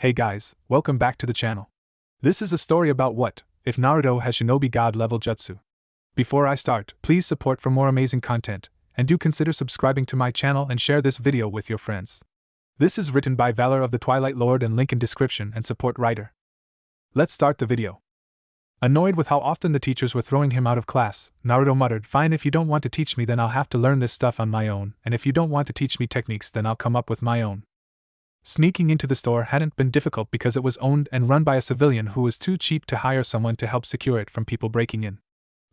Hey guys, welcome back to the channel. This is a story about what if Naruto has shinobi god level jutsu. Before I start, please support for more amazing content, and do consider subscribing to my channel and share this video with your friends. This is written by Valor of the Twilight Lord and link in description and support writer. Let's start the video. Annoyed with how often the teachers were throwing him out of class, Naruto muttered, "Fine, if you don't want to teach me then I'll have to learn this stuff on my own, and if you don't want to teach me techniques then I'll come up with my own." Sneaking into the store hadn't been difficult because it was owned and run by a civilian who was too cheap to hire someone to help secure it from people breaking in.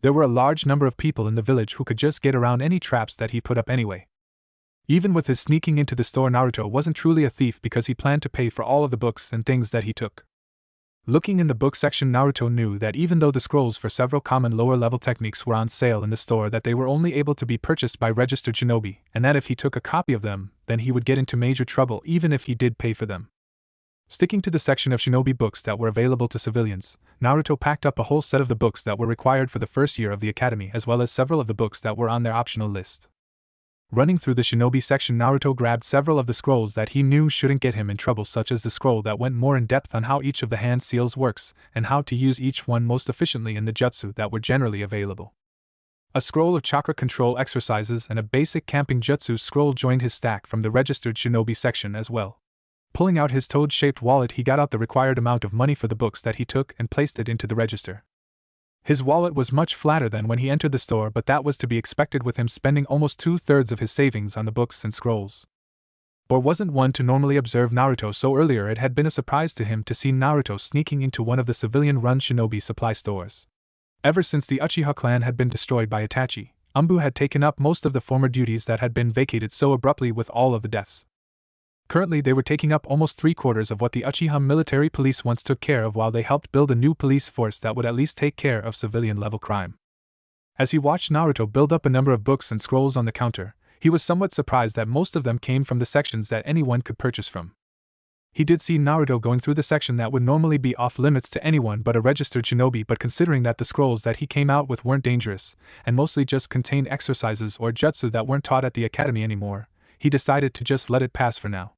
There were a large number of people in the village who could just get around any traps that he put up anyway. Even with his sneaking into the store, Naruto wasn't truly a thief because he planned to pay for all of the books and things that he took. Looking in the book section, Naruto knew that even though the scrolls for several common lower-level techniques were on sale in the store, that they were only able to be purchased by registered shinobi, and that if he took a copy of them, then he would get into major trouble even if he did pay for them. Sticking to the section of shinobi books that were available to civilians, Naruto packed up a whole set of the books that were required for the first year of the academy, as well as several of the books that were on their optional list. Running through the shinobi section, Naruto grabbed several of the scrolls that he knew shouldn't get him in trouble, such as the scroll that went more in depth on how each of the hand seals works, and how to use each one most efficiently in the jutsu that were generally available. A scroll of chakra control exercises and a basic camping jutsu scroll joined his stack from the registered shinobi section as well. Pulling out his toad-shaped wallet, he got out the required amount of money for the books that he took and placed it into the register. His wallet was much flatter than when he entered the store, but that was to be expected with him spending almost 2/3 of his savings on the books and scrolls. Bor wasn't one to normally observe Naruto, so earlier it had been a surprise to him to see Naruto sneaking into one of the civilian-run shinobi supply stores. Ever since the Uchiha clan had been destroyed by Itachi, Anbu had taken up most of the former duties that had been vacated so abruptly with all of the deaths. Currently they were taking up almost 3/4 of what the Uchiha military police once took care of, while they helped build a new police force that would at least take care of civilian-level crime. As he watched Naruto build up a number of books and scrolls on the counter, he was somewhat surprised that most of them came from the sections that anyone could purchase from. He did see Naruto going through the section that would normally be off-limits to anyone but a registered shinobi, but considering that the scrolls that he came out with weren't dangerous, and mostly just contained exercises or jutsu that weren't taught at the academy anymore, he decided to just let it pass for now.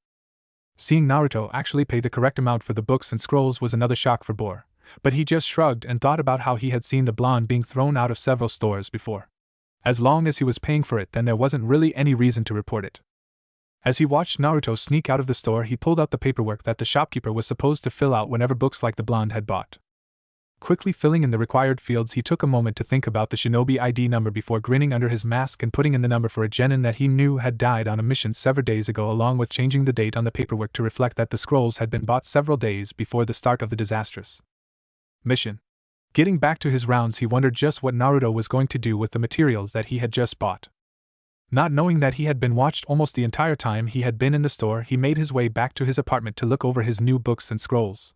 Seeing Naruto actually pay the correct amount for the books and scrolls was another shock for Bor, but he just shrugged and thought about how he had seen the blonde being thrown out of several stores before. As long as he was paying for it, then there wasn't really any reason to report it. As he watched Naruto sneak out of the store, he pulled out the paperwork that the shopkeeper was supposed to fill out whenever books like the blonde had bought. Quickly filling in the required fields, he took a moment to think about the shinobi ID number before grinning under his mask and putting in the number for a genin that he knew had died on a mission several days ago, along with changing the date on the paperwork to reflect that the scrolls had been bought several days before the start of the disastrous mission. Getting back to his rounds, he wondered just what Naruto was going to do with the materials that he had just bought. Not knowing that he had been watched almost the entire time he had been in the store, he made his way back to his apartment to look over his new books and scrolls.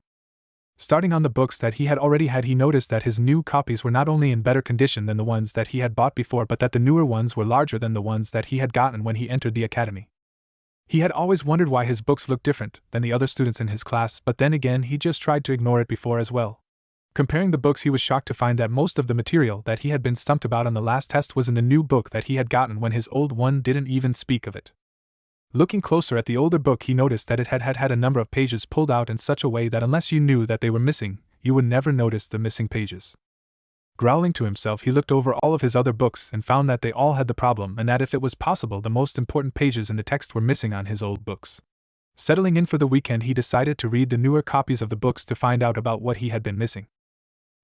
Starting on the books that he had already had, he noticed that his new copies were not only in better condition than the ones that he had bought before, but that the newer ones were larger than the ones that he had gotten when he entered the academy. He had always wondered why his books looked different than the other students in his class, but then again he just tried to ignore it before as well. Comparing the books, he was shocked to find that most of the material that he had been stumped about on the last test was in the new book that he had gotten when his old one didn't even speak of it. Looking closer at the older book, he noticed that it had a number of pages pulled out in such a way that unless you knew that they were missing, you would never notice the missing pages. Growling to himself, he looked over all of his other books and found that they all had the problem, and that if it was possible, the most important pages in the text were missing on his old books. Settling in for the weekend, he decided to read the newer copies of the books to find out about what he had been missing.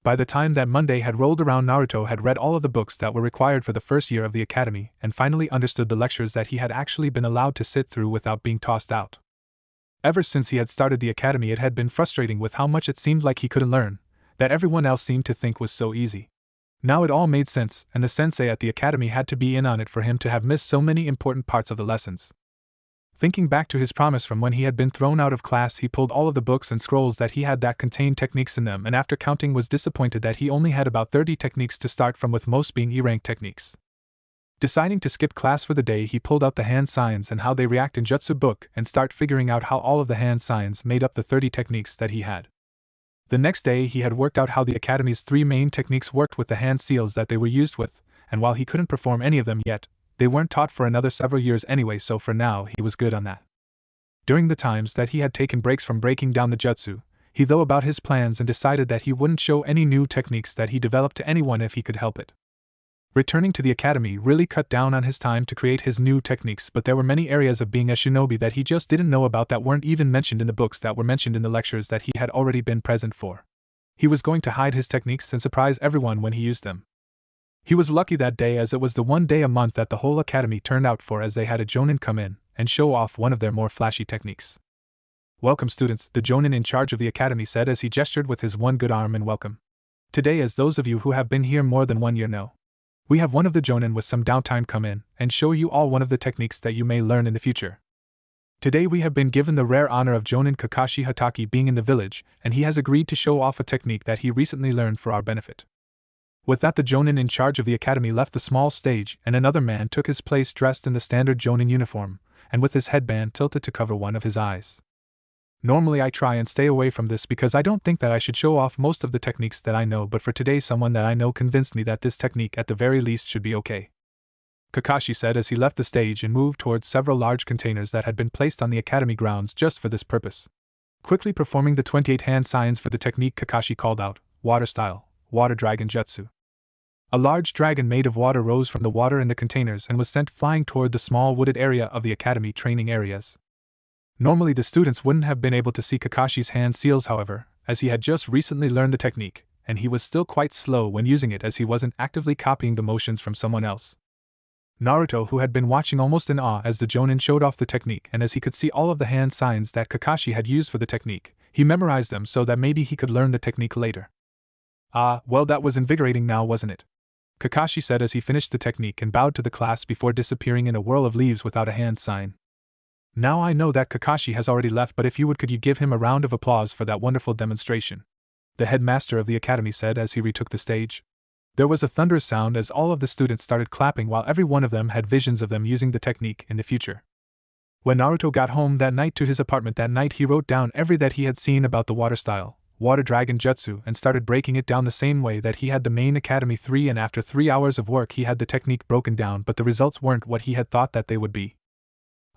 By the time that Monday had rolled around, Naruto had read all of the books that were required for the first year of the academy, and finally understood the lectures that he had actually been allowed to sit through without being tossed out. Ever since he had started the academy, it had been frustrating with how much it seemed like he couldn't learn, that everyone else seemed to think was so easy. Now it all made sense, and the sensei at the academy had to be in on it for him to have missed so many important parts of the lessons. Thinking back to his promise from when he had been thrown out of class, he pulled all of the books and scrolls that he had that contained techniques in them, and after counting was disappointed that he only had about 30 techniques to start from, with most being E-rank techniques. Deciding to skip class for the day, he pulled out the hand signs and how they react in jutsu book and start figuring out how all of the hand signs made up the 30 techniques that he had. The next day he had worked out how the academy's 3 main techniques worked with the hand seals that they were used with, and while he couldn't perform any of them yet, they weren't taught for another several years anyway, so for now he was good on that. During the times that he had taken breaks from breaking down the jutsu, he thought about his plans and decided that he wouldn't show any new techniques that he developed to anyone if he could help it. Returning to the academy really cut down on his time to create his new techniques, but there were many areas of being a shinobi that he just didn't know about that weren't even mentioned in the books that were mentioned in the lectures that he had already been present for. He was going to hide his techniques and surprise everyone when he used them. He was lucky that day, as it was the one day a month that the whole academy turned out for, as they had a jonin come in and show off one of their more flashy techniques. "Welcome, students," the jonin in charge of the academy said as he gestured with his one good arm in welcome. "Today, as those of you who have been here more than 1 year know, we have one of the jonin with some downtime come in and show you all one of the techniques that you may learn in the future. Today we have been given the rare honor of Jonin Kakashi Hatake being in the village, and he has agreed to show off a technique that he recently learned for our benefit." With that, the jonin in charge of the academy left the small stage, and another man took his place dressed in the standard jonin uniform, and with his headband tilted to cover one of his eyes. Normally I try and stay away from this because I don't think that I should show off most of the techniques that I know, but for today someone that I know convinced me that this technique at the very least should be okay, Kakashi said as he left the stage and moved towards several large containers that had been placed on the academy grounds just for this purpose. Quickly performing the 28 hand signs for the technique, Kakashi called out, "Water style, water dragon jutsu." A large dragon made of water rose from the water in the containers and was sent flying toward the small wooded area of the academy training areas. Normally the students wouldn't have been able to see Kakashi's hand seals, however, as he had just recently learned the technique, and he was still quite slow when using it as he wasn't actively copying the motions from someone else. Naruto, who had been watching almost in awe as the jonin showed off the technique, and as he could see all of the hand signs that Kakashi had used for the technique, he memorized them so that maybe he could learn the technique later. "Ah, well, that was invigorating now, wasn't it?" Kakashi said as he finished the technique and bowed to the class before disappearing in a whirl of leaves without a hand sign. "Now I know that Kakashi has already left, but if you would, could you give him a round of applause for that wonderful demonstration?" the headmaster of the academy said as he retook the stage. There was a thunderous sound as all of the students started clapping, while every one of them had visions of them using the technique in the future. When Naruto got home that night to his apartment that night, he wrote down every that he had seen about the water style, water dragon jutsu, and started breaking it down the same way that he had the main academy 3, and after 3 hours of work he had the technique broken down, but the results weren't what he had thought that they would be.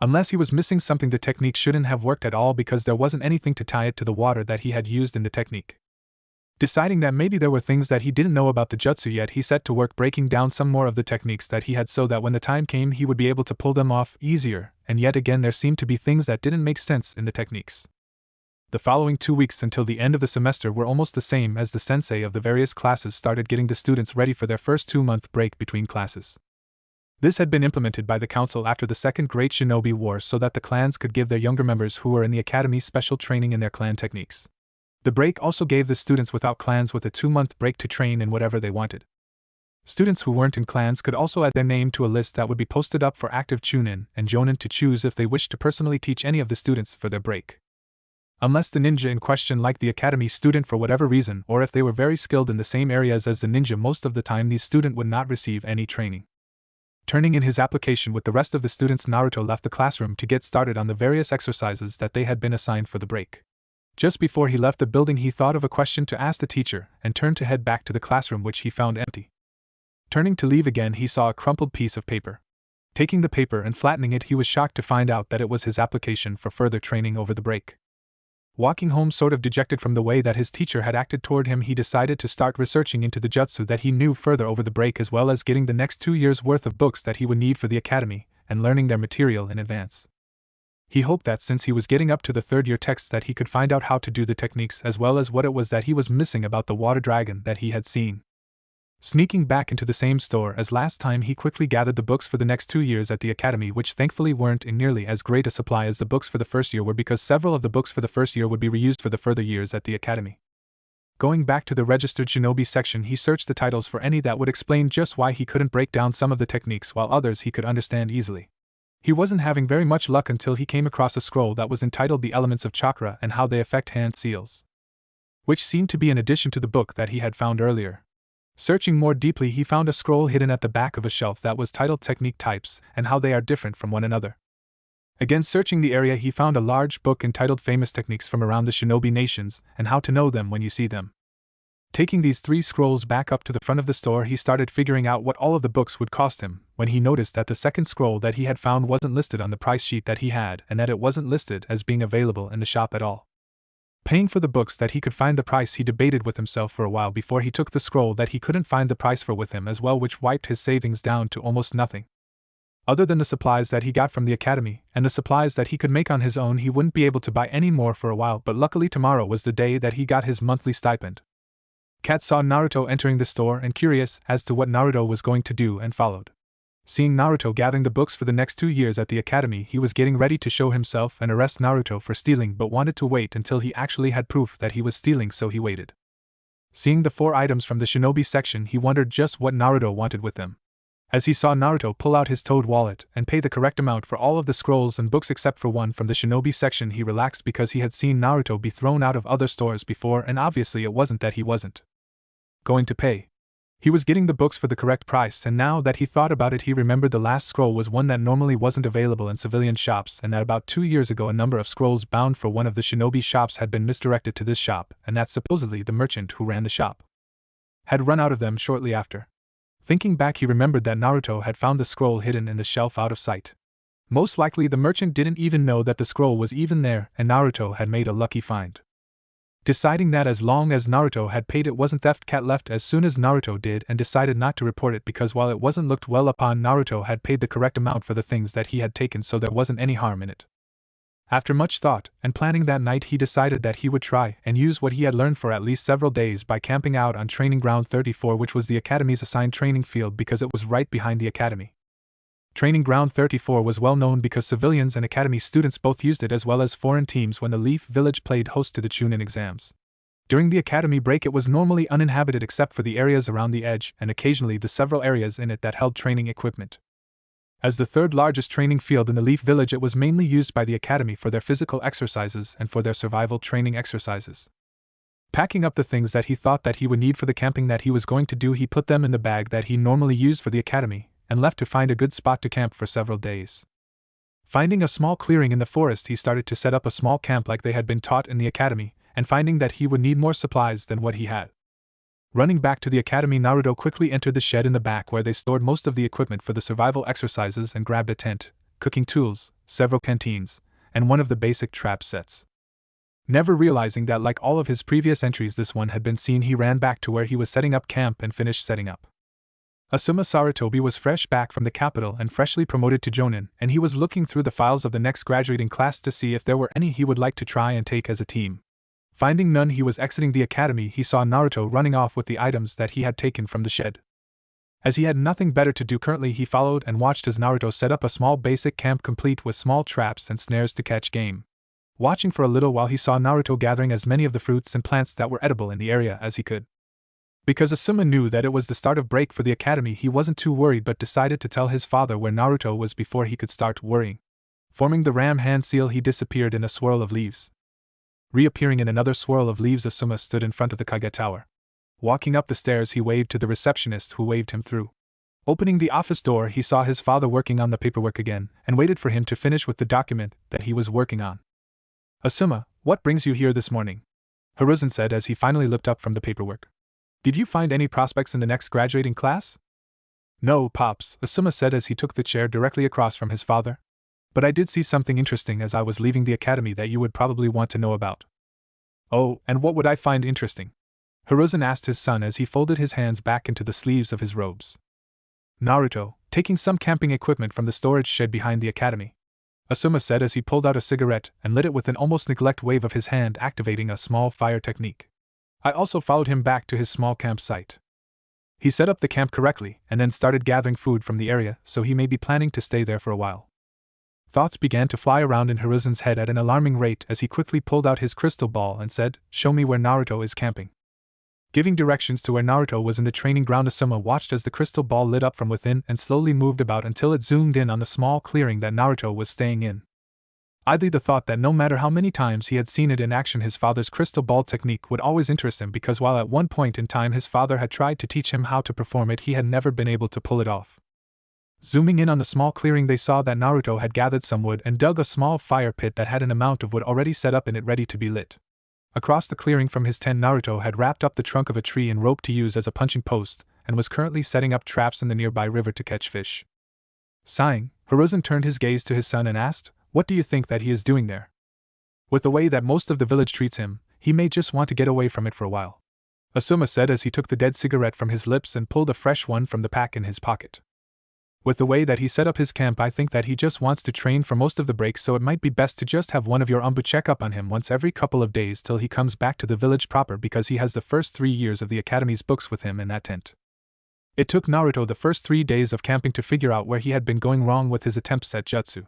Unless he was missing something, the technique shouldn't have worked at all because there wasn't anything to tie it to the water that he had used in the technique. Deciding that maybe there were things that he didn't know about the jutsu yet, he set to work breaking down some more of the techniques that he had so that when the time came he would be able to pull them off easier, and yet again there seemed to be things that didn't make sense in the techniques. The following 2 weeks until the end of the semester were almost the same as the sensei of the various classes started getting the students ready for their first 2-month break between classes. This had been implemented by the council after the Second Great Shinobi War so that the clans could give their younger members who were in the academy special training in their clan techniques. The break also gave the students without clans with a 2-month break to train in whatever they wanted. Students who weren't in clans could also add their name to a list that would be posted up for active chunin and jonin to choose if they wished to personally teach any of the students for their break. Unless the ninja in question liked the academy student for whatever reason, or if they were very skilled in the same areas as the ninja, most of the time these students would not receive any training. Turning in his application with the rest of the students, Naruto left the classroom to get started on the various exercises that they had been assigned for the break. Just before he left the building, he thought of a question to ask the teacher and turned to head back to the classroom, which he found empty. Turning to leave again, he saw a crumpled piece of paper. Taking the paper and flattening it, he was shocked to find out that it was his application for further training over the break. Walking home sort of dejected from the way that his teacher had acted toward him, he decided to start researching into the jutsu that he knew further over the break, as well as getting the next 2 years' worth of books that he would need for the academy, and learning their material in advance. He hoped that since he was getting up to the 3rd year texts that he could find out how to do the techniques as well as what it was that he was missing about the water dragon that he had seen. Sneaking back into the same store as last time, he quickly gathered the books for the next 2 years at the academy, which thankfully weren't in nearly as great a supply as the books for the first year were, because several of the books for the first year would be reused for the further years at the academy. Going back to the registered shinobi section, he searched the titles for any that would explain just why he couldn't break down some of the techniques while others he could understand easily. He wasn't having very much luck until he came across a scroll that was entitled The Elements of Chakra and How They Affect Hand Seals, which seemed to be an addition to the book that he had found earlier. Searching more deeply, he found a scroll hidden at the back of a shelf that was titled Technique Types and How They Are Different from One Another. Again searching the area, he found a large book entitled Famous Techniques from Around the Shinobi Nations and How to Know Them When You See Them. Taking these 3 scrolls back up to the front of the store, he started figuring out what all of the books would cost him, when he noticed that the second scroll that he had found wasn't listed on the price sheet that he had, and that it wasn't listed as being available in the shop at all. Paying for the books that he could find the price, he debated with himself for a while before he took the scroll that he couldn't find the price for with him as well, which wiped his savings down to almost nothing. Other than the supplies that he got from the academy, and the supplies that he could make on his own, he wouldn't be able to buy any more for a while, but luckily tomorrow was the day that he got his monthly stipend. Kat saw Naruto entering the store and, curious as to what Naruto was going to do, and followed. Seeing Naruto gathering the books for the next 2 years at the academy, he was getting ready to show himself and arrest Naruto for stealing, but wanted to wait until he actually had proof that he was stealing, so he waited. Seeing the 4 items from the shinobi section, he wondered just what Naruto wanted with them. As he saw Naruto pull out his toad wallet and pay the correct amount for all of the scrolls and books except for one from the shinobi section, he relaxed because he had seen Naruto be thrown out of other stores before, and obviously it wasn't that he wasn't going to pay. He was getting the books for the correct price, and now that he thought about it, he remembered the last scroll was one that normally wasn't available in civilian shops, and that about 2 years ago a number of scrolls bound for one of the shinobi shops had been misdirected to this shop, and that supposedly the merchant who ran the shop had run out of them shortly after. Thinking back, he remembered that Naruto had found the scroll hidden in the shelf out of sight. Most likely the merchant didn't even know that the scroll was even there, and Naruto had made a lucky find. Deciding that as long as Naruto had paid, it wasn't theft, Kat left as soon as Naruto did and decided not to report it because while it wasn't looked well upon, Naruto had paid the correct amount for the things that he had taken, so there wasn't any harm in it. After much thought and planning that night, he decided that he would try and use what he had learned for at least several days by camping out on Training Ground 34, which was the academy's assigned training field because it was right behind the academy. Training Ground 34 was well known because civilians and academy students both used it, as well as foreign teams when the Leaf Village played host to the Chunin exams. During the academy break, it was normally uninhabited except for the areas around the edge and occasionally the several areas in it that held training equipment. As the 3rd largest training field in the Leaf Village, it was mainly used by the academy for their physical exercises and for their survival training exercises. Packing up the things that he thought that he would need for the camping that he was going to do, he put them in the bag that he normally used for the academy, and left to find a good spot to camp for several days. Finding a small clearing in the forest, he started to set up a small camp like they had been taught in the academy, and finding that he would need more supplies than what he had. Running back to the academy, Naruto quickly entered the shed in the back where they stored most of the equipment for the survival exercises and grabbed a tent, cooking tools, several canteens, and one of the basic trap sets. Never realizing that like all of his previous entries this one had been seen, he ran back to where he was setting up camp and finished setting up. Asuma Sarutobi was fresh back from the capital and freshly promoted to Jonin, and he was looking through the files of the next graduating class to see if there were any he would like to try and take as a team. Finding none, he was exiting the academy. He saw Naruto running off with the items that he had taken from the shed. As he had nothing better to do currently, he followed and watched as Naruto set up a small basic camp complete with small traps and snares to catch game. Watching for a little while, he saw Naruto gathering as many of the fruits and plants that were edible in the area as he could. Because Asuma knew that it was the start of break for the academy, he wasn't too worried but decided to tell his father where Naruto was before he could start worrying. Forming the ram hand seal, he disappeared in a swirl of leaves. Reappearing in another swirl of leaves, Asuma stood in front of the Kage Tower. Walking up the stairs, he waved to the receptionist who waved him through. Opening the office door, he saw his father working on the paperwork again and waited for him to finish with the document that he was working on. "Asuma, what brings you here this morning?" Hiruzen said as he finally looked up from the paperwork. "Did you find any prospects in the next graduating class?" "No, Pops," Asuma said as he took the chair directly across from his father. "But I did see something interesting as I was leaving the academy that you would probably want to know about." "Oh, and what would I find interesting?" Hiruzen asked his son as he folded his hands back into the sleeves of his robes. "Naruto, taking some camping equipment from the storage shed behind the academy," Asuma said as he pulled out a cigarette and lit it with an almost neglect wave of his hand, activating a small fire technique. I also followed him back to his small campsite. He set up the camp correctly and then started gathering food from the area, so he may be planning to stay there for a while. Thoughts began to fly around in Hiruzen's head at an alarming rate as he quickly pulled out his crystal ball and said, "Show me where Naruto is camping." Giving directions to where Naruto was in the training ground, Asuma watched as the crystal ball lit up from within and slowly moved about until it zoomed in on the small clearing that Naruto was staying in. Idly the thought that no matter how many times he had seen it in action, his father's crystal ball technique would always interest him, because while at one point in time his father had tried to teach him how to perform it, he had never been able to pull it off. Zooming in on the small clearing, they saw that Naruto had gathered some wood and dug a small fire pit that had an amount of wood already set up in it ready to be lit. Across the clearing from his tent, Naruto had wrapped up the trunk of a tree and rope to use as a punching post, and was currently setting up traps in the nearby river to catch fish. Sighing, Hiruzen turned his gaze to his son and asked, "What do you think that he is doing there?" "With the way that most of the village treats him, he may just want to get away from it for a while," Asuma said as he took the dead cigarette from his lips and pulled a fresh one from the pack in his pocket. "With the way that he set up his camp, I think that he just wants to train for most of the break, so it might be best to just have one of your Umbu check up on him once every couple of days till he comes back to the village proper, because he has the first 3 years of the academy's books with him in that tent." It took Naruto the first 3 days of camping to figure out where he had been going wrong with his attempts at jutsu.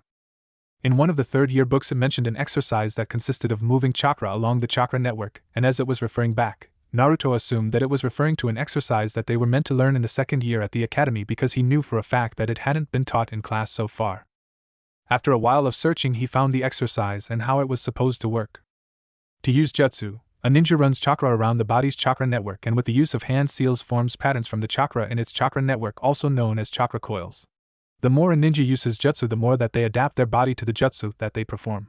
In one of the third-year books it mentioned an exercise that consisted of moving chakra along the chakra network, and as it was referring back, Naruto assumed that it was referring to an exercise that they were meant to learn in the second year at the academy because he knew for a fact that it hadn't been taught in class so far. After a while of searching, he found the exercise and how it was supposed to work. To use jutsu, a ninja runs chakra around the body's chakra network and with the use of hand seals forms patterns from the chakra in its chakra network, also known as chakra coils. The more a ninja uses jutsu, the more that they adapt their body to the jutsu that they perform.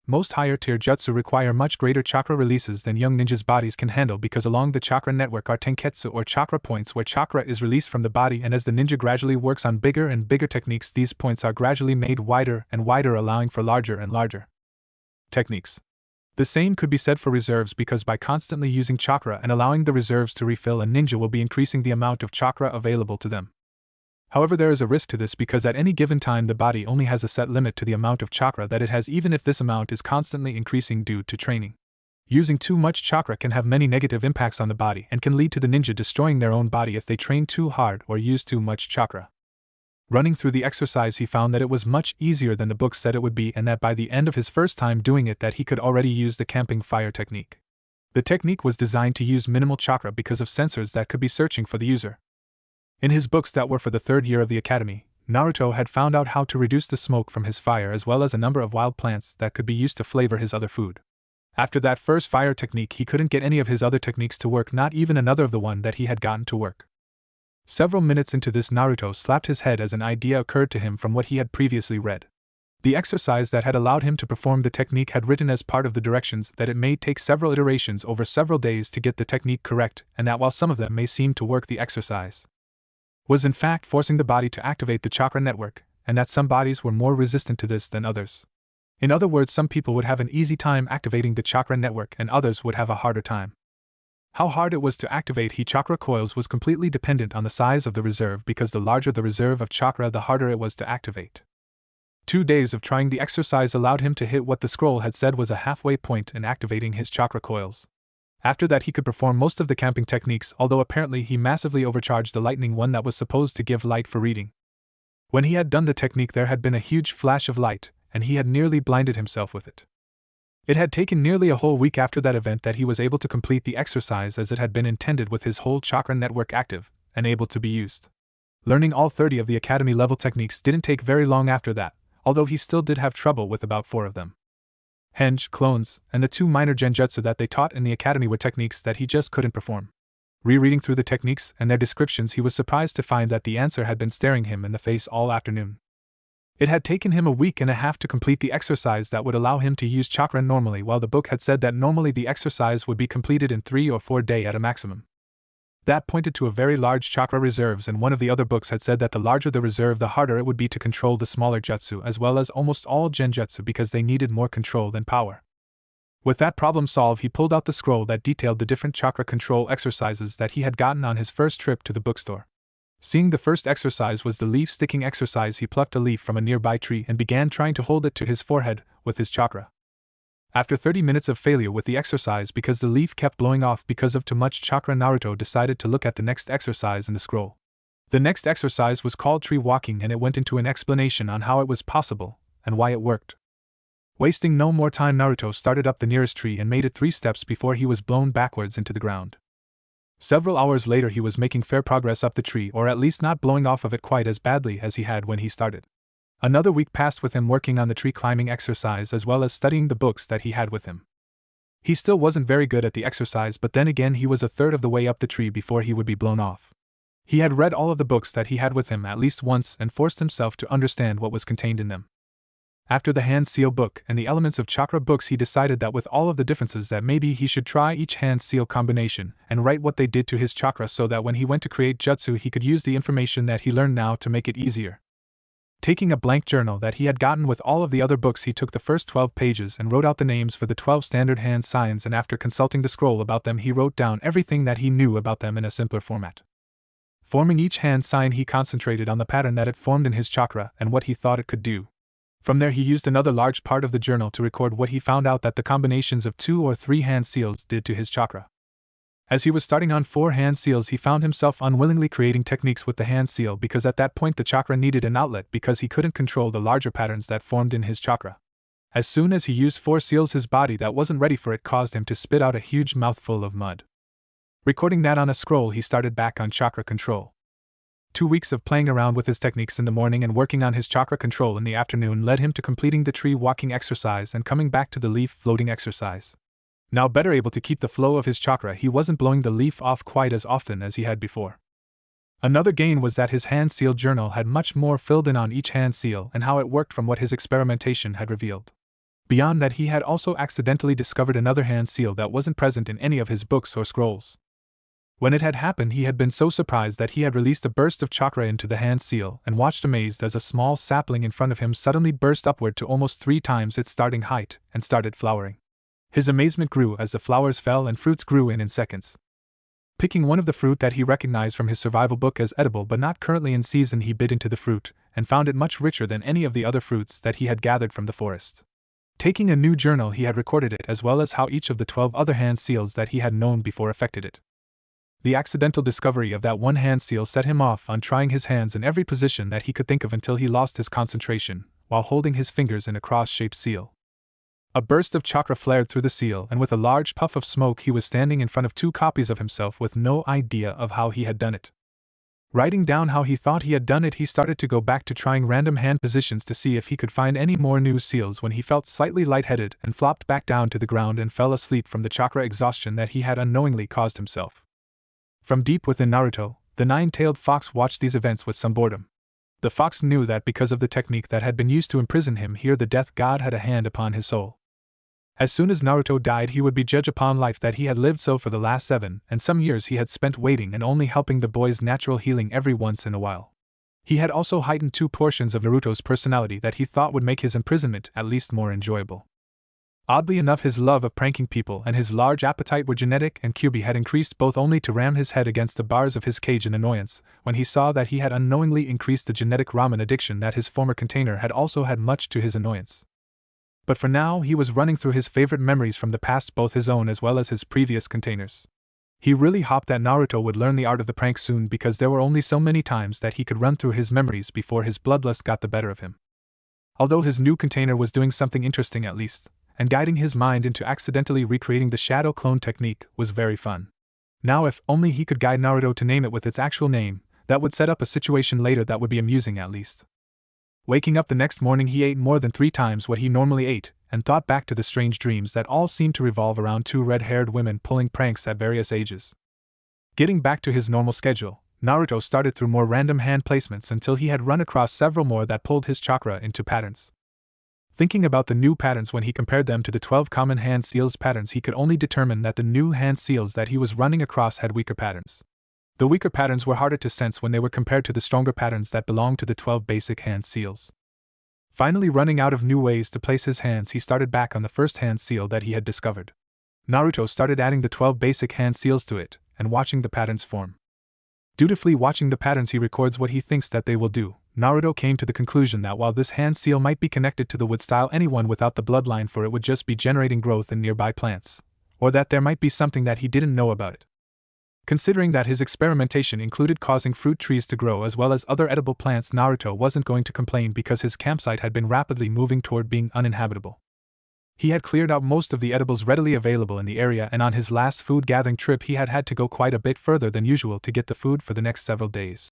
Most higher-tier jutsu require much greater chakra releases than young ninjas' bodies can handle because along the chakra network are tenketsu or chakra points where chakra is released from the body, and as the ninja gradually works on bigger and bigger techniques, these points are gradually made wider and wider, allowing for larger and larger techniques. The same could be said for reserves, because by constantly using chakra and allowing the reserves to refill, a ninja will be increasing the amount of chakra available to them. However, there is a risk to this because at any given time the body only has a set limit to the amount of chakra that it has, even if this amount is constantly increasing due to training. Using too much chakra can have many negative impacts on the body and can lead to the ninja destroying their own body if they train too hard or use too much chakra. Running through the exercise, he found that it was much easier than the book said it would be, and that by the end of his first time doing it that he could already use the camping fire technique. The technique was designed to use minimal chakra because of sensors that could be searching for the user. In his books that were for the third year of the academy, Naruto had found out how to reduce the smoke from his fire as well as a number of wild plants that could be used to flavor his other food. After that first fire technique, he couldn't get any of his other techniques to work, not even another of the one that he had gotten to work. Several minutes into this, Naruto slapped his head as an idea occurred to him from what he had previously read. The exercise that had allowed him to perform the technique had written as part of the directions that it may take several iterations over several days to get the technique correct, and that while some of them may seem to work, the exercise was in fact forcing the body to activate the chakra network, and that some bodies were more resistant to this than others. In other words, some people would have an easy time activating the chakra network and others would have a harder time. How hard it was to activate chakra coils was completely dependent on the size of the reserve, because the larger the reserve of chakra, the harder it was to activate. 2 days of trying the exercise allowed him to hit what the scroll had said was a halfway point in activating his chakra coils. After that, he could perform most of the camping techniques, although apparently he massively overcharged the lightning one that was supposed to give light for reading. When he had done the technique, there had been a huge flash of light, and he had nearly blinded himself with it. It had taken nearly a whole week after that event that he was able to complete the exercise as it had been intended, with his whole chakra network active and able to be used. Learning all 30 of the academy level techniques didn't take very long after that, although he still did have trouble with about 4 of them. Henge, clones, and the 2 minor genjutsu that they taught in the academy were techniques that he just couldn't perform. Rereading through the techniques and their descriptions, he was surprised to find that the answer had been staring him in the face all afternoon. It had taken him a week and a half to complete the exercise that would allow him to use chakra normally, while the book had said that normally the exercise would be completed in 3 or 4 days at a maximum. That pointed to a very large chakra reserves, and one of the other books had said that the larger the reserve, the harder it would be to control the smaller jutsu, as well as almost all genjutsu, because they needed more control than power. With that problem solved, he pulled out the scroll that detailed the different chakra control exercises that he had gotten on his first trip to the bookstore. Seeing the first exercise was the leaf sticking exercise, he plucked a leaf from a nearby tree and began trying to hold it to his forehead with his chakra. After 30 minutes of failure with the exercise because the leaf kept blowing off because of too much chakra, Naruto decided to look at the next exercise in the scroll. The next exercise was called tree walking, and it went into an explanation on how it was possible and why it worked. Wasting no more time, Naruto started up the nearest tree and made it 3 steps before he was blown backwards into the ground. Several hours later, he was making fair progress up the tree, or at least not blowing off of it quite as badly as he had when he started. Another week passed with him working on the tree climbing exercise as well as studying the books that he had with him. He still wasn't very good at the exercise, but then again he was a third of the way up the tree before he would be blown off. He had read all of the books that he had with him at least once and forced himself to understand what was contained in them. After the hand seal book and the elements of chakra books, he decided that with all of the differences that maybe he should try each hand seal combination and write what they did to his chakra so that when he went to create jutsu he could use the information that he learned now to make it easier. Taking a blank journal that he had gotten with all of the other books, he took the first 12 pages and wrote out the names for the 12 standard hand signs, and after consulting the scroll about them he wrote down everything that he knew about them in a simpler format. Forming each hand sign, he concentrated on the pattern that it formed in his chakra and what he thought it could do. From there he used another large part of the journal to record what he found out that the combinations of 2 or 3 hand seals did to his chakra. As he was starting on 4 hand seals, he found himself unwillingly creating techniques with the hand seal because at that point the chakra needed an outlet because he couldn't control the larger patterns that formed in his chakra. As soon as he used 4 seals, his body that wasn't ready for it caused him to spit out a huge mouthful of mud. Recording that on a scroll, he started back on chakra control. 2 weeks of playing around with his techniques in the morning and working on his chakra control in the afternoon led him to completing the tree walking exercise and coming back to the leaf floating exercise. Now better able to keep the flow of his chakra, he wasn't blowing the leaf off quite as often as he had before. Another gain was that his hand seal journal had much more filled in on each hand seal and how it worked from what his experimentation had revealed. Beyond that, he had also accidentally discovered another hand seal that wasn't present in any of his books or scrolls. When it had happened, he had been so surprised that he had released a burst of chakra into the hand seal and watched amazed as a small sapling in front of him suddenly burst upward to almost 3 times its starting height and started flowering. His amazement grew as the flowers fell and fruits grew in seconds. Picking one of the fruit that he recognized from his survival book as edible but not currently in season, he bit into the fruit and found it much richer than any of the other fruits that he had gathered from the forest. Taking a new journal, he had recorded it as well as how each of the 12 other hand seals that he had known before affected it. The accidental discovery of that one hand seal set him off on trying his hands in every position that he could think of until he lost his concentration while holding his fingers in a cross-shaped seal. A burst of chakra flared through the seal, and with a large puff of smoke he was standing in front of 2 copies of himself with no idea of how he had done it. Writing down how he thought he had done it, he started to go back to trying random hand positions to see if he could find any more new seals when he felt slightly lightheaded and flopped back down to the ground and fell asleep from the chakra exhaustion that he had unknowingly caused himself. From deep within Naruto, the 9-tailed fox watched these events with some boredom. The fox knew that because of the technique that had been used to imprison him here, the death god had a hand upon his soul. As soon as Naruto died, he would be judged upon life that he had lived, so for the last 7 and some years he had spent waiting and only helping the boy's natural healing every once in a while. He had also heightened 2 portions of Naruto's personality that he thought would make his imprisonment at least more enjoyable. Oddly enough, his love of pranking people and his large appetite were genetic, and Kyubi had increased both only to ram his head against the bars of his cage in annoyance when he saw that he had unknowingly increased the genetic ramen addiction that his former container had also had, much to his annoyance. But for now he was running through his favorite memories from the past, both his own as well as his previous containers. He really hoped that Naruto would learn the art of the prank soon, because there were only so many times that he could run through his memories before his bloodlust got the better of him. Although his new container was doing something interesting at least, and guiding his mind into accidentally recreating the shadow clone technique was very fun. Now if only he could guide Naruto to name it with its actual name, that would set up a situation later that would be amusing at least. Waking up the next morning, he ate more than 3 times what he normally ate, and thought back to the strange dreams that all seemed to revolve around 2 red-haired women pulling pranks at various ages. Getting back to his normal schedule, Naruto started through more random hand placements until he had run across several more that pulled his chakra into patterns. Thinking about the new patterns when he compared them to the 12 common hand seals patterns, he could only determine that the new hand seals that he was running across had weaker patterns. The weaker patterns were harder to sense when they were compared to the stronger patterns that belonged to the 12 basic hand seals. Finally running out of new ways to place his hands, he started back on the first hand seal that he had discovered. Naruto started adding the 12 basic hand seals to it, and watching the patterns form. Dutifully watching the patterns, he records what he thinks that they will do. Naruto came to the conclusion that while this hand seal might be connected to the wood style, anyone without the bloodline for it would just be generating growth in nearby plants, or that there might be something that he didn't know about it. Considering that his experimentation included causing fruit trees to grow as well as other edible plants, Naruto wasn't going to complain because his campsite had been rapidly moving toward being uninhabitable. He had cleared out most of the edibles readily available in the area, and on his last food gathering trip he had had to go quite a bit further than usual to get the food for the next several days.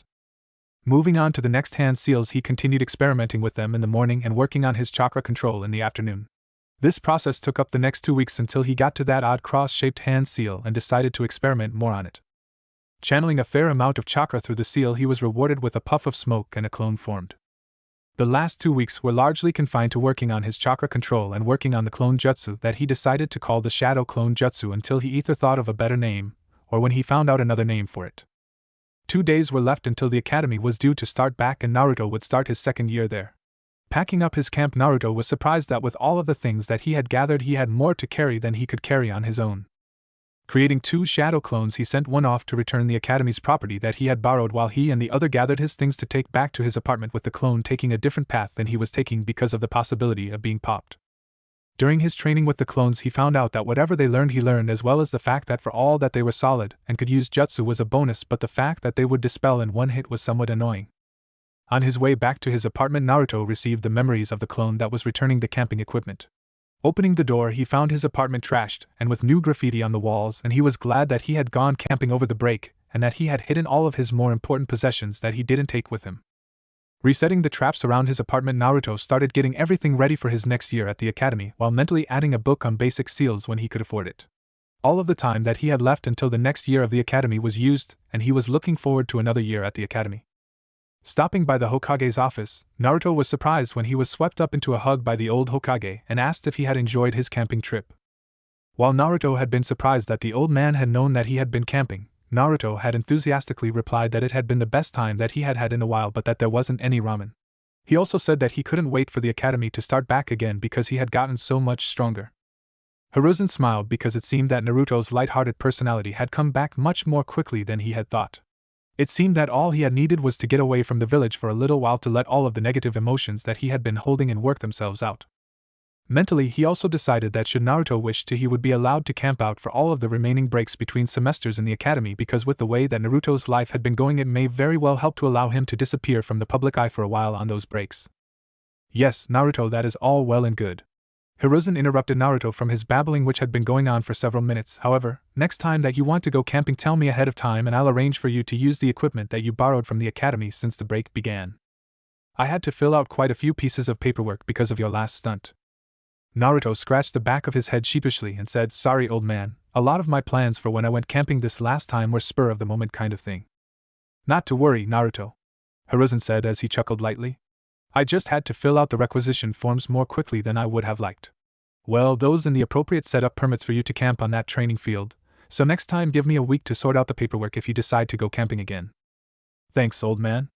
Moving on to the next hand seals, he continued experimenting with them in the morning and working on his chakra control in the afternoon. This process took up the next 2 weeks until he got to that odd cross-shaped hand seal and decided to experiment more on it. Channeling a fair amount of chakra through the seal, he was rewarded with a puff of smoke and a clone formed. The last 2 weeks were largely confined to working on his chakra control and working on the clone jutsu that he decided to call the shadow clone jutsu until he either thought of a better name, or when he found out another name for it. 2 days were left until the academy was due to start back and Naruto would start his second year there. Packing up his camp, Naruto was surprised that with all of the things that he had gathered he had more to carry than he could carry on his own. Creating 2 shadow clones, he sent one off to return the academy's property that he had borrowed while he and the other gathered his things to take back to his apartment, with the clone taking a different path than he was taking because of the possibility of being popped. During his training with the clones he found out that whatever they learned he learned, as well as the fact that for all that they were solid and could use jutsu was a bonus, but the fact that they would dispel in one hit was somewhat annoying. On his way back to his apartment, Naruto received the memories of the clone that was returning the camping equipment. Opening the door, he found his apartment trashed and with new graffiti on the walls, and he was glad that he had gone camping over the break and that he had hidden all of his more important possessions that he didn't take with him. Resetting the traps around his apartment, Naruto started getting everything ready for his next year at the academy while mentally adding a book on basic seals when he could afford it. All of the time that he had left until the next year of the academy was used, and he was looking forward to another year at the academy. Stopping by the Hokage's office, Naruto was surprised when he was swept up into a hug by the old Hokage and asked if he had enjoyed his camping trip. While Naruto had been surprised that the old man had known that he had been camping, Naruto had enthusiastically replied that it had been the best time that he had had in a while, but that there wasn't any ramen. He also said that he couldn't wait for the academy to start back again because he had gotten so much stronger. Hiruzen smiled because it seemed that Naruto's light-hearted personality had come back much more quickly than he had thought. It seemed that all he had needed was to get away from the village for a little while to let all of the negative emotions that he had been holding in work themselves out. Mentally, he also decided that should Naruto wish to, he would be allowed to camp out for all of the remaining breaks between semesters in the academy, because with the way that Naruto's life had been going, it may very well help to allow him to disappear from the public eye for a while on those breaks. Yes, Naruto, that is all well and good. Hiruzen interrupted Naruto from his babbling, which had been going on for several minutes. However, next time that you want to go camping, tell me ahead of time and I'll arrange for you to use the equipment that you borrowed from the academy since the break began. I had to fill out quite a few pieces of paperwork because of your last stunt. Naruto scratched the back of his head sheepishly and said, "Sorry, old man, a lot of my plans for when I went camping this last time were spur of the moment kind of thing." "Not to worry, Naruto," Hiruzen said as he chuckled lightly. "I just had to fill out the requisition forms more quickly than I would have liked. Well, those in the appropriate setup permits for you to camp on that training field, so next time give me a week to sort out the paperwork if you decide to go camping again." "Thanks, old man,"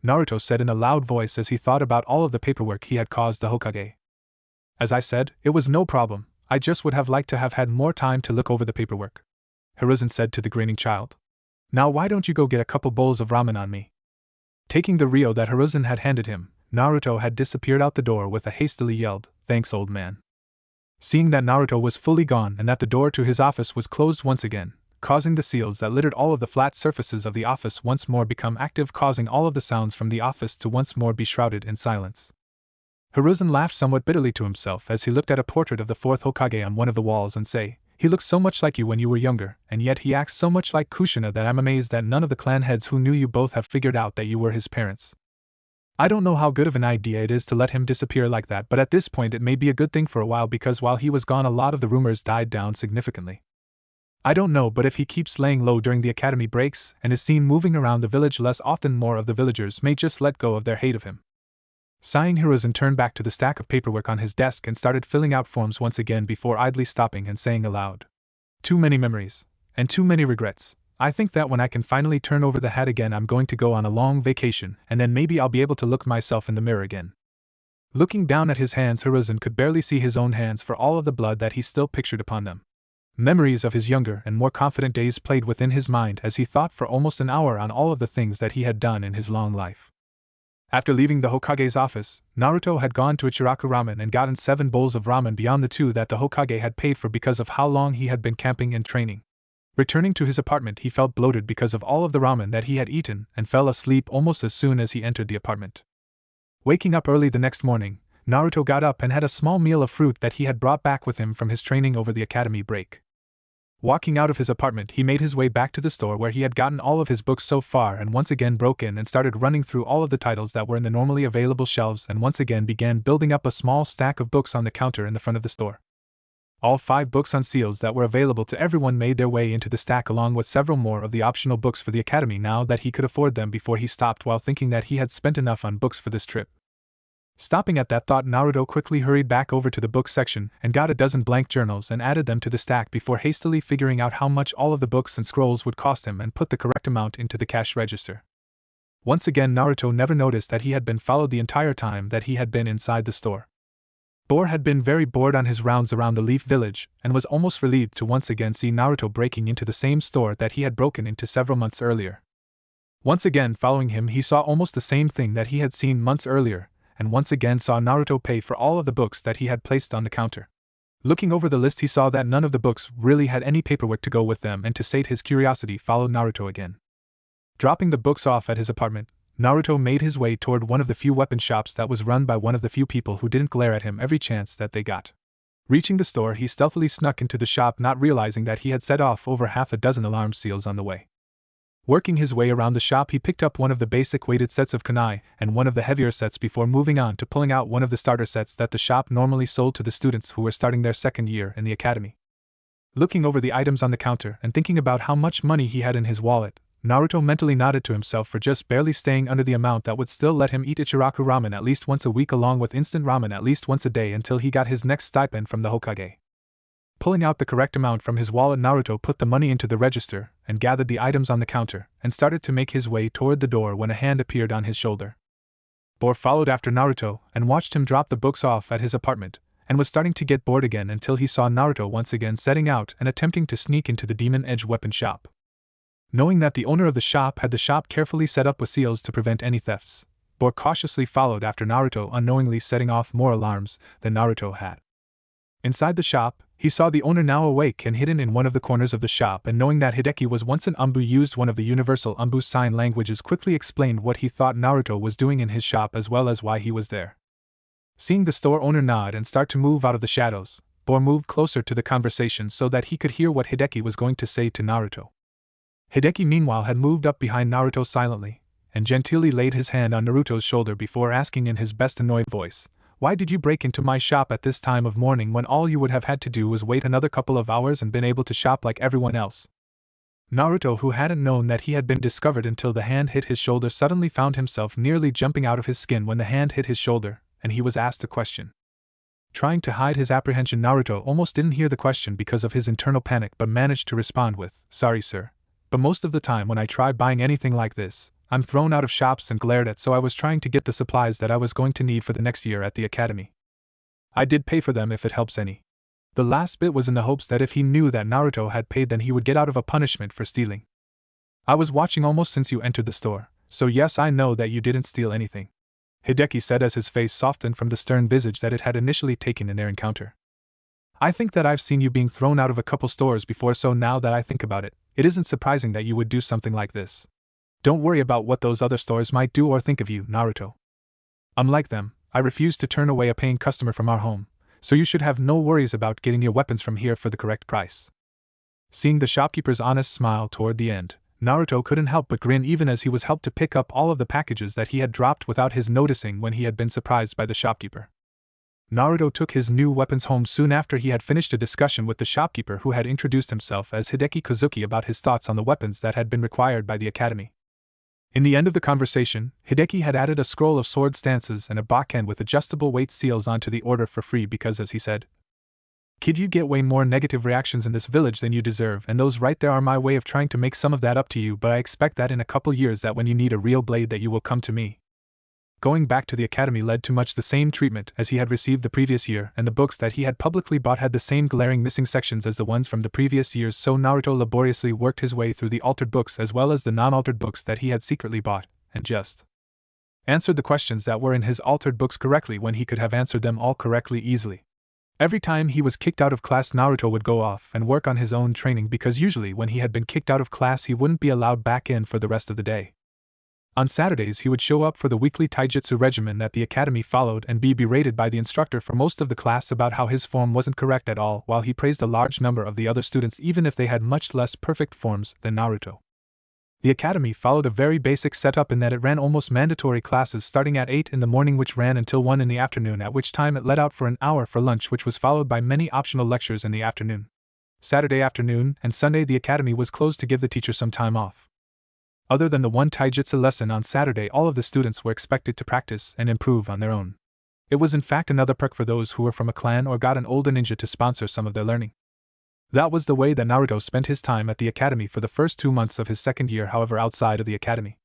Naruto said in a loud voice as he thought about all of the paperwork he had caused the Hokage. "As I said, it was no problem, I just would have liked to have had more time to look over the paperwork," Hiruzen said to the grinning child. "Now why don't you go get a couple bowls of ramen on me?" Taking the ryo that Hiruzen had handed him, Naruto had disappeared out the door with a hastily yelled, "Thanks, old man." Seeing that Naruto was fully gone and that the door to his office was closed once again, causing the seals that littered all of the flat surfaces of the office once more become active, causing all of the sounds from the office to once more be shrouded in silence. Hiruzen laughed somewhat bitterly to himself as he looked at a portrait of the fourth Hokage on one of the walls and say, "He looks so much like you when you were younger, and yet he acts so much like Kushina that I'm amazed that none of the clan heads who knew you both have figured out that you were his parents. I don't know how good of an idea it is to let him disappear like that, but at this point it may be a good thing for a while, because while he was gone a lot of the rumors died down significantly. I don't know, but if he keeps laying low during the academy breaks and is seen moving around the village less often, more of the villagers may just let go of their hate of him." Sighing, Hiruzen turned back to the stack of paperwork on his desk and started filling out forms once again before idly stopping and saying aloud, "Too many memories, and too many regrets. I think that when I can finally turn over the hat again, I'm going to go on a long vacation, and then maybe I'll be able to look myself in the mirror again." Looking down at his hands, Hiruzen could barely see his own hands for all of the blood that he still pictured upon them. Memories of his younger and more confident days played within his mind as he thought for almost an hour on all of the things that he had done in his long life. After leaving the Hokage's office, Naruto had gone to Ichiraku Ramen and gotten 7 bowls of ramen beyond the 2 that the Hokage had paid for because of how long he had been camping and training. Returning to his apartment, he felt bloated because of all of the ramen that he had eaten and fell asleep almost as soon as he entered the apartment. Waking up early the next morning, Naruto got up and had a small meal of fruit that he had brought back with him from his training over the academy break. Walking out of his apartment, he made his way back to the store where he had gotten all of his books so far and once again broke in and started running through all of the titles that were in the normally available shelves and once again began building up a small stack of books on the counter in the front of the store. All 5 books on seals that were available to everyone made their way into the stack along with several more of the optional books for the academy now that he could afford them before he stopped while thinking that he had spent enough on books for this trip. Stopping at that thought, Naruto quickly hurried back over to the book section and got a dozen blank journals and added them to the stack before hastily figuring out how much all of the books and scrolls would cost him and put the correct amount into the cash register. Once again, Naruto never noticed that he had been followed the entire time that he had been inside the store. Bor had been very bored on his rounds around the Leaf Village and was almost relieved to once again see Naruto breaking into the same store that he had broken into several months earlier. Once again following him, he saw almost the same thing that he had seen months earlier, and once again saw Naruto pay for all of the books that he had placed on the counter. Looking over the list, he saw that none of the books really had any paperwork to go with them, and to sate his curiosity followed Naruto again. Dropping the books off at his apartment, Naruto made his way toward one of the few weapon shops that was run by one of the few people who didn't glare at him every chance that they got. Reaching the store, he stealthily snuck into the shop, not realizing that he had set off over half a dozen alarm seals on the way. Working his way around the shop, he picked up one of the basic weighted sets of kunai and one of the heavier sets before moving on to pulling out one of the starter sets that the shop normally sold to the students who were starting their second year in the academy. Looking over the items on the counter and thinking about how much money he had in his wallet, Naruto mentally nodded to himself for just barely staying under the amount that would still let him eat Ichiraku ramen at least once a week along with instant ramen at least once a day until he got his next stipend from the Hokage. Pulling out the correct amount from his wallet, Naruto put the money into the register and gathered the items on the counter and started to make his way toward the door when a hand appeared on his shoulder. Bor followed after Naruto and watched him drop the books off at his apartment, and was starting to get bored again until he saw Naruto once again setting out and attempting to sneak into the Demon Edge weapon shop. Knowing that the owner of the shop had the shop carefully set up with seals to prevent any thefts, Bor cautiously followed after Naruto, unknowingly setting off more alarms than Naruto had. Inside the shop, he saw the owner now awake and hidden in one of the corners of the shop, and knowing that Hideki was once an Umbu, used one of the universal Umbu sign languages, quickly explained what he thought Naruto was doing in his shop as well as why he was there. Seeing the store owner nod and start to move out of the shadows, Bor moved closer to the conversation so that he could hear what Hideki was going to say to Naruto. Hideki meanwhile had moved up behind Naruto silently, and genteelly laid his hand on Naruto's shoulder before asking in his best annoyed voice, "Why did you break into my shop at this time of morning when all you would have had to do was wait another couple of hours and been able to shop like everyone else?" Naruto, who hadn't known that he had been discovered until the hand hit his shoulder, suddenly found himself nearly jumping out of his skin when the hand hit his shoulder, and he was asked a question. Trying to hide his apprehension, Naruto almost didn't hear the question because of his internal panic, but managed to respond with, "Sorry, sir. But most of the time when I try buying anything like this, I'm thrown out of shops and glared at, so I was trying to get the supplies that I was going to need for the next year at the academy. I did pay for them if it helps any." The last bit was in the hopes that if he knew that Naruto had paid, then he would get out of a punishment for stealing. "I was watching almost since you entered the store, so yes, I know that you didn't steal anything," Hideki said as his face softened from the stern visage that it had initially taken in their encounter. "I think that I've seen you being thrown out of a couple stores before, so now that I think about it, it isn't surprising that you would do something like this. Don't worry about what those other stores might do or think of you, Naruto. Unlike them, I refuse to turn away a paying customer from our home, so you should have no worries about getting your weapons from here for the correct price." Seeing the shopkeeper's honest smile toward the end, Naruto couldn't help but grin, even as he was helped to pick up all of the packages that he had dropped without his noticing when he had been surprised by the shopkeeper. Naruto took his new weapons home soon after he had finished a discussion with the shopkeeper, who had introduced himself as Hideki Kozuki, about his thoughts on the weapons that had been required by the academy. In the end of the conversation, Hideki had added a scroll of sword stances and a bakken with adjustable weight seals onto the order for free because, as he said, "Kid, you get way more negative reactions in this village than you deserve, and those right there are my way of trying to make some of that up to you, but I expect that in a couple years that when you need a real blade that you will come to me." Going back to the academy led to much the same treatment as he had received the previous year, and the books that he had publicly bought had the same glaring missing sections as the ones from the previous years, so Naruto laboriously worked his way through the altered books as well as the non-altered books that he had secretly bought, and just answered the questions that were in his altered books correctly when he could have answered them all correctly easily. Every time he was kicked out of class, Naruto would go off and work on his own training, because usually when he had been kicked out of class he wouldn't be allowed back in for the rest of the day. On Saturdays he would show up for the weekly taijutsu regimen that the academy followed and be berated by the instructor for most of the class about how his form wasn't correct at all, while he praised a large number of the other students even if they had much less perfect forms than Naruto. The academy followed a very basic setup in that it ran almost mandatory classes starting at 8 in the morning, which ran until 1 in the afternoon, at which time it let out for an hour for lunch, which was followed by many optional lectures in the afternoon. Saturday afternoon and Sunday the academy was closed to give the teacher some time off. Other than the one taijutsu lesson on Saturday, all of the students were expected to practice and improve on their own. It was in fact another perk for those who were from a clan or got an older ninja to sponsor some of their learning. That was the way that Naruto spent his time at the academy for the first 2 months of his second year. However, outside of the academy,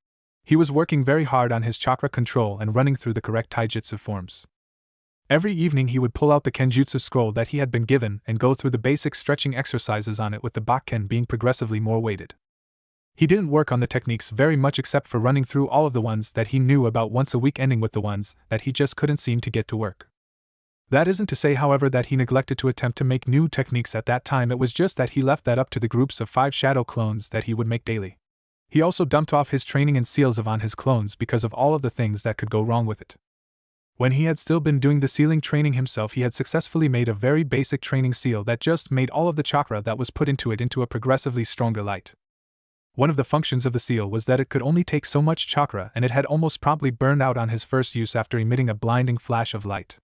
he was working very hard on his chakra control and running through the correct taijutsu forms. Every evening he would pull out the kenjutsu scroll that he had been given and go through the basic stretching exercises on it, with the bakken being progressively more weighted. He didn't work on the techniques very much except for running through all of the ones that he knew about once a week, ending with the ones that he just couldn't seem to get to work. That isn't to say, however, that he neglected to attempt to make new techniques at that time. It was just that he left that up to the groups of 5 shadow clones that he would make daily. He also dumped off his training in seals on his clones because of all of the things that could go wrong with it. When he had still been doing the sealing training himself, he had successfully made a very basic training seal that just made all of the chakra that was put into it into a progressively stronger light. One of the functions of the seal was that it could only take so much chakra, and it had almost promptly burned out on his first use after emitting a blinding flash of light.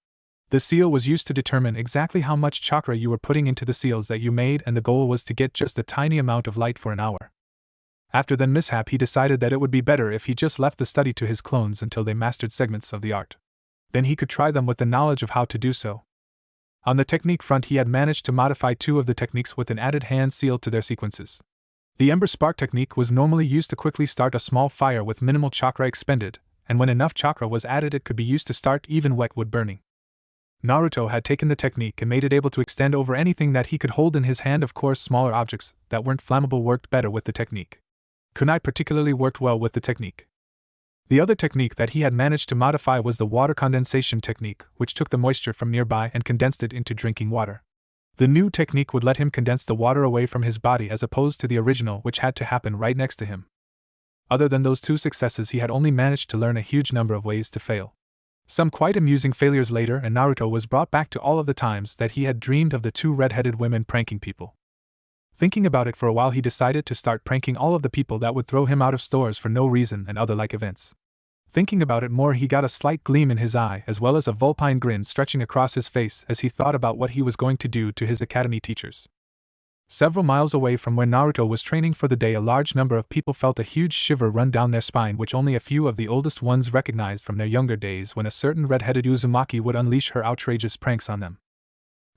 The seal was used to determine exactly how much chakra you were putting into the seals that you made, and the goal was to get just a tiny amount of light for an hour. After that mishap, he decided that it would be better if he just left the study to his clones until they mastered segments of the art. Then he could try them with the knowledge of how to do so. On the technique front, he had managed to modify 2 of the techniques with an added hand seal to their sequences. The Ember Spark technique was normally used to quickly start a small fire with minimal chakra expended, and when enough chakra was added, it could be used to start even wet wood burning. Naruto had taken the technique and made it able to extend over anything that he could hold in his hand. Of course, smaller objects that weren't flammable worked better with the technique. Kunai particularly worked well with the technique. The other technique that he had managed to modify was the water condensation technique, which took the moisture from nearby and condensed it into drinking water. The new technique would let him condense the water away from his body as opposed to the original, which had to happen right next to him. Other than those 2 successes, he had only managed to learn a huge number of ways to fail. Some quite amusing failures later, and Naruto was brought back to all of the times that he had dreamed of the 2 red-headed women pranking people. Thinking about it for a while, he decided to start pranking all of the people that would throw him out of stores for no reason and other like events. Thinking about it more, he got a slight gleam in his eye as well as a vulpine grin stretching across his face as he thought about what he was going to do to his academy teachers. Several miles away from where Naruto was training for the day, a large number of people felt a huge shiver run down their spine, which only a few of the oldest ones recognized from their younger days when a certain red-headed Uzumaki would unleash her outrageous pranks on them.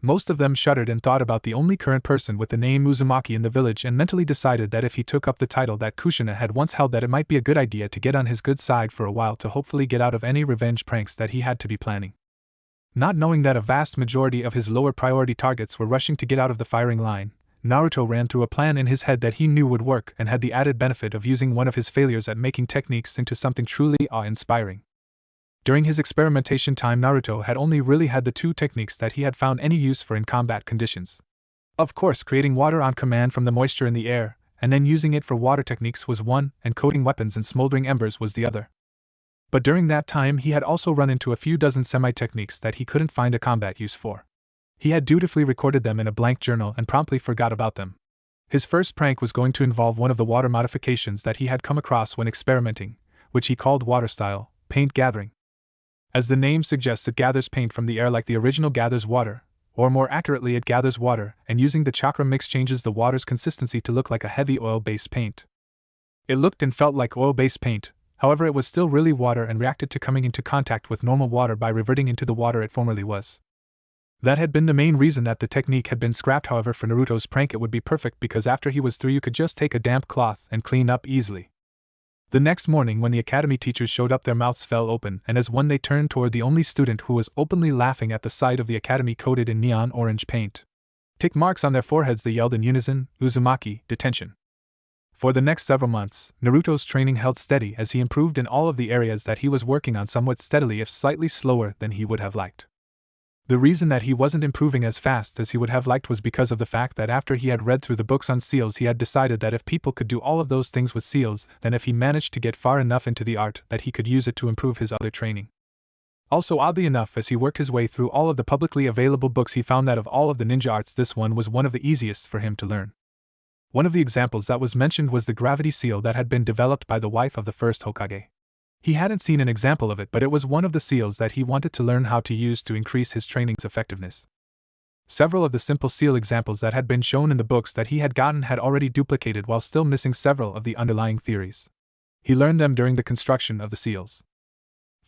Most of them shuddered and thought about the only current person with the name Uzumaki in the village and mentally decided that if he took up the title that Kushina had once held, that it might be a good idea to get on his good side for a while to hopefully get out of any revenge pranks that he had to be planning. Not knowing that a vast majority of his lower priority targets were rushing to get out of the firing line, Naruto ran through a plan in his head that he knew would work and had the added benefit of using one of his failures at making techniques into something truly awe-inspiring. During his experimentation time, Naruto had only really had the 2 techniques that he had found any use for in combat conditions. Of course, creating water on command from the moisture in the air, and then using it for water techniques was one, and coating weapons in smoldering embers was the other. But during that time, he had also run into a few dozen semi-techniques that he couldn't find a combat use for. He had dutifully recorded them in a blank journal and promptly forgot about them. His first prank was going to involve one of the water modifications that he had come across when experimenting, which he called water style, paint gathering. As the name suggests, it gathers paint from the air like the original gathers water, or more accurately, it gathers water, and using the chakra mix changes the water's consistency to look like a heavy oil-based paint. It looked and felt like oil-based paint, however it was still really water and reacted to coming into contact with normal water by reverting into the water it formerly was. That had been the main reason that the technique had been scrapped. However, for Naruto's prank it would be perfect because after he was through you could just take a damp cloth and clean up easily. The next morning when the academy teachers showed up, their mouths fell open, and as one they turned toward the only student who was openly laughing at the sight of the academy coated in neon orange paint. Tick marks on their foreheads, they yelled in unison, "Uzumaki, detention." For the next several months, Naruto's training held steady as he improved in all of the areas that he was working on, somewhat steadily if slightly slower than he would have liked. The reason that he wasn't improving as fast as he would have liked was because of the fact that after he had read through the books on seals, he had decided that if people could do all of those things with seals, then if he managed to get far enough into the art, that he could use it to improve his other training. Also, oddly enough, as he worked his way through all of the publicly available books, he found that of all of the ninja arts, this one was one of the easiest for him to learn. One of the examples that was mentioned was the gravity seal that had been developed by the wife of the first Hokage. He hadn't seen an example of it, but it was one of the seals that he wanted to learn how to use to increase his training's effectiveness. Several of the simple seal examples that had been shown in the books that he had gotten had already duplicated while still missing several of the underlying theories. He learned them during the construction of the seals.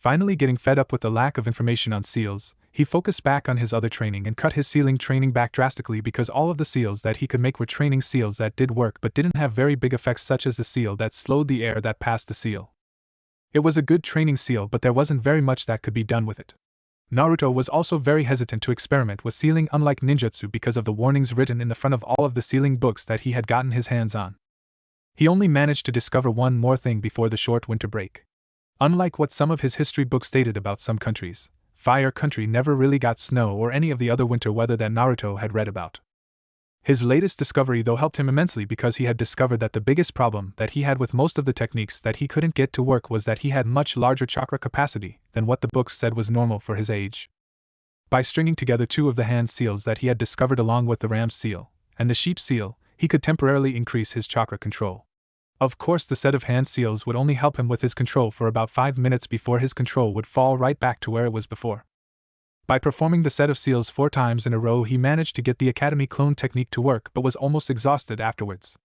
Finally getting fed up with the lack of information on seals, he focused back on his other training and cut his sealing training back drastically because all of the seals that he could make were training seals that did work but didn't have very big effects, such as the seal that slowed the air that passed the seal. It was a good training seal, but there wasn't very much that could be done with it. Naruto was also very hesitant to experiment with sealing, unlike ninjutsu, because of the warnings written in the front of all of the sealing books that he had gotten his hands on. He only managed to discover one more thing before the short winter break. Unlike what some of his history books stated about some countries, Fire Country never really got snow or any of the other winter weather that Naruto had read about. His latest discovery, though, helped him immensely because he had discovered that the biggest problem that he had with most of the techniques that he couldn't get to work was that he had much larger chakra capacity than what the books said was normal for his age. By stringing together two of the hand seals that he had discovered along with the ram seal and the sheep seal, he could temporarily increase his chakra control. Of course, the set of hand seals would only help him with his control for about 5 minutes before his control would fall right back to where it was before. By performing the set of seals 4 times in a row, he managed to get the Academy clone technique to work but was almost exhausted afterwards.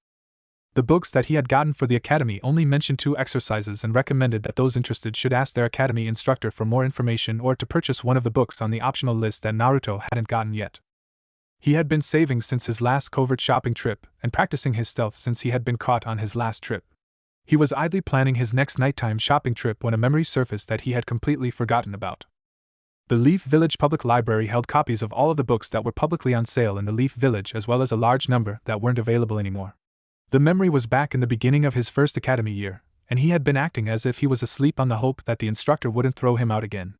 The books that he had gotten for the Academy only mentioned 2 exercises and recommended that those interested should ask their Academy instructor for more information or to purchase one of the books on the optional list that Naruto hadn't gotten yet. He had been saving since his last covert shopping trip and practicing his stealth since he had been caught on his last trip. He was idly planning his next nighttime shopping trip when a memory surfaced that he had completely forgotten about. The Leaf Village Public Library held copies of all of the books that were publicly on sale in the Leaf Village, as well as a large number that weren't available anymore. The memory was back in the beginning of his first academy year, and he had been acting as if he was asleep on the hope that the instructor wouldn't throw him out again.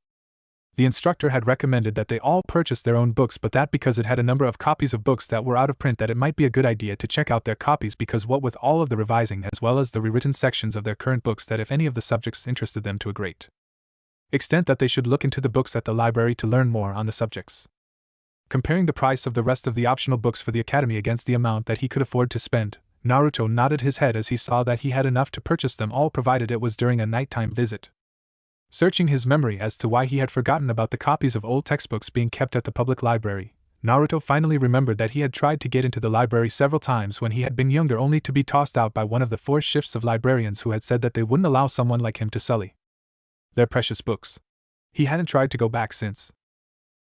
The instructor had recommended that they all purchase their own books, but that because it had a number of copies of books that were out of print, that it might be a good idea to check out their copies, because what with all of the revising as well as the rewritten sections of their current books, that if any of the subjects interested them to a great extent, that they should look into the books at the library to learn more on the subjects. Comparing the price of the rest of the optional books for the Academy against the amount that he could afford to spend, Naruto nodded his head as he saw that he had enough to purchase them all, provided it was during a nighttime visit. Searching his memory as to why he had forgotten about the copies of old textbooks being kept at the public library, Naruto finally remembered that he had tried to get into the library several times when he had been younger, only to be tossed out by one of the 4 shifts of librarians who had said that they wouldn't allow someone like him to sully their precious books. He hadn't tried to go back since.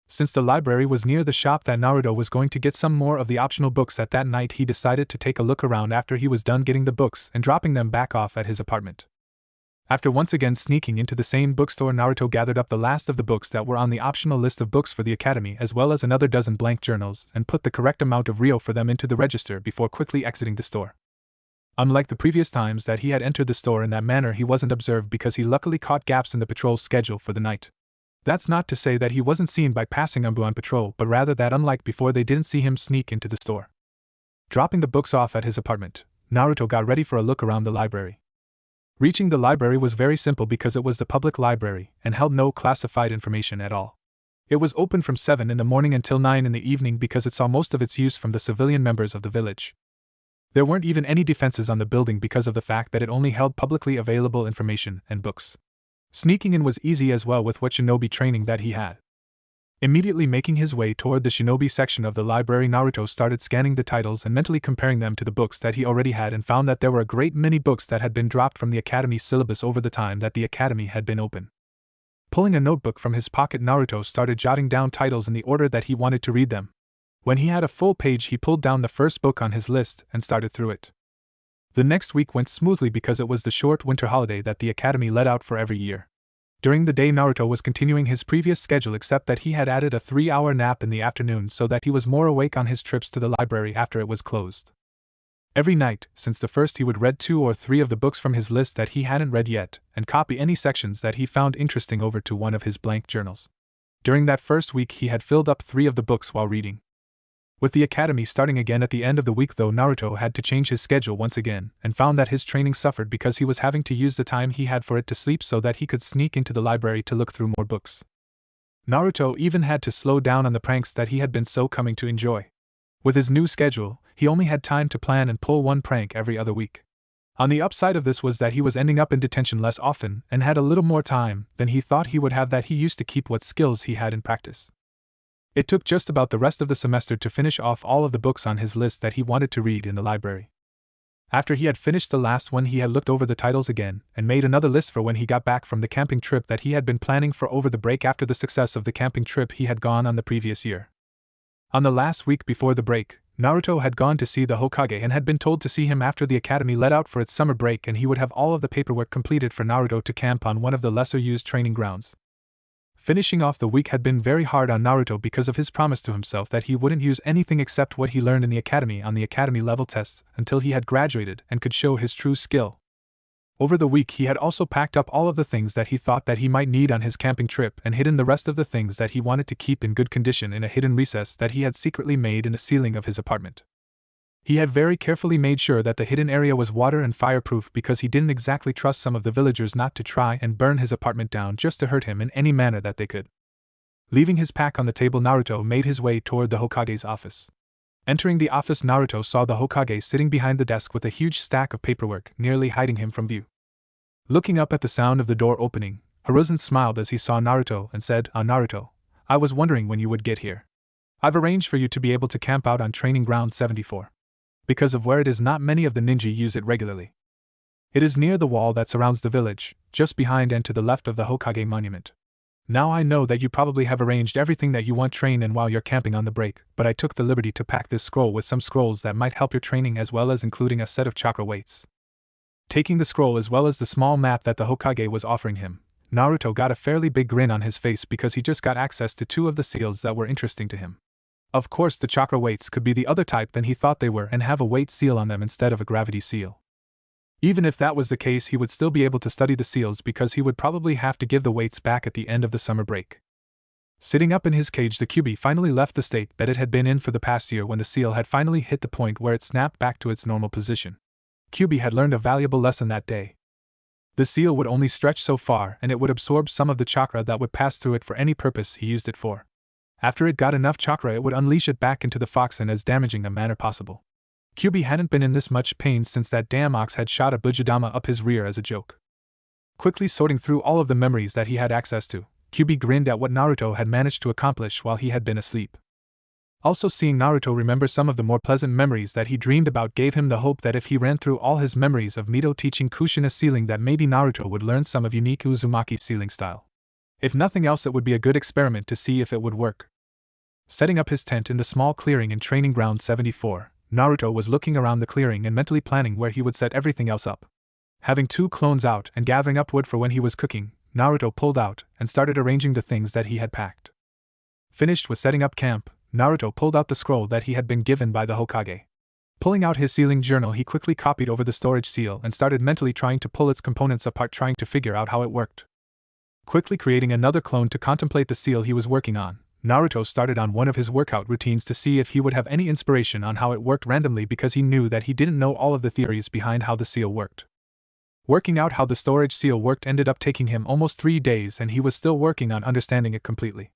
Since the library was near the shop that Naruto was going to get some more of the optional books at that night, he decided to take a look around after he was done getting the books and dropping them back off at his apartment. After once again sneaking into the same bookstore, Naruto gathered up the last of the books that were on the optional list of books for the Academy, as well as another dozen blank journals, and put the correct amount of Ryo for them into the register before quickly exiting the store. Unlike the previous times that he had entered the store in that manner, he wasn't observed because he luckily caught gaps in the patrol schedule for the night. That's not to say that he wasn't seen by passing Umbu on patrol, but rather that unlike before, they didn't see him sneak into the store. Dropping the books off at his apartment, Naruto got ready for a look around the library. Reaching the library was very simple because it was the public library and held no classified information at all. It was open from 7 in the morning until 9 in the evening because it saw most of its use from the civilian members of the village. There weren't even any defenses on the building because of the fact that it only held publicly available information and books. Sneaking in was easy as well with what shinobi training that he had. Immediately making his way toward the shinobi section of the library, Naruto started scanning the titles and mentally comparing them to the books that he already had, and found that there were a great many books that had been dropped from the Academy's syllabus over the time that the Academy had been open. Pulling a notebook from his pocket, Naruto started jotting down titles in the order that he wanted to read them. When he had a full page, he pulled down the first book on his list and started through it. The next week went smoothly because it was the short winter holiday that the Academy let out for every year. During the day, Naruto was continuing his previous schedule, except that he had added a 3-hour nap in the afternoon so that he was more awake on his trips to the library after it was closed. Every night, since the first, he would read 2 or 3 of the books from his list that he hadn't read yet, and copy any sections that he found interesting over to one of his blank journals. During that first week, he had filled up 3 of the books while reading. With the Academy starting again at the end of the week, though, Naruto had to change his schedule once again, and found that his training suffered because he was having to use the time he had for it to sleep so that he could sneak into the library to look through more books. Naruto even had to slow down on the pranks that he had been so coming to enjoy. With his new schedule, he only had time to plan and pull one prank every other week. On the upside of this was that he was ending up in detention less often and had a little more time than he thought he would have that he used to keep what skills he had in practice. It took just about the rest of the semester to finish off all of the books on his list that he wanted to read in the library. After he had finished the last one, he had looked over the titles again and made another list for when he got back from the camping trip that he had been planning for over the break after the success of the camping trip he had gone on the previous year. On the last week before the break, Naruto had gone to see the Hokage and had been told to see him after the academy let out for its summer break, and he would have all of the paperwork completed for Naruto to camp on one of the lesser-used training grounds. Finishing off the week had been very hard on Naruto because of his promise to himself that he wouldn't use anything except what he learned in the academy on the academy level tests until he had graduated and could show his true skill. Over the week he had also packed up all of the things that he thought that he might need on his camping trip and hidden the rest of the things that he wanted to keep in good condition in a hidden recess that he had secretly made in the ceiling of his apartment. He had very carefully made sure that the hidden area was water and fireproof because he didn't exactly trust some of the villagers not to try and burn his apartment down just to hurt him in any manner that they could. Leaving his pack on the table, Naruto made his way toward the Hokage's office. Entering the office, Naruto saw the Hokage sitting behind the desk with a huge stack of paperwork nearly hiding him from view. Looking up at the sound of the door opening, Hiruzen smiled as he saw Naruto and said, "Ah, Naruto, I was wondering when you would get here. I've arranged for you to be able to camp out on Training Ground 74. Because of where it is, not many of the ninja use it regularly. It is near the wall that surrounds the village, just behind and to the left of the Hokage monument. Now I know that you probably have arranged everything that you want train in while you're camping on the break, but I took the liberty to pack this scroll with some scrolls that might help your training, as well as including a set of chakra weights." Taking the scroll as well as the small map that the Hokage was offering him, Naruto got a fairly big grin on his face because he just got access to two of the seals that were interesting to him. Of course, the chakra weights could be the other type than he thought they were and have a weight seal on them instead of a gravity seal. Even if that was the case, he would still be able to study the seals because he would probably have to give the weights back at the end of the summer break. Sitting up in his cage, the Kyuubi finally left the state that it had been in for the past year when the seal had finally hit the point where it snapped back to its normal position. Kyuubi had learned a valuable lesson that day. The seal would only stretch so far, and it would absorb some of the chakra that would pass through it for any purpose he used it for. After it got enough chakra, it would unleash it back into the fox in as damaging a manner possible. Kyuubi hadn't been in this much pain since that damn ox had shot a Bujidama up his rear as a joke. Quickly sorting through all of the memories that he had access to, Kyuubi grinned at what Naruto had managed to accomplish while he had been asleep. Also, seeing Naruto remember some of the more pleasant memories that he dreamed about gave him the hope that if he ran through all his memories of Mito teaching Kushina sealing, that maybe Naruto would learn some of unique Uzumaki sealing style. If nothing else, it would be a good experiment to see if it would work. Setting up his tent in the small clearing in Training Ground 74, Naruto was looking around the clearing and mentally planning where he would set everything else up. Having two clones out and gathering up wood for when he was cooking, Naruto pulled out and started arranging the things that he had packed. Finished with setting up camp, Naruto pulled out the scroll that he had been given by the Hokage. Pulling out his sealing journal, he quickly copied over the storage seal and started mentally trying to pull its components apart, trying to figure out how it worked. Quickly creating another clone to contemplate the seal he was working on, Naruto started on one of his workout routines to see if he would have any inspiration on how it worked randomly, because he knew that he didn't know all of the theories behind how the seal worked. Working out how the storage seal worked ended up taking him almost 3 days, and he was still working on understanding it completely.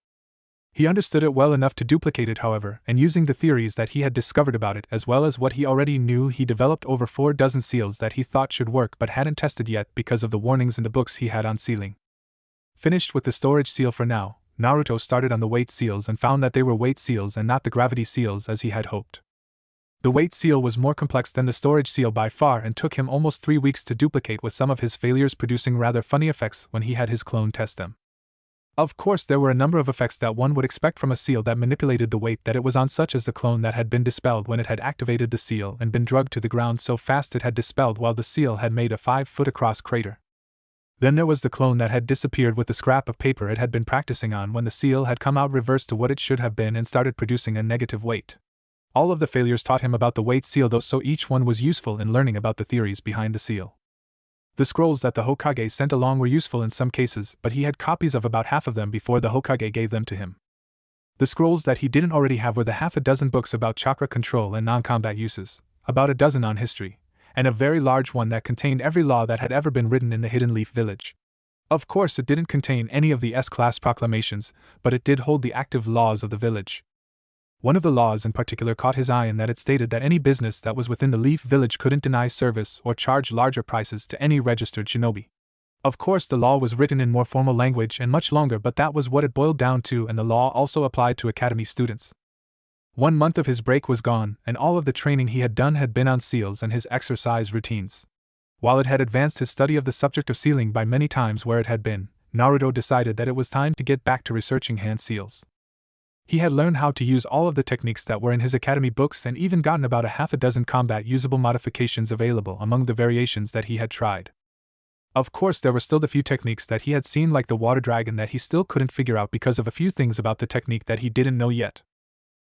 He understood it well enough to duplicate it, however, and using the theories that he had discovered about it as well as what he already knew, he developed over 4 dozen seals that he thought should work but hadn't tested yet because of the warnings in the books he had on sealing. Finished with the storage seal for now, Naruto started on the weight seals and found that they were weight seals and not the gravity seals as he had hoped. The weight seal was more complex than the storage seal by far and took him almost 3 weeks to duplicate, with some of his failures producing rather funny effects when he had his clone test them. Of course, there were a number of effects that one would expect from a seal that manipulated the weight that it was on, such as the clone that had been dispelled when it had activated the seal and been drugged to the ground so fast it had dispelled while the seal had made a 5-foot across crater. Then there was the clone that had disappeared with the scrap of paper it had been practicing on when the seal had come out reversed to what it should have been and started producing a negative weight. All of the failures taught him about the weight seal though, so each one was useful in learning about the theories behind the seal. The scrolls that the Hokage sent along were useful in some cases, but he had copies of about half of them before the Hokage gave them to him. The scrolls that he didn't already have were the half a dozen books about chakra control and non-combat uses, about a dozen on history, and a very large one that contained every law that had ever been written in the Hidden Leaf Village. Of course, it didn't contain any of the S-class proclamations, but it did hold the active laws of the village. One of the laws in particular caught his eye in that it stated that any business that was within the Leaf Village couldn't deny service or charge larger prices to any registered shinobi. Of course, the law was written in more formal language and much longer, but that was what it boiled down to, and the law also applied to academy students. 1 month of his break was gone, and all of the training he had done had been on seals and his exercise routines. While it had advanced his study of the subject of sealing by many times where it had been, Naruto decided that it was time to get back to researching hand seals. He had learned how to use all of the techniques that were in his academy books and even gotten about a half a dozen combat-usable modifications available among the variations that he had tried. Of course, there were still the few techniques that he had seen, like the water dragon, that he still couldn't figure out because of a few things about the technique that he didn't know yet.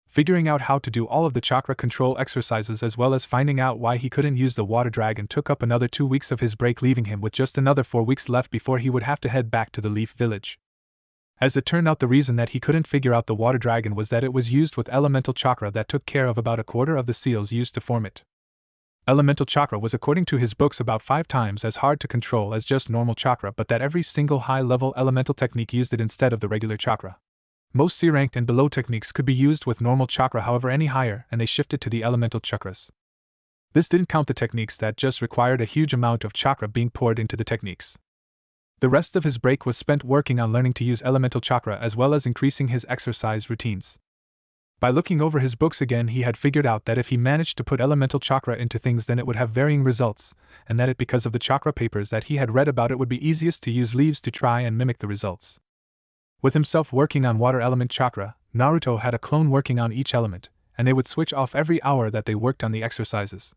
Figuring out how to do all of the chakra control exercises as well as finding out why he couldn't use the water dragon took up another 2 weeks of his break, leaving him with just another 4 weeks left before he would have to head back to the Leaf Village. As it turned out, the reason that he couldn't figure out the water dragon was that it was used with elemental chakra that took care of about a quarter of the seals used to form it. Elemental chakra was, according to his books, about 5 times as hard to control as just normal chakra, but that every single high-level elemental technique used it instead of the regular chakra. Most C-ranked and below techniques could be used with normal chakra, however any higher, and they shifted to the elemental chakras. This didn't count the techniques that just required a huge amount of chakra being poured into the techniques. The rest of his break was spent working on learning to use elemental chakra as well as increasing his exercise routines. By looking over his books again, he had figured out that if he managed to put elemental chakra into things, then it would have varying results, and that because of the chakra papers that he had read about, it would be easiest to use leaves to try and mimic the results. With himself working on water element chakra, Naruto had a clone working on each element, and they would switch off every hour that they worked on the exercises.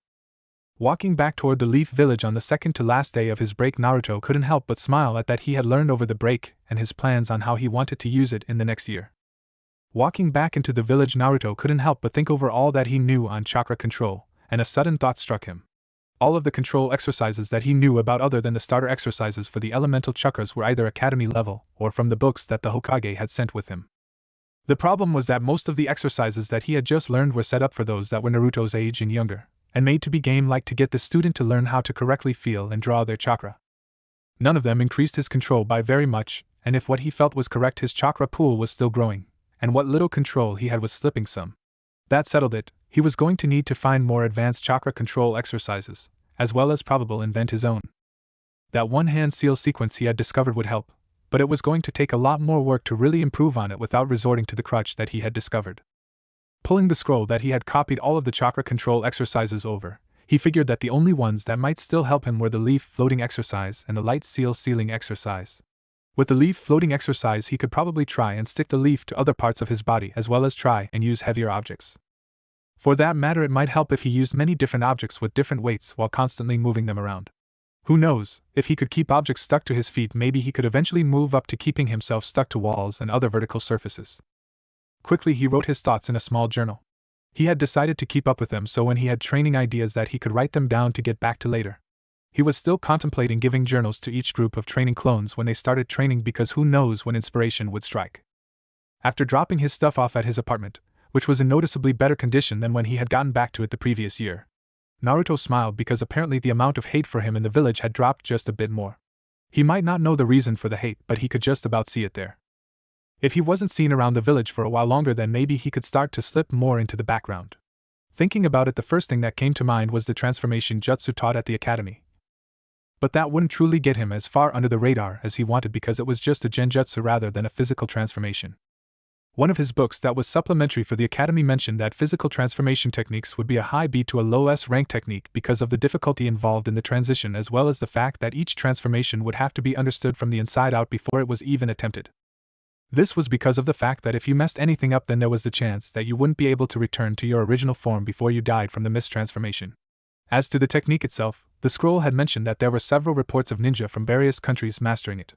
Walking back toward the Leaf Village on the second to last day of his break, Naruto couldn't help but smile at that he had learned over the break and his plans on how he wanted to use it in the next year. Walking back into the village, Naruto couldn't help but think over all that he knew on chakra control, and a sudden thought struck him. All of the control exercises that he knew about other than the starter exercises for the elemental chakras were either academy level or from the books that the Hokage had sent with him. The problem was that most of the exercises that he had just learned were set up for those that were Naruto's age and younger, and made to be game-like to get the student to learn how to correctly feel and draw their chakra. None of them increased his control by very much, and if what he felt was correct, his chakra pool was still growing, and what little control he had was slipping some. That settled it. He was going to need to find more advanced chakra control exercises, as well as probably invent his own. That one-hand seal sequence he had discovered would help, but it was going to take a lot more work to really improve on it without resorting to the crutch that he had discovered. Pulling the scroll that he had copied all of the chakra control exercises over, he figured that the only ones that might still help him were the leaf floating exercise and the light seal sealing exercise. With the leaf floating exercise, he could probably try and stick the leaf to other parts of his body as well as try and use heavier objects. For that matter, it might help if he used many different objects with different weights while constantly moving them around. Who knows, if he could keep objects stuck to his feet, maybe he could eventually move up to keeping himself stuck to walls and other vertical surfaces. Quickly he wrote his thoughts in a small journal. He had decided to keep up with them so when he had training ideas that he could write them down to get back to later. He was still contemplating giving journals to each group of training clones when they started training, because who knows when inspiration would strike. After dropping his stuff off at his apartment, which was in noticeably better condition than when he had gotten back to it the previous year, Naruto smiled because apparently the amount of hate for him in the village had dropped just a bit more. He might not know the reason for the hate, but he could just about see it there. If he wasn't seen around the village for a while longer, then maybe he could start to slip more into the background. Thinking about it, the first thing that came to mind was the transformation jutsu taught at the academy. But that wouldn't truly get him as far under the radar as he wanted, because it was just a genjutsu rather than a physical transformation. One of his books that was supplementary for the academy mentioned that physical transformation techniques would be a high B to a low S rank technique because of the difficulty involved in the transition, as well as the fact that each transformation would have to be understood from the inside out before it was even attempted. This was because of the fact that if you messed anything up, then there was the chance that you wouldn't be able to return to your original form before you died from the mistransformation. As to the technique itself, the scroll had mentioned that there were several reports of ninja from various countries mastering it.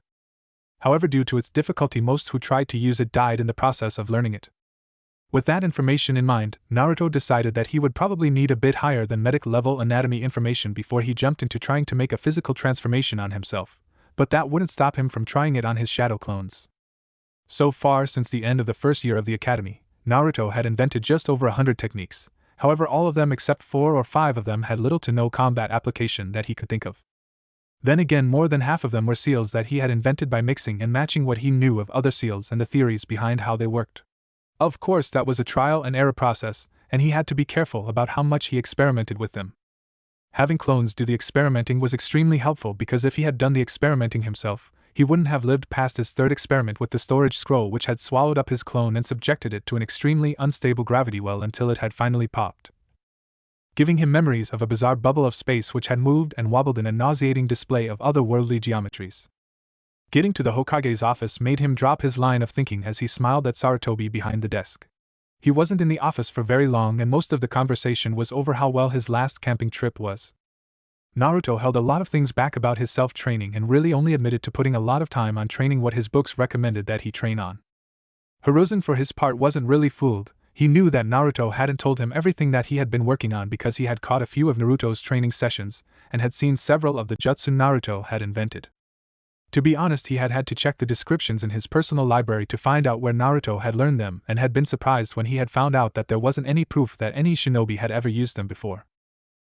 However, due to its difficulty, most who tried to use it died in the process of learning it. With that information in mind, Naruto decided that he would probably need a bit higher than medic level anatomy information before he jumped into trying to make a physical transformation on himself, but that wouldn't stop him from trying it on his shadow clones. So far, since the end of the first year of the academy, Naruto had invented just over 100 techniques. However, all of them except 4 or 5 of them had little to no combat application that he could think of. Then again, more than half of them were seals that he had invented by mixing and matching what he knew of other seals and the theories behind how they worked. Of course, that was a trial and error process, and he had to be careful about how much he experimented with them. Having clones do the experimenting was extremely helpful, because if he had done the experimenting himself, he wouldn't have lived past his third experiment with the storage scroll, which had swallowed up his clone and subjected it to an extremely unstable gravity well until it had finally popped, giving him memories of a bizarre bubble of space which had moved and wobbled in a nauseating display of otherworldly geometries. Getting to the Hokage's office made him drop his line of thinking as he smiled at Sarutobi behind the desk. He wasn't in the office for very long, and most of the conversation was over how well his last camping trip was. Naruto held a lot of things back about his self-training and really only admitted to putting a lot of time on training what his books recommended that he train on. Hiruzen, for his part, wasn't really fooled. He knew that Naruto hadn't told him everything that he had been working on because he had caught a few of Naruto's training sessions and had seen several of the jutsu Naruto had invented. To be honest, he had had to check the descriptions in his personal library to find out where Naruto had learned them, and had been surprised when he had found out that there wasn't any proof that any shinobi had ever used them before.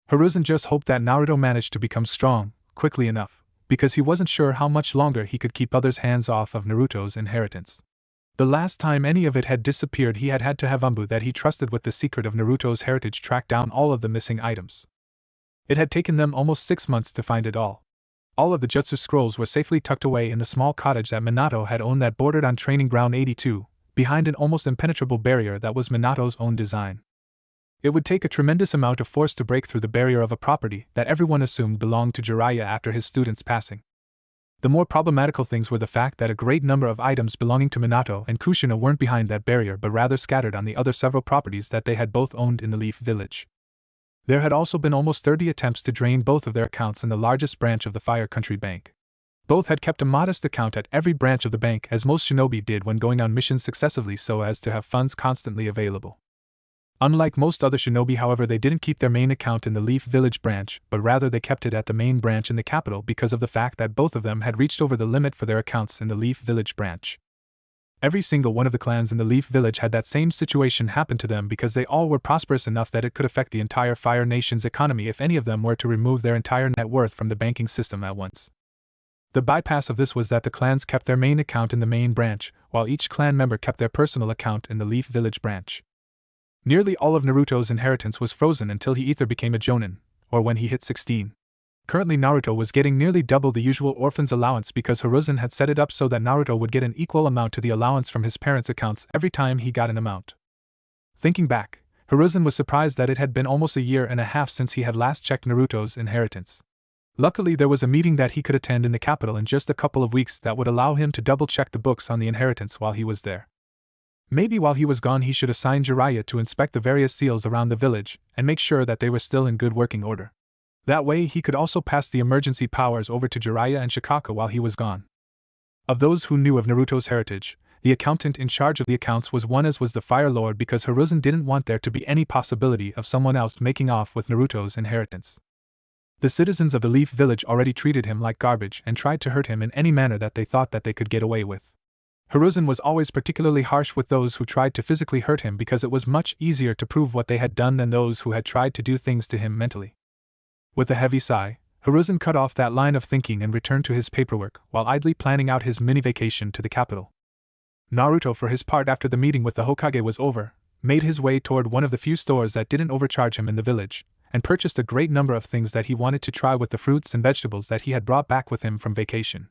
Hiruzen just hoped that Naruto managed to become strong quickly enough, because he wasn't sure how much longer he could keep others' hands off of Naruto's inheritance. The last time any of it had disappeared, he had had to have Umbu, that he trusted with the secret of Naruto's heritage, track down all of the missing items. It had taken them almost 6 months to find it all. All of the jutsu scrolls were safely tucked away in the small cottage that Minato had owned that bordered on Training Ground 82, behind an almost impenetrable barrier that was Minato's own design. It would take a tremendous amount of force to break through the barrier of a property that everyone assumed belonged to Jiraiya after his student's passing. The more problematical things were the fact that a great number of items belonging to Minato and Kushina weren't behind that barrier but rather scattered on the other several properties that they had both owned in the Leaf Village. There had also been almost 30 attempts to drain both of their accounts in the largest branch of the Fire Country Bank. Both had kept a modest account at every branch of the bank, as most shinobi did when going on missions successively, so as to have funds constantly available. Unlike most other shinobi, however, they didn't keep their main account in the Leaf Village branch, but rather they kept it at the main branch in the capital because of the fact that both of them had reached over the limit for their accounts in the Leaf Village branch. Every single one of the clans in the Leaf Village had that same situation happen to them because they all were prosperous enough that it could affect the entire Fire Nation's economy if any of them were to remove their entire net worth from the banking system at once. The bypass of this was that the clans kept their main account in the main branch, while each clan member kept their personal account in the Leaf Village branch. Nearly all of Naruto's inheritance was frozen until he either became a jonin, or when he hit 16. Currently Naruto was getting nearly double the usual orphan's allowance because Hiruzen had set it up so that Naruto would get an equal amount to the allowance from his parents' accounts every time he got an amount. Thinking back, Hiruzen was surprised that it had been almost a year and a half since he had last checked Naruto's inheritance. Luckily, there was a meeting that he could attend in the capital in just a couple of weeks that would allow him to double-check the books on the inheritance while he was there. Maybe while he was gone he should assign Jiraiya to inspect the various seals around the village and make sure that they were still in good working order. That way he could also pass the emergency powers over to Jiraiya and Chakra while he was gone. Of those who knew of Naruto's heritage, the accountant in charge of the accounts was one as was the Fire Lord, because Hiruzen didn't want there to be any possibility of someone else making off with Naruto's inheritance. The citizens of the Leaf Village already treated him like garbage and tried to hurt him in any manner that they thought that they could get away with. Hiruzen was always particularly harsh with those who tried to physically hurt him because it was much easier to prove what they had done than those who had tried to do things to him mentally. With a heavy sigh, Hiruzen cut off that line of thinking and returned to his paperwork while idly planning out his mini-vacation to the capital. Naruto, for his part, after the meeting with the Hokage was over, made his way toward one of the few stores that didn't overcharge him in the village, and purchased a great number of things that he wanted to try with the fruits and vegetables that he had brought back with him from vacation.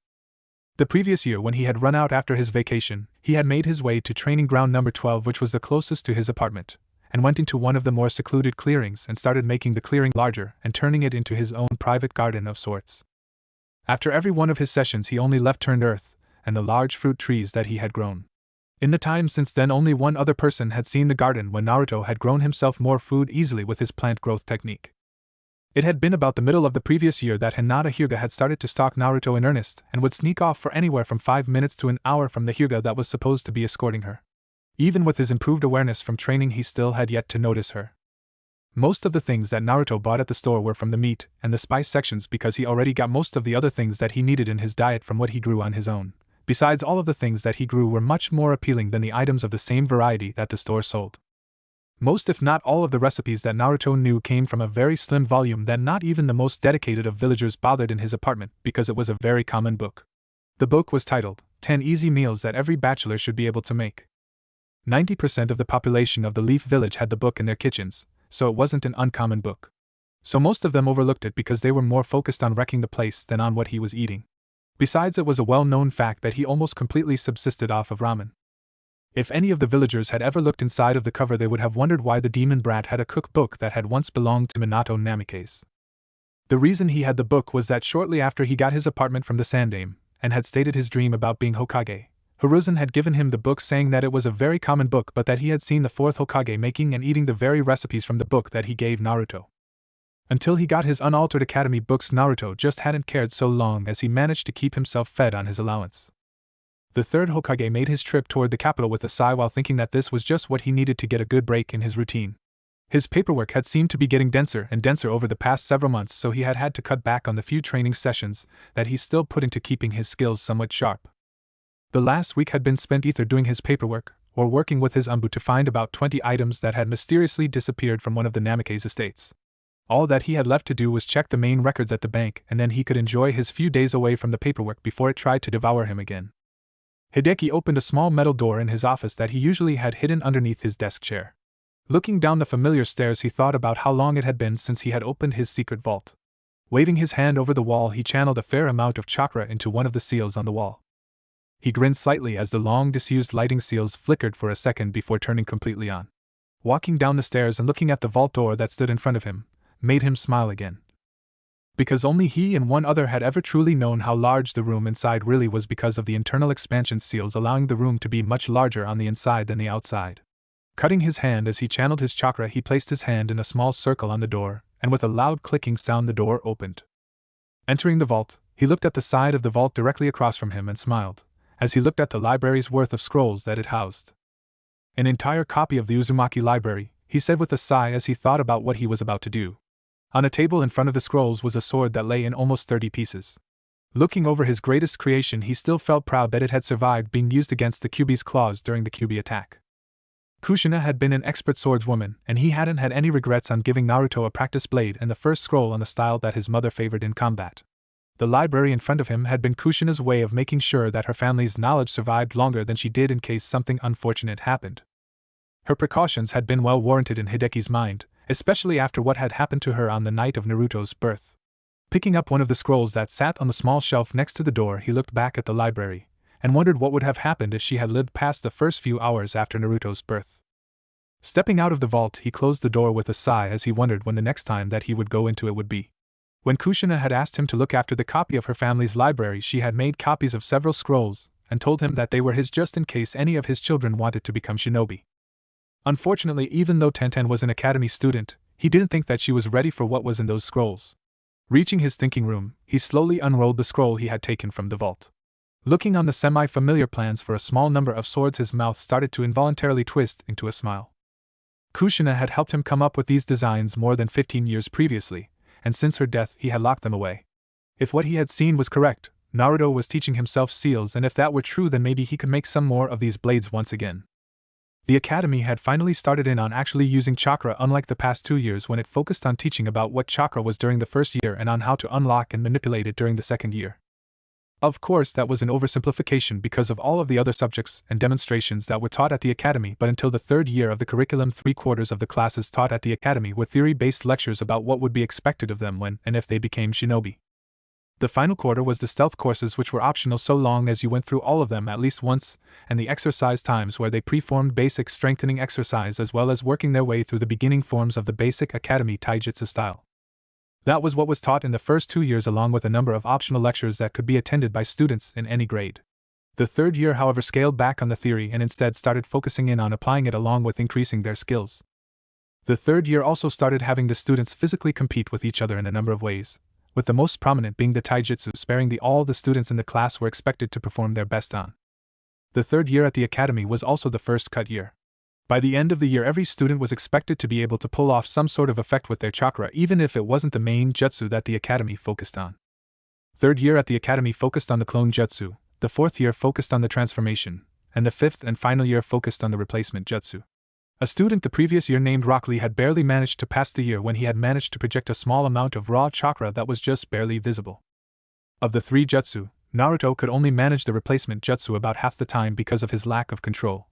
The previous year, when he had run out after his vacation, he had made his way to Training Ground number 12, which was the closest to his apartment, and went into one of the more secluded clearings and started making the clearing larger and turning it into his own private garden of sorts. After every one of his sessions he only left turned earth and the large fruit trees that he had grown. In the time since then, only one other person had seen the garden when Naruto had grown himself more food easily with his plant growth technique. It had been about the middle of the previous year that Hinata Hyuga had started to stalk Naruto in earnest and would sneak off for anywhere from 5 minutes to an hour from the Hyuga that was supposed to be escorting her. Even with his improved awareness from training, he still had yet to notice her. Most of the things that Naruto bought at the store were from the meat and the spice sections because he already got most of the other things that he needed in his diet from what he grew on his own. Besides, all of the things that he grew were much more appealing than the items of the same variety that the store sold. Most, if not all, of the recipes that Naruto knew came from a very slim volume that not even the most dedicated of villagers bothered in his apartment because it was a very common book. The book was titled 10 Easy Meals That Every Bachelor Should Be Able to Make. 90% of the population of the Leaf Village had the book in their kitchens, so it wasn't an uncommon book. So most of them overlooked it because they were more focused on wrecking the place than on what he was eating. Besides, it was a well-known fact that he almost completely subsisted off of ramen. If any of the villagers had ever looked inside of the cover, they would have wondered why the demon brat had a cookbook that had once belonged to Minato Namikaze. The reason he had the book was that shortly after he got his apartment from the Sandame, and had stated his dream about being Hokage, Hiruzen had given him the book, saying that it was a very common book, but that he had seen the fourth Hokage making and eating the very recipes from the book that he gave Naruto. Until he got his unaltered academy books, Naruto just hadn't cared so long as he managed to keep himself fed on his allowance. The third Hokage made his trip toward the capital with a sigh while thinking that this was just what he needed to get a good break in his routine. His paperwork had seemed to be getting denser and denser over the past several months, so he had to cut back on the few training sessions that he still put into keeping his skills somewhat sharp. The last week had been spent either doing his paperwork or working with his umbu to find about 20 items that had mysteriously disappeared from one of the Namikaze estates. All that he had left to do was check the main records at the bank, and then he could enjoy his few days away from the paperwork before it tried to devour him again. Hideki opened a small metal door in his office that he usually had hidden underneath his desk chair. Looking down the familiar stairs, he thought about how long it had been since he had opened his secret vault. Waving his hand over the wall, he channeled a fair amount of chakra into one of the seals on the wall. He grinned slightly as the long disused lighting seals flickered for a second before turning completely on. Walking down the stairs and looking at the vault door that stood in front of him made him smile again. Because only he and one other had ever truly known how large the room inside really was, because of the internal expansion seals allowing the room to be much larger on the inside than the outside. Cutting his hand as he channeled his chakra, he placed his hand in a small circle on the door, and with a loud clicking sound the door opened. Entering the vault, he looked at the side of the vault directly across from him and smiled, as he looked at the library's worth of scrolls that it housed. An entire copy of the Uzumaki library, he said with a sigh as he thought about what he was about to do. On a table in front of the scrolls was a sword that lay in almost 30 pieces. Looking over his greatest creation, he still felt proud that it had survived being used against the Kyuubi's claws during the Kyuubi attack. Kushina had been an expert swordswoman, and he hadn't had any regrets on giving Naruto a practice blade and the first scroll on the style that his mother favored in combat. The library in front of him had been Kushina's way of making sure that her family's knowledge survived longer than she did in case something unfortunate happened. Her precautions had been well warranted in Hideki's mind, especially after what had happened to her on the night of Naruto's birth. Picking up one of the scrolls that sat on the small shelf next to the door, he looked back at the library and wondered what would have happened if she had lived past the first few hours after Naruto's birth. Stepping out of the vault, he closed the door with a sigh as he wondered when the next time that he would go into it would be. When Kushina had asked him to look after the copy of her family's library, she had made copies of several scrolls and told him that they were his just in case any of his children wanted to become shinobi. Unfortunately, even though Tenten was an academy student, he didn't think that she was ready for what was in those scrolls. Reaching his thinking room, he slowly unrolled the scroll he had taken from the vault. Looking on the semi-familiar plans for a small number of swords, his mouth started to involuntarily twist into a smile. Kushina had helped him come up with these designs more than 15 years previously, and since her death he had locked them away. If what he had seen was correct, Naruto was teaching himself seals, and if that were true, then maybe he could make some more of these blades once again. The academy had finally started in on actually using chakra, unlike the past 2 years when it focused on teaching about what chakra was during the first year and on how to unlock and manipulate it during the second year. Of course, that was an oversimplification because of all of the other subjects and demonstrations that were taught at the academy, but until the third year of the curriculum, 3/4 of the classes taught at the academy were theory-based lectures about what would be expected of them when and if they became shinobi. The final quarter was the stealth courses, which were optional so long as you went through all of them at least once, and the exercise times where they preformed basic strengthening exercise as well as working their way through the beginning forms of the basic academy taijutsu style. That was what was taught in the first 2 years, along with a number of optional lectures that could be attended by students in any grade. The third year, however, scaled back on the theory and instead started focusing in on applying it along with increasing their skills. The third year also started having the students physically compete with each other in a number of ways, with the most prominent being the taijutsu, sparing all the students in the class were expected to perform their best on. The third year at the academy was also the first cut year. By the end of the year, every student was expected to be able to pull off some sort of effect with their chakra, even if it wasn't the main jutsu that the academy focused on. Third year at the academy focused on the clone jutsu, the fourth year focused on the transformation, and the fifth and final year focused on the replacement jutsu. A student the previous year named Rock Lee had barely managed to pass the year when he had managed to project a small amount of raw chakra that was just barely visible. Of the 3 jutsu, Naruto could only manage the replacement jutsu about half the time because of his lack of control.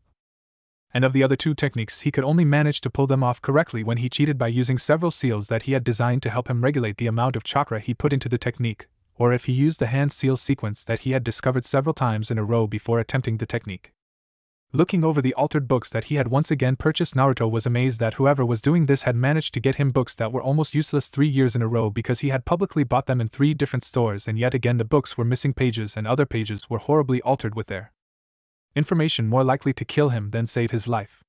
And of the other 2 techniques, he could only manage to pull them off correctly when he cheated by using several seals that he had designed to help him regulate the amount of chakra he put into the technique, or if he used the hand seal sequence that he had discovered several times in a row before attempting the technique. Looking over the altered books that he had once again purchased, Naruto was amazed that whoever was doing this had managed to get him books that were almost useless 3 years in a row because he had publicly bought them in 3 different stores, and yet again the books were missing pages and other pages were horribly altered with their information more likely to kill him than save his life.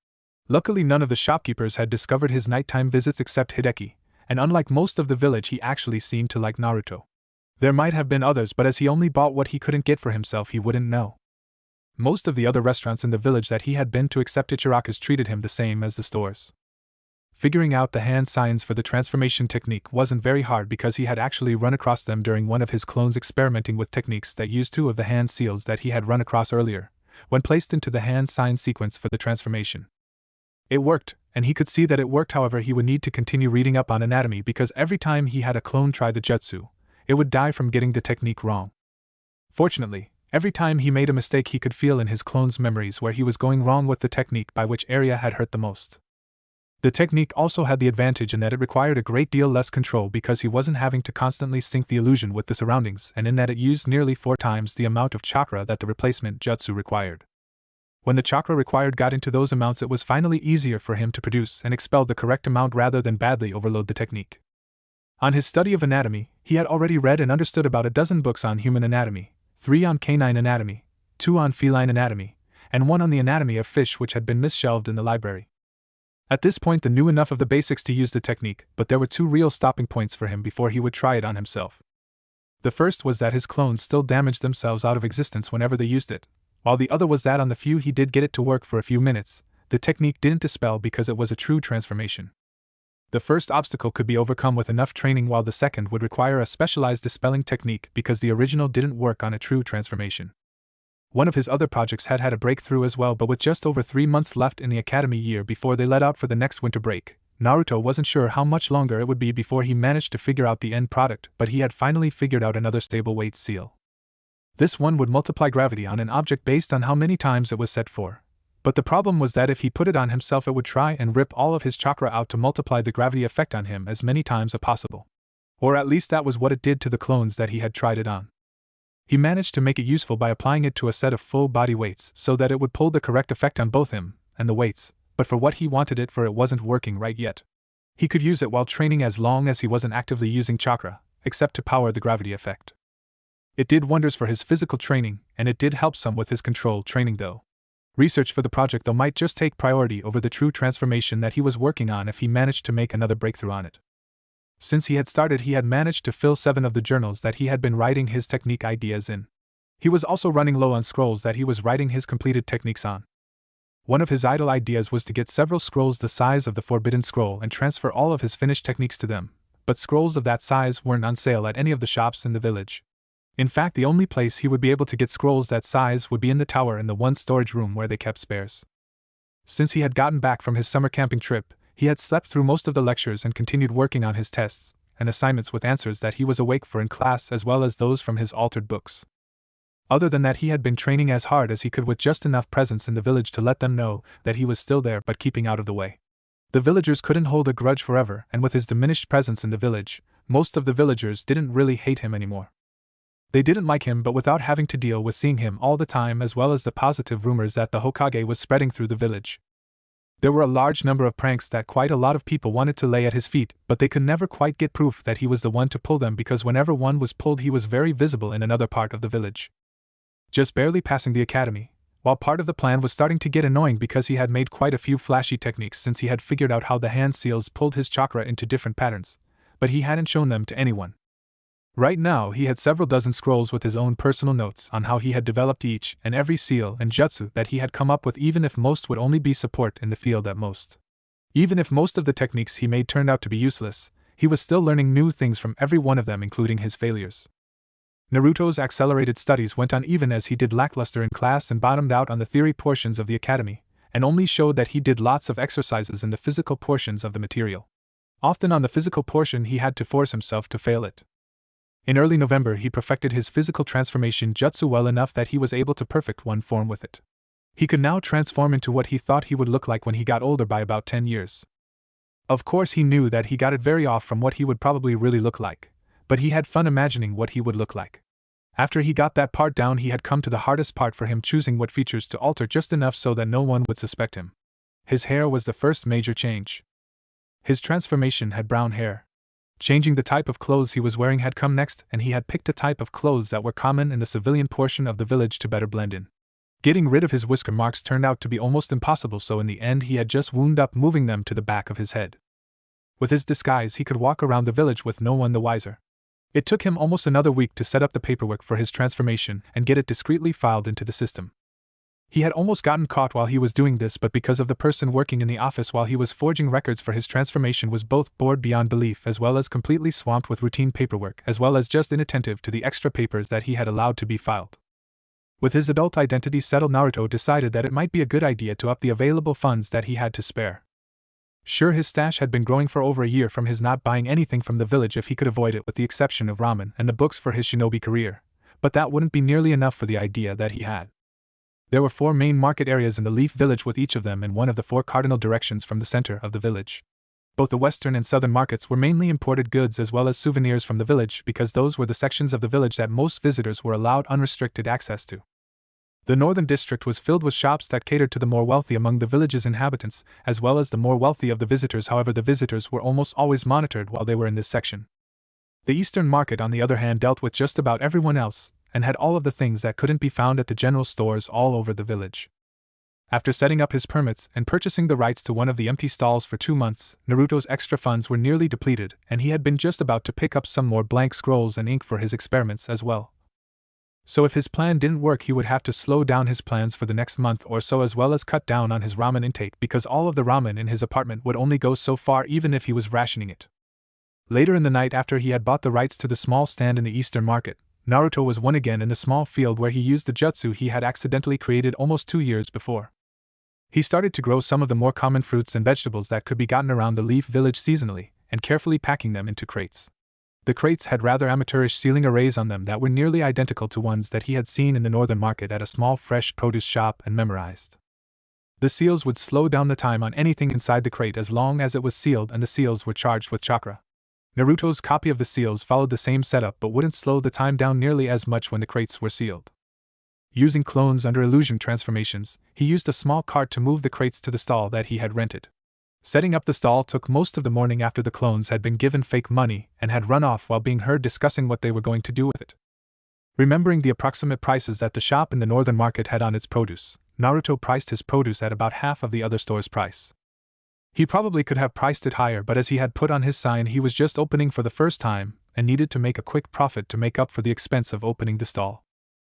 Luckily, none of the shopkeepers had discovered his nighttime visits except Hideki, and unlike most of the village, he actually seemed to like Naruto. There might have been others, but as he only bought what he couldn't get for himself, he wouldn't know. Most of the other restaurants in the village that he had been to except Ichiraku's treated him the same as the stores. Figuring out the hand signs for the transformation technique wasn't very hard because he had actually run across them during one of his clones experimenting with techniques that used 2 of the hand seals that he had run across earlier, when placed into the hand sign sequence for the transformation. It worked, and he could see that it worked. However, he would need to continue reading up on anatomy because every time he had a clone try the jutsu, it would die from getting the technique wrong. Fortunately, every time he made a mistake, he could feel in his clone's memories where he was going wrong with the technique, by which area had hurt the most. The technique also had the advantage in that it required a great deal less control because he wasn't having to constantly sync the illusion with the surroundings, and in that it used nearly 4 times the amount of chakra that the replacement jutsu required. When the chakra required got into those amounts, it was finally easier for him to produce and expel the correct amount rather than badly overload the technique. On his study of anatomy, he had already read and understood about a dozen books on human anatomy, 3 on canine anatomy, 2 on feline anatomy, and 1 on the anatomy of fish, which had been misshelved in the library. At this point, he knew enough of the basics to use the technique, but there were 2 real stopping points for him before he would try it on himself. The first was that his clones still damaged themselves out of existence whenever they used it, while the other was that on the few he did get it to work for a few minutes, the technique didn't dispel because it was a true transformation. The first obstacle could be overcome with enough training, while the second would require a specialized dispelling technique because the original didn't work on a true transformation. One of his other projects had had a breakthrough as well, but with just over 3 months left in the academy year before they let out for the next winter break, Naruto wasn't sure how much longer it would be before he managed to figure out the end product, but he had finally figured out another stable weight seal. This one would multiply gravity on an object based on how many times it was set for. But the problem was that if he put it on himself, it would try and rip all of his chakra out to multiply the gravity effect on him as many times as possible. Or at least that was what it did to the clones that he had tried it on. He managed to make it useful by applying it to a set of full body weights so that it would pull the correct effect on both him and the weights, but for what he wanted it for, it wasn't working right yet. He could use it while training as long as he wasn't actively using chakra, except to power the gravity effect. It did wonders for his physical training, and it did help some with his control training though. Research for the project though might just take priority over the true transformation that he was working on if he managed to make another breakthrough on it. Since he had started, he had managed to fill 7 of the journals that he had been writing his technique ideas in. He was also running low on scrolls that he was writing his completed techniques on. One of his idle ideas was to get several scrolls the size of the Forbidden Scroll and transfer all of his finished techniques to them, but scrolls of that size weren't on sale at any of the shops in the village. In fact, the only place he would be able to get scrolls that size would be in the tower in the one storage room where they kept spares. Since he had gotten back from his summer camping trip, he had slept through most of the lectures and continued working on his tests and assignments with answers that he was awake for in class, as well as those from his altered books. Other than that, he had been training as hard as he could with just enough presence in the village to let them know that he was still there but keeping out of the way. The villagers couldn't hold a grudge forever, and with his diminished presence in the village, most of the villagers didn't really hate him anymore. They didn't like him, but without having to deal with seeing him all the time, as well as the positive rumors that the Hokage was spreading through the village. There were a large number of pranks that quite a lot of people wanted to lay at his feet, but they could never quite get proof that he was the one to pull them because whenever one was pulled, he was very visible in another part of the village. Just barely passing the academy, while part of the plan was starting to get annoying because he had made quite a few flashy techniques since he had figured out how the hand seals pulled his chakra into different patterns, but he hadn't shown them to anyone. Right now, he had several dozen scrolls with his own personal notes on how he had developed each and every seal and jutsu that he had come up with, even if most would only be support in the field at most. Even if most of the techniques he made turned out to be useless, he was still learning new things from every one of them, including his failures. Naruto's accelerated studies went on even as he did lackluster in class and bottomed out on the theory portions of the academy, and only showed that he did lots of exercises in the physical portions of the material. Often on the physical portion he had to force himself to fail it. In early November he perfected his physical transformation jutsu well enough that he was able to perfect one form with it. He could now transform into what he thought he would look like when he got older by about 10 years. Of course he knew that he got it very off from what he would probably really look like, but he had fun imagining what he would look like. After he got that part down, he had come to the hardest part for him, choosing what features to alter just enough so that no one would suspect him. His hair was the first major change. His transformation had brown hair. Changing the type of clothes he was wearing had come next, and he had picked a type of clothes that were common in the civilian portion of the village to better blend in. Getting rid of his whisker marks turned out to be almost impossible, so in the end he had just wound up moving them to the back of his head. With his disguise, he could walk around the village with no one the wiser. It took him almost another week to set up the paperwork for his transformation and get it discreetly filed into the system. He had almost gotten caught while he was doing this, but because of the person working in the office while he was forging records for his transformation was both bored beyond belief as well as completely swamped with routine paperwork, as well as just inattentive to the extra papers that he had allowed to be filed. With his adult identity settled, Naruto decided that it might be a good idea to up the available funds that he had to spare. Sure, his stash had been growing for over a year from his not buying anything from the village if he could avoid it, with the exception of ramen and the books for his shinobi career, but that wouldn't be nearly enough for the idea that he had. There were 4 main market areas in the Leaf Village, with each of them in one of the 4 cardinal directions from the center of the village. Both the western and southern markets were mainly imported goods as well as souvenirs from the village, because those were the sections of the village that most visitors were allowed unrestricted access to. The northern district was filled with shops that catered to the more wealthy among the village's inhabitants, as well as the more wealthy of the visitors. However, the visitors were almost always monitored while they were in this section. The eastern market, on the other hand, dealt with just about everyone else, and had all of the things that couldn't be found at the general stores all over the village. After setting up his permits and purchasing the rights to one of the empty stalls for 2 months, Naruto's extra funds were nearly depleted, and he had been just about to pick up some more blank scrolls and ink for his experiments as well. So if his plan didn't work, he would have to slow down his plans for the next month or so, as well as cut down on his ramen intake, because all of the ramen in his apartment would only go so far even if he was rationing it. Later in the night, after he had bought the rights to the small stand in the eastern market, Naruto was once again in the small field where he used the jutsu he had accidentally created almost 2 years before. He started to grow some of the more common fruits and vegetables that could be gotten around the Leaf Village seasonally, and carefully packing them into crates. The crates had rather amateurish ceiling arrays on them that were nearly identical to ones that he had seen in the northern market at a small fresh produce shop and memorized. The seals would slow down the time on anything inside the crate as long as it was sealed, and the seals were charged with chakra. Naruto's copy of the seals followed the same setup but wouldn't slow the time down nearly as much when the crates were sealed. Using clones under illusion transformations, he used a small cart to move the crates to the stall that he had rented. Setting up the stall took most of the morning after the clones had been given fake money and had run off while being heard discussing what they were going to do with it. Remembering the approximate prices that the shop in the northern market had on its produce, Naruto priced his produce at about half of the other store's price. He probably could have priced it higher, but as he had put on his sign, he was just opening for the first time and needed to make a quick profit to make up for the expense of opening the stall.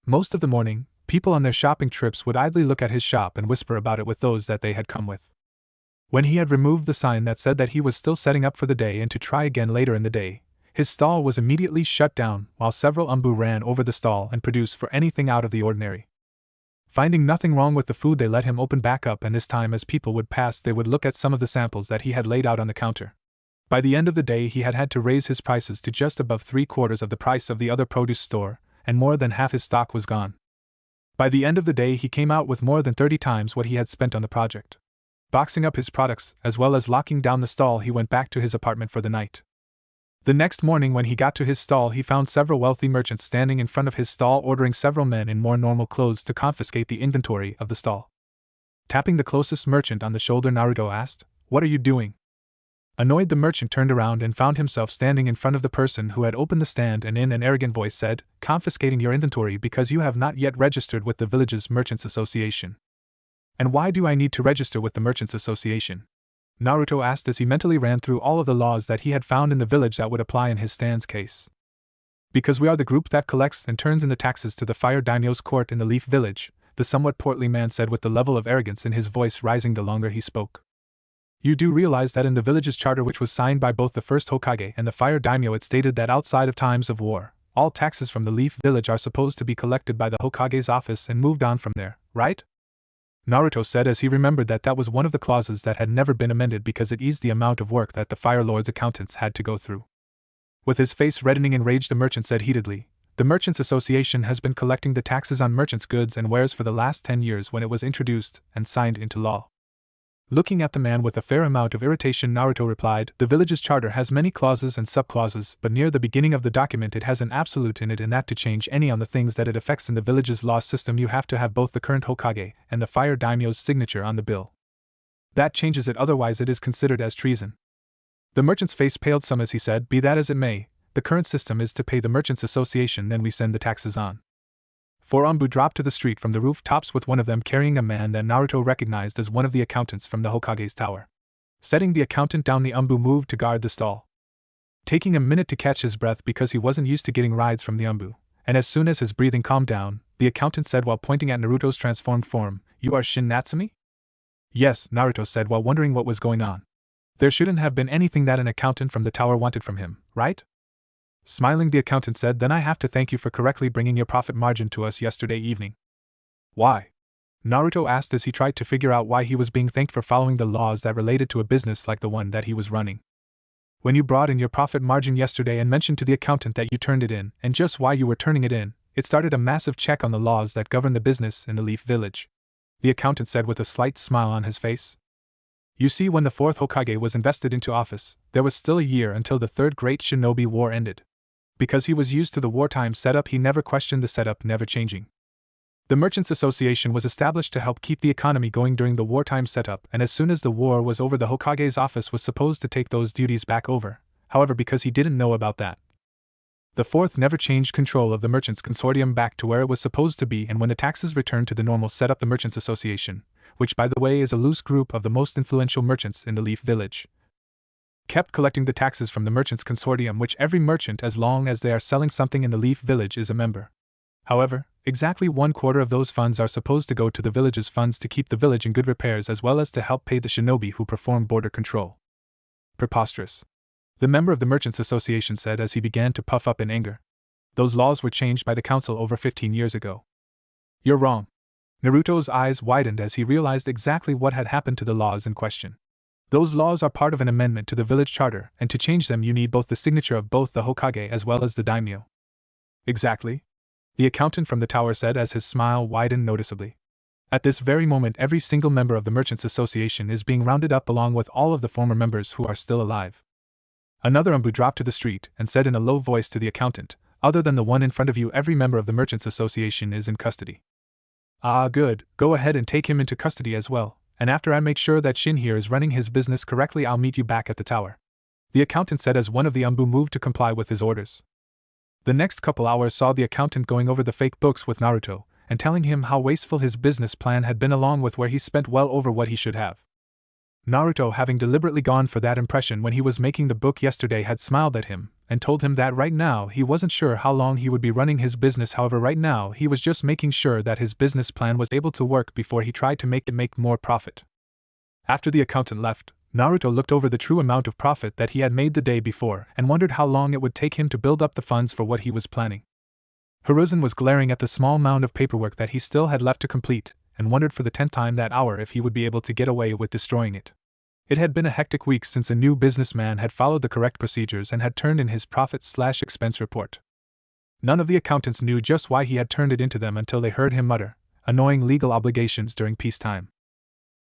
Most of the morning, people on their shopping trips would idly look at his shop and whisper about it with those that they had come with. When he had removed the sign that said that he was still setting up for the day and to try again later in the day, his stall was immediately shut down, while several umbu ran over the stall and produced for anything out of the ordinary. Finding nothing wrong with the food, they let him open back up, and this time as people would pass they would look at some of the samples that he had laid out on the counter. By the end of the day he had to raise his prices to just above 3/4 of the price of the other produce store, and more than half his stock was gone. By the end of the day he came out with more than 30 times what he had spent on the project. Boxing up his products, as well as locking down the stall, he went back to his apartment for the night. The next morning when he got to his stall, he found several wealthy merchants standing in front of his stall ordering several men in more normal clothes to confiscate the inventory of the stall. Tapping the closest merchant on the shoulder, Naruto asked, "What are you doing?" Annoyed, the merchant turned around and found himself standing in front of the person who had opened the stand and in an arrogant voice said, "Confiscating your inventory because you have not yet registered with the village's Merchants Association." "And why do I need to register with the Merchants Association?" Naruto asked as he mentally ran through all of the laws that he had found in the village that would apply in his stand's case. "Because we are the group that collects and turns in the taxes to the fire daimyo's court in the Leaf Village," the somewhat portly man said with the level of arrogance in his voice rising the longer he spoke. "You do realize that in the village's charter, which was signed by both the first Hokage and the fire daimyo, it stated that outside of times of war, all taxes from the Leaf Village are supposed to be collected by the Hokage's office and moved on from there, right?" Naruto said as he remembered that that was one of the clauses that had never been amended because it eased the amount of work that the Fire Lord's accountants had to go through. With his face reddening in rage, the merchant said heatedly, "The Merchants Association has been collecting the taxes on merchants' goods and wares for the last 10 years when it was introduced and signed into law. Looking at the man with a fair amount of irritation, Naruto replied, "The village's charter has many clauses and subclauses, but near the beginning of the document it has an absolute in it, and that to change any on the things that it affects in the village's law system you have to have both the current Hokage and the fire daimyo's signature on the bill. That changes it, otherwise it is considered as treason." The merchant's face paled some as he said, "Be that as it may, the current system is to pay the Merchants Association, then we send the taxes on." Four Anbu dropped to the street from the rooftops, with one of them carrying a man that Naruto recognized as one of the accountants from the Hokage's tower. Setting the accountant down, the Anbu moved to guard the stall. Taking a minute to catch his breath because he wasn't used to getting rides from the Anbu, and as soon as his breathing calmed down, the accountant said while pointing at Naruto's transformed form, "You are Shin Natsumi?" "Yes," Naruto said while wondering what was going on. There shouldn't have been anything that an accountant from the tower wanted from him, right? Smiling, the accountant said, "Then I have to thank you for correctly bringing your profit margin to us yesterday evening." "Why?" Naruto asked as he tried to figure out why he was being thanked for following the laws that related to a business like the one that he was running. "When you brought in your profit margin yesterday and mentioned to the accountant that you turned it in, and just why you were turning it in, it started a massive check on the laws that govern the business in the Leaf Village," the accountant said with a slight smile on his face. "You see, when the fourth Hokage was invested into office, there was still a year until the Third Great Shinobi War ended. Because he was used to the wartime setup, he never questioned the setup never changing. The Merchants Association was established to help keep the economy going during the wartime setup, and as soon as the war was over, the Hokage's office was supposed to take those duties back over. However, because he didn't know about that, the fourth never changed control of the Merchants Consortium back to where it was supposed to be, and when the taxes returned to the normal setup, the Merchants Association, which by the way is a loose group of the most influential merchants in the Leaf Village, kept collecting the taxes from the Merchants Consortium, which every merchant, as long as they are selling something in the Leaf Village, is a member. However, exactly 1/4 of those funds are supposed to go to the village's funds to keep the village in good repairs, as well as to help pay the shinobi who perform border control." "Preposterous," the member of the Merchants Association said as he began to puff up in anger. "Those laws were changed by the council over 15 years ago." "You're wrong." Naruto's eyes widened as he realized exactly what had happened to the laws in question. "Those laws are part of an amendment to the village charter, and to change them you need both the signature of both the Hokage as well as the daimyo." "Exactly?" the accountant from the tower said as his smile widened noticeably. "At this very moment, every single member of the Merchants Association is being rounded up along with all of the former members who are still alive." Another Anbu dropped to the street and said in a low voice to the accountant, "Other than the one in front of you, every member of the Merchants Association is in custody." "Ah, good, go ahead and take him into custody as well. And after I make sure that Shin here is running his business correctly, I'll meet you back at the tower," the accountant said as one of the Anbu moved to comply with his orders. The next couple hours saw the accountant going over the fake books with Naruto, and telling him how wasteful his business plan had been, along with where he spent well over what he should have. Naruto, having deliberately gone for that impression when he was making the book yesterday, had smiled at him, and told him that right now he wasn't sure how long he would be running his business. However, right now he was just making sure that his business plan was able to work before he tried to make it make more profit. After the accountant left, Naruto looked over the true amount of profit that he had made the day before and wondered how long it would take him to build up the funds for what he was planning. Hiruzen was glaring at the small mound of paperwork that he still had left to complete, and wondered for the 10th time that hour if he would be able to get away with destroying it. It had been a hectic week since a new businessman had followed the correct procedures and had turned in his profit/expense report. None of the accountants knew just why he had turned it into them until they heard him mutter, "Annoying legal obligations during peacetime."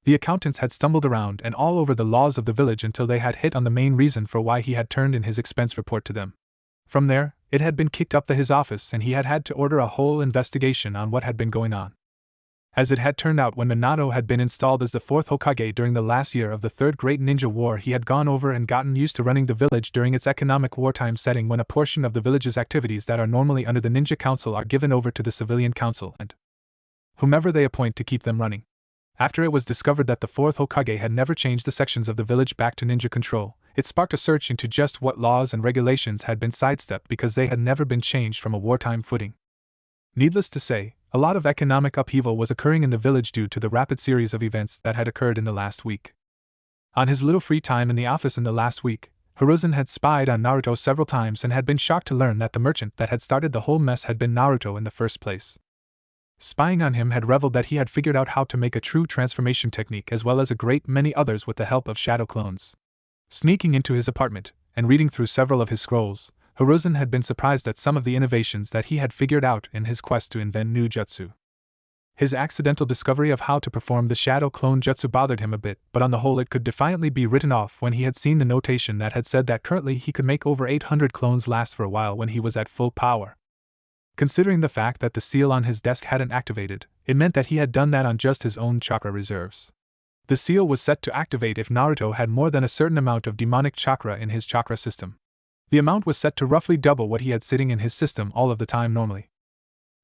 The accountants had stumbled around and all over the laws of the village until they had hit on the main reason for why he had turned in his expense report to them. From there, it had been kicked up to his office and he had had to order a whole investigation on what had been going on. As it had turned out, when Minato had been installed as the 4th Hokage during the last year of the Third Great Ninja War, he had gone over and gotten used to running the village during its economic wartime setting, when a portion of the village's activities that are normally under the Ninja Council are given over to the Civilian Council and whomever they appoint to keep them running. After it was discovered that the 4th Hokage had never changed the sections of the village back to ninja control, it sparked a search into just what laws and regulations had been sidestepped because they had never been changed from a wartime footing. Needless to say, a lot of economic upheaval was occurring in the village due to the rapid series of events that had occurred in the last week. On his little free time in the office in the last week, Hiruzen had spied on Naruto several times and had been shocked to learn that the merchant that had started the whole mess had been Naruto in the first place. Spying on him had reveled that he had figured out how to make a true transformation technique as well as a great many others with the help of shadow clones. Sneaking into his apartment and reading through several of his scrolls, Hiruzen had been surprised at some of the innovations that he had figured out in his quest to invent new jutsu. His accidental discovery of how to perform the shadow clone jutsu bothered him a bit, but on the whole it could defiantly be written off when he had seen the notation that had said that currently he could make over 800 clones last for a while when he was at full power. Considering the fact that the seal on his desk hadn't activated, it meant that he had done that on just his own chakra reserves. The seal was set to activate if Naruto had more than a certain amount of demonic chakra in his chakra system. The amount was set to roughly double what he had sitting in his system all of the time normally.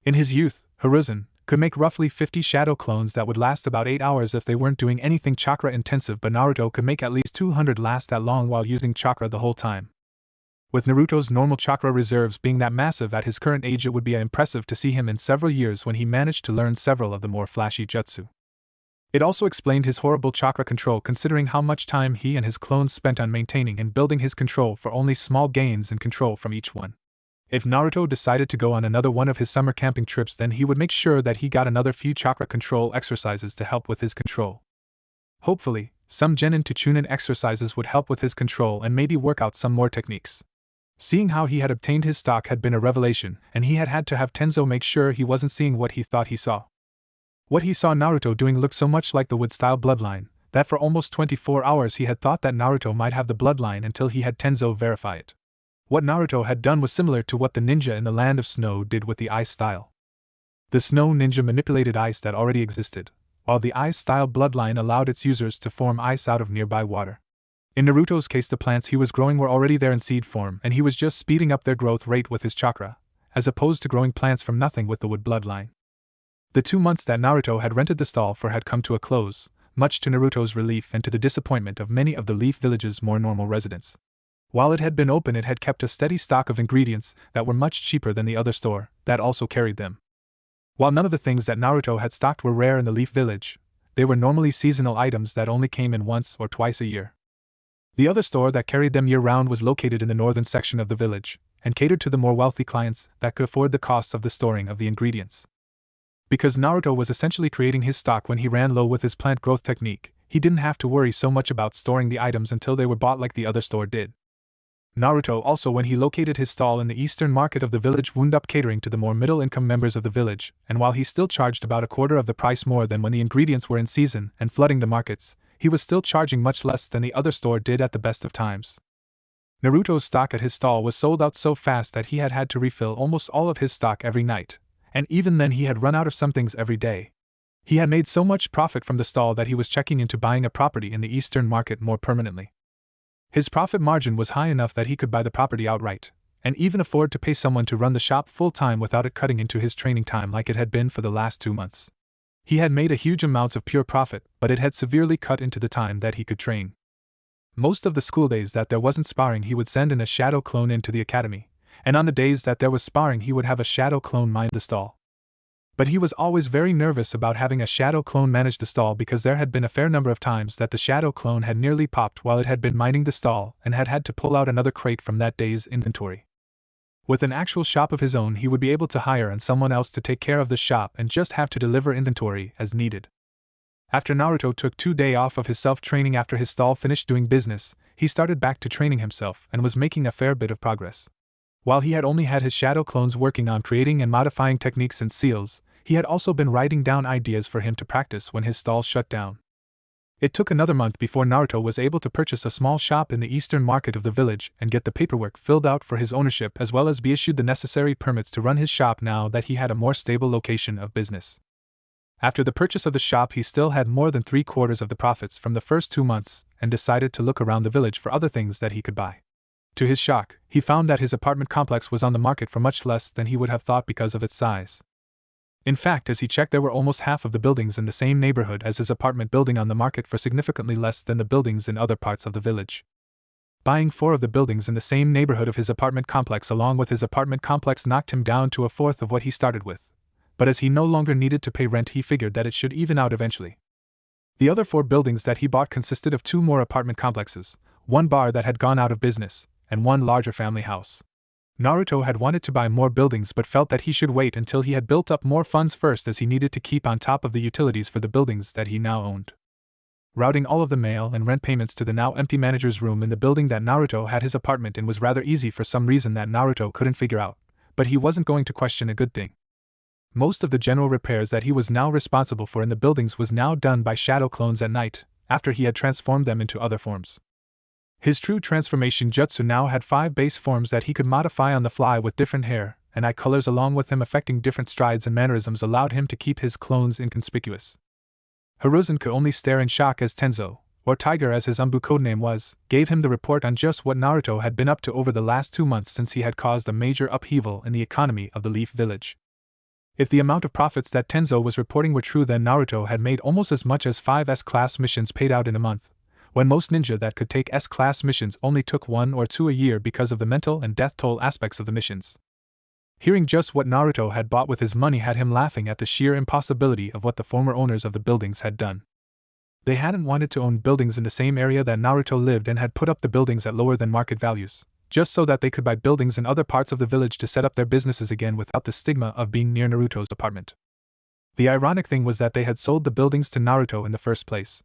In his youth, Hiruzen could make roughly 50 shadow clones that would last about 8 hours if they weren't doing anything chakra intensive, but Naruto could make at least 200 last that long while using chakra the whole time. With Naruto's normal chakra reserves being that massive at his current age, it would be impressive to see him in several years when he managed to learn several of the more flashy jutsu. It also explained his horrible chakra control considering how much time he and his clones spent on maintaining and building his control for only small gains in control from each one. If Naruto decided to go on another one of his summer camping trips, then he would make sure that he got another few chakra control exercises to help with his control. Hopefully, some Genin to Chunin exercises would help with his control and maybe work out some more techniques. Seeing how he had obtained his stock had been a revelation, and he had had to have Tenzo make sure he wasn't seeing what he thought he saw. What he saw Naruto doing looked so much like the wood-style bloodline, that for almost 24 hours he had thought that Naruto might have the bloodline until he had Tenzo verify it. What Naruto had done was similar to what the ninja in the Land of Snow did with the ice style. The snow ninja manipulated ice that already existed, while the ice style bloodline allowed its users to form ice out of nearby water. In Naruto's case, the plants he was growing were already there in seed form, and he was just speeding up their growth rate with his chakra, as opposed to growing plants from nothing with the wood bloodline. The 2 months that Naruto had rented the stall for had come to a close, much to Naruto's relief and to the disappointment of many of the Leaf Village's more normal residents. While it had been open, it had kept a steady stock of ingredients that were much cheaper than the other store that also carried them. While none of the things that Naruto had stocked were rare in the Leaf Village, they were normally seasonal items that only came in once or twice a year. The other store that carried them year-round was located in the northern section of the village, and catered to the more wealthy clients that could afford the costs of the storing of the ingredients. Because Naruto was essentially creating his stock when he ran low with his plant growth technique, he didn't have to worry so much about storing the items until they were bought like the other store did. Naruto also, when he located his stall in the eastern market of the village, wound up catering to the more middle-income members of the village, and while he still charged about a quarter of the price more than when the ingredients were in season and flooding the markets, he was still charging much less than the other store did at the best of times. Naruto's stock at his stall was sold out so fast that he had had to refill almost all of his stock every night, and even then he had run out of some things every day. He had made so much profit from the stall that he was checking into buying a property in the eastern market more permanently. His profit margin was high enough that he could buy the property outright, and even afford to pay someone to run the shop full-time without it cutting into his training time like it had been for the last 2 months. He had made a huge amounts of pure profit, but it had severely cut into the time that he could train. Most of the school days that there wasn't sparring, he would send in a shadow clone into the academy, and on the days that there was sparring he would have a shadow clone mind the stall. But he was always very nervous about having a shadow clone manage the stall because there had been a fair number of times that the shadow clone had nearly popped while it had been minding the stall and had had to pull out another crate from that day's inventory. With an actual shop of his own, he would be able to hire on someone else to take care of the shop and just have to deliver inventory as needed. After Naruto took 2 days off of his self-training after his stall finished doing business, he started back to training himself and was making a fair bit of progress. While he had only had his shadow clones working on creating and modifying techniques and seals, he had also been writing down ideas for him to practice when his stall shut down. It took another month before Naruto was able to purchase a small shop in the eastern market of the village and get the paperwork filled out for his ownership, as well as be issued the necessary permits to run his shop now that he had a more stable location of business. After the purchase of the shop, he still had more than 3/4 of the profits from the first 2 months and decided to look around the village for other things that he could buy. To his shock, he found that his apartment complex was on the market for much less than he would have thought because of its size. In fact, as he checked, there were almost half of the buildings in the same neighborhood as his apartment building on the market for significantly less than the buildings in other parts of the village. Buying 4 of the buildings in the same neighborhood of his apartment complex along with his apartment complex knocked him down to 1/4 of what he started with. But as he no longer needed to pay rent, he figured that it should even out eventually. The other 4 buildings that he bought consisted of 2 more apartment complexes, 1 bar that had gone out of business, and 1 larger family house. Naruto had wanted to buy more buildings but felt that he should wait until he had built up more funds first, as he needed to keep on top of the utilities for the buildings that he now owned. Routing all of the mail and rent payments to the now empty manager's room in the building that Naruto had his apartment in was rather easy for some reason that Naruto couldn't figure out, but he wasn't going to question a good thing. Most of the general repairs that he was now responsible for in the buildings was now done by shadow clones at night, after he had transformed them into other forms. His true transformation jutsu now had 5 base forms that he could modify on the fly with different hair and eye colors, along with him affecting different strides and mannerisms, allowed him to keep his clones inconspicuous. Hiruzen could only stare in shock as Tenzo, or Tiger as his Umbu codename was, gave him the report on just what Naruto had been up to over the last 2 months since he had caused a major upheaval in the economy of the Leaf Village. If the amount of profits that Tenzo was reporting were true, then Naruto had made almost as much as 5 S-class missions paid out in a month, when most ninja that could take S-class missions only took 1 or 2 a year because of the mental and death toll aspects of the missions. Hearing just what Naruto had bought with his money had him laughing at the sheer impossibility of what the former owners of the buildings had done. They hadn't wanted to own buildings in the same area that Naruto lived and had put up the buildings at lower than market values, just so that they could buy buildings in other parts of the village to set up their businesses again without the stigma of being near Naruto's apartment. The ironic thing was that they had sold the buildings to Naruto in the first place.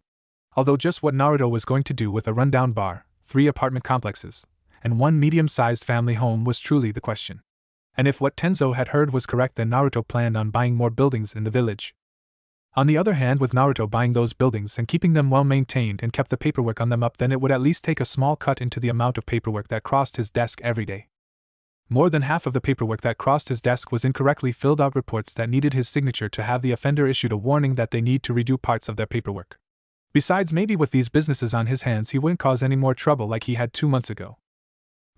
Although just what Naruto was going to do with a rundown bar, 3 apartment complexes, and 1 medium-sized family home was truly the question. And if what Tenzo had heard was correct, then Naruto planned on buying more buildings in the village. On the other hand, with Naruto buying those buildings and keeping them well maintained and kept the paperwork on them up, then it would at least take a small cut into the amount of paperwork that crossed his desk every day. More than half of the paperwork that crossed his desk was incorrectly filled out reports that needed his signature to have the offender issued a warning that they need to redo parts of their paperwork. Besides, maybe with these businesses on his hands he wouldn't cause any more trouble like he had 2 months ago.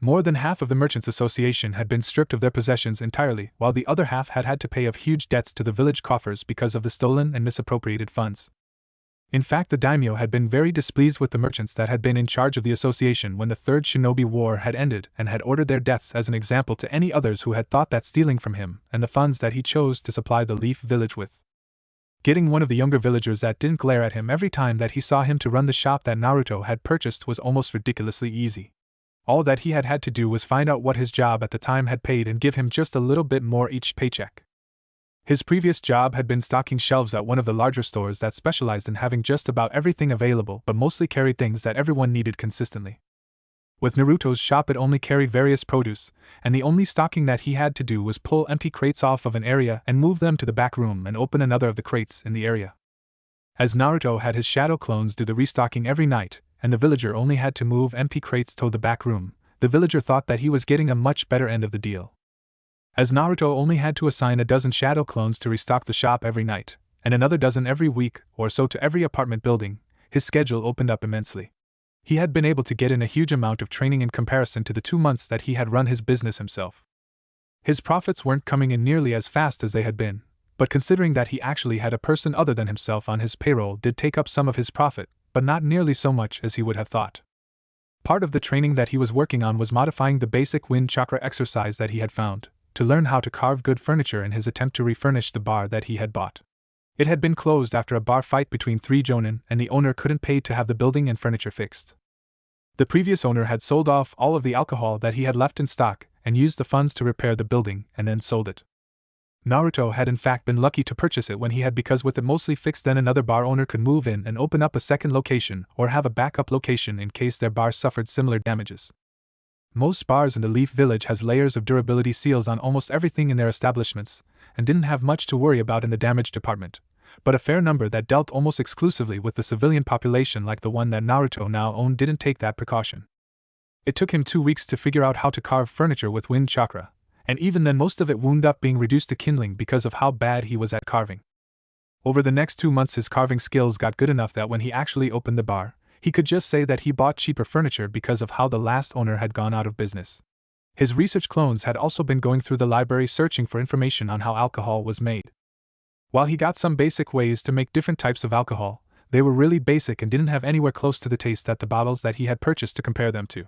More than half of the Merchants Association had been stripped of their possessions entirely, while the other half had to pay off huge debts to the village coffers because of the stolen and misappropriated funds. In fact, the daimyo had been very displeased with the merchants that had been in charge of the association when the Third Shinobi War had ended, and had ordered their deaths as an example to any others who had thought that stealing from him and the funds that he chose to supply the Leaf Village with. Getting one of the younger villagers that didn't glare at him every time that he saw him to run the shop that Naruto had purchased was almost ridiculously easy. All that he had to do was find out what his job at the time had paid and give him just a little bit more each paycheck. His previous job had been stocking shelves at one of the larger stores that specialized in having just about everything available but mostly carried things that everyone needed consistently. With Naruto's shop, it only carried various produce, and the only stocking that he had to do was pull empty crates off of an area and move them to the back room and open another of the crates in the area. As Naruto had his shadow clones do the restocking every night, and the villager only had to move empty crates to the back room, the villager thought that he was getting a much better end of the deal. As Naruto only had to assign a dozen shadow clones to restock the shop every night, and another dozen every week or so to every apartment building, his schedule opened up immensely. He had been able to get in a huge amount of training in comparison to the 2 months that he had run his business himself. His profits weren't coming in nearly as fast as they had been, but considering that he actually had a person other than himself on his payroll did take up some of his profit, but not nearly so much as he would have thought. Part of the training that he was working on was modifying the basic wind chakra exercise that he had found, to learn how to carve good furniture in his attempt to refurnish the bar that he had bought. It had been closed after a bar fight between 3 jonin, and the owner couldn't pay to have the building and furniture fixed. The previous owner had sold off all of the alcohol that he had left in stock and used the funds to repair the building and then sold it. Naruto had in fact been lucky to purchase it when he had, because with it mostly fixed then another bar owner could move in and open up a second location or have a backup location in case their bar suffered similar damages. Most bars in the Leaf Village has layers of durability seals on almost everything in their establishments, and didn't have much to worry about in the damage department, but a fair number that dealt almost exclusively with the civilian population like the one that Naruto now owned didn't take that precaution. It took him 2 weeks to figure out how to carve furniture with wind chakra, and even then most of it wound up being reduced to kindling because of how bad he was at carving. Over the next 2 months his carving skills got good enough that when he actually opened the bar, he could just say that he bought cheaper furniture because of how the last owner had gone out of business. His research clones had also been going through the library searching for information on how alcohol was made. While he got some basic ways to make different types of alcohol, they were really basic and didn't have anywhere close to the taste that the bottles that he had purchased to compare them to.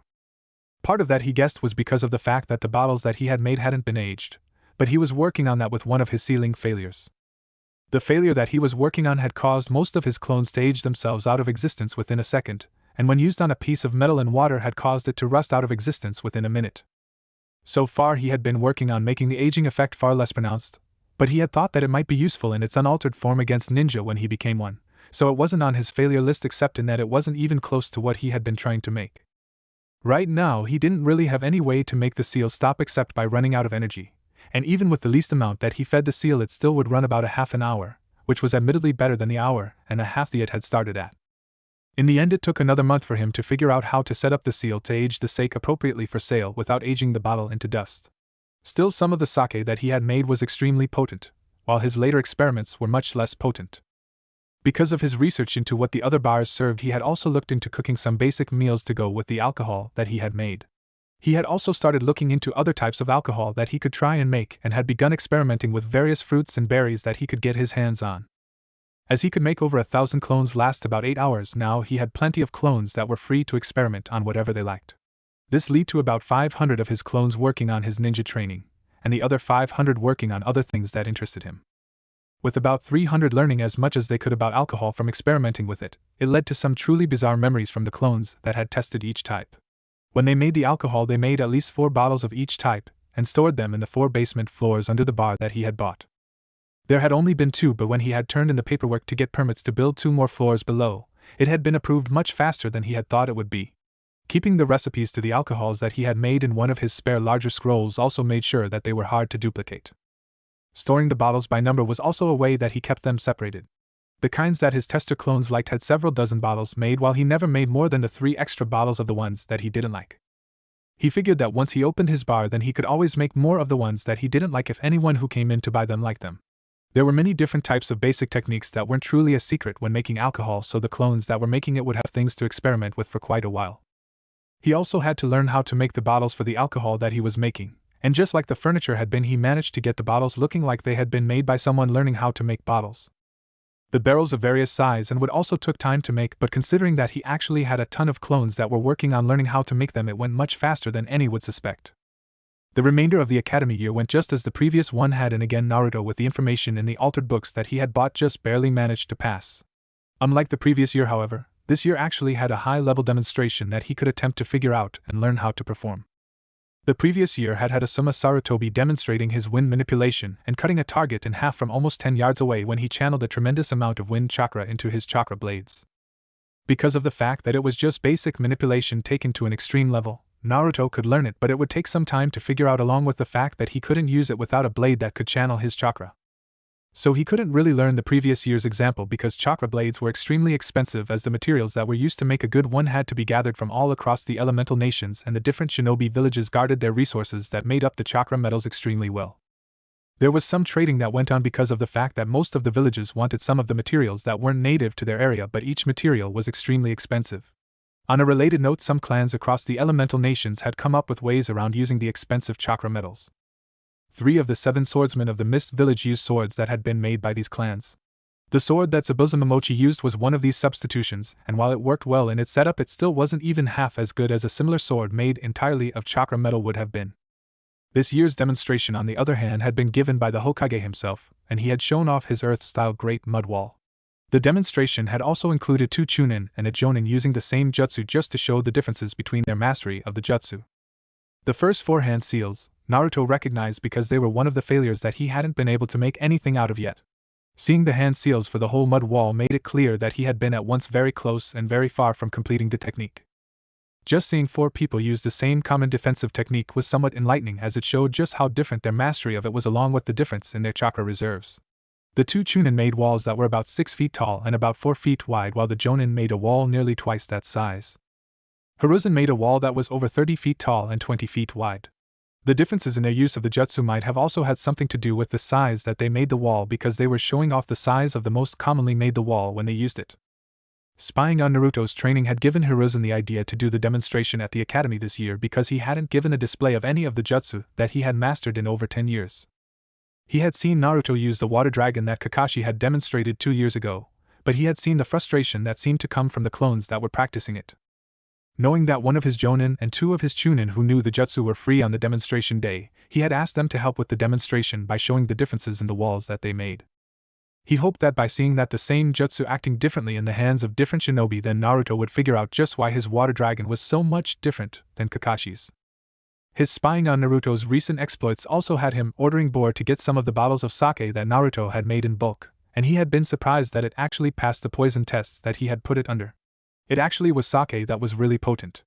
Part of that he guessed was because of the fact that the bottles that he had made hadn't been aged, but he was working on that with one of his sealing failures. The failure that he was working on had caused most of his clones to age themselves out of existence within a second, and when used on a piece of metal in water had caused it to rust out of existence within a minute. So far he had been working on making the aging effect far less pronounced, but he had thought that it might be useful in its unaltered form against ninja when he became one, so it wasn't on his failure list except in that it wasn't even close to what he had been trying to make. Right now he didn't really have any way to make the seal stop except by running out of energy, and even with the least amount that he fed the seal it still would run about a half an hour, which was admittedly better than the hour and a half it had started at. In the end it took another month for him to figure out how to set up the seal to age the sake appropriately for sale without aging the bottle into dust. Still, some of the sake that he had made was extremely potent, while his later experiments were much less potent. Because of his research into what the other bars served, he had also looked into cooking some basic meals to go with the alcohol that he had made. He had also started looking into other types of alcohol that he could try and make and had begun experimenting with various fruits and berries that he could get his hands on. As he could make over 1,000 clones last about 8 hours now, he had plenty of clones that were free to experiment on whatever they liked. This led to about 500 of his clones working on his ninja training, and the other 500 working on other things that interested him. With about 300 learning as much as they could about alcohol from experimenting with it, it led to some truly bizarre memories from the clones that had tested each type. When they made the alcohol, they made at least 4 bottles of each type, and stored them in the 4 basement floors under the bar that he had bought. There had only been 2, but when he had turned in the paperwork to get permits to build 2 more floors below, it had been approved much faster than he had thought it would be. Keeping the recipes to the alcohols that he had made in one of his spare larger scrolls also made sure that they were hard to duplicate. Storing the bottles by number was also a way that he kept them separated. The kinds that his tester clones liked had several dozen bottles made, while he never made more than the 3 extra bottles of the ones that he didn't like. He figured that once he opened his bar, then he could always make more of the ones that he didn't like if anyone who came in to buy them liked them. There were many different types of basic techniques that weren't truly a secret when making alcohol, so the clones that were making it would have things to experiment with for quite a while. He also had to learn how to make the bottles for the alcohol that he was making, and just like the furniture had been, he managed to get the bottles looking like they had been made by someone learning how to make bottles. The barrels of various size and wood also took time to make, but considering that he actually had a ton of clones that were working on learning how to make them, it went much faster than any would suspect. The remainder of the academy year went just as the previous one had, and again Naruto, with the information in the altered books that he had bought, just barely managed to pass. Unlike the previous year, however, this year actually had a high-level demonstration that he could attempt to figure out and learn how to perform. The previous year had had Asuma Sarutobi demonstrating his wind manipulation and cutting a target in half from almost 10 yards away when he channeled a tremendous amount of wind chakra into his chakra blades. Because of the fact that it was just basic manipulation taken to an extreme level, Naruto could learn it, but it would take some time to figure out, along with the fact that he couldn't use it without a blade that could channel his chakra. So he couldn't really learn the previous year's example because chakra blades were extremely expensive, as the materials that were used to make a good one had to be gathered from all across the elemental nations, and the different shinobi villages guarded their resources that made up the chakra metals extremely well. There was some trading that went on because of the fact that most of the villages wanted some of the materials that weren't native to their area, but each material was extremely expensive. On a related note, some clans across the elemental nations had come up with ways around using the expensive chakra metals. 3 of the 7 swordsmen of the Mist Village used swords that had been made by these clans. The sword that Tsubosumamochi used was one of these substitutions, and while it worked well in its setup, it still wasn't even half as good as a similar sword made entirely of chakra metal would have been. This year's demonstration, on the other hand, had been given by the Hokage himself, and he had shown off his Earth-style Great Mud Wall. The demonstration had also included 2 chunin and a jonin using the same jutsu just to show the differences between their mastery of the jutsu. The first 4 hand seals, Naruto recognized because they were one of the failures that he hadn't been able to make anything out of yet. Seeing the hand seals for the whole mud wall made it clear that he had been at once very close and very far from completing the technique. Just seeing 4 people use the same common defensive technique was somewhat enlightening, as it showed just how different their mastery of it was, along with the difference in their chakra reserves. The 2 chunin made walls that were about 6 feet tall and about 4 feet wide, while the jonin made a wall nearly twice that size. Hiruzen made a wall that was over 30 feet tall and 20 feet wide. The differences in their use of the jutsu might have also had something to do with the size that they made the wall, because they were showing off the size of the most commonly made the wall when they used it. Spying on Naruto's training had given Hiruzen the idea to do the demonstration at the academy this year, because he hadn't given a display of any of the jutsu that he had mastered in over 10 years. He had seen Naruto use the water dragon that Kakashi had demonstrated 2 years ago, but he had seen the frustration that seemed to come from the clones that were practicing it. Knowing that one of his jonin and 2 of his chunin who knew the jutsu were free on the demonstration day, he had asked them to help with the demonstration by showing the differences in the walls that they made. He hoped that by seeing that the same jutsu acting differently in the hands of different shinobi, then Naruto would figure out just why his water dragon was so much different than Kakashi's. His spying on Naruto's recent exploits also had him ordering Boar to get some of the bottles of sake that Naruto had made in bulk, and he had been surprised that it actually passed the poison tests that he had put it under. It actually was sake that was really potent.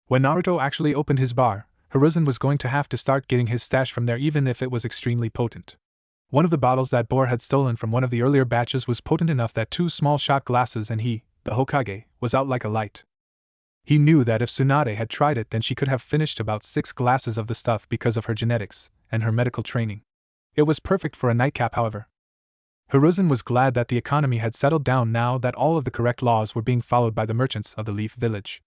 When Naruto actually opened his bar, Hiruzen was going to have to start getting his stash from there even if it was extremely potent. One of the bottles that Boar had stolen from one of the earlier batches was potent enough that 2 small shot glasses and he, the Hokage, was out like a light. He knew that if Tsunade had tried it then she could have finished about 6 glasses of the stuff because of her genetics and her medical training. It was perfect for a nightcap, however. Hiruzen was glad that the economy had settled down now that all of the correct laws were being followed by the merchants of the Leaf Village.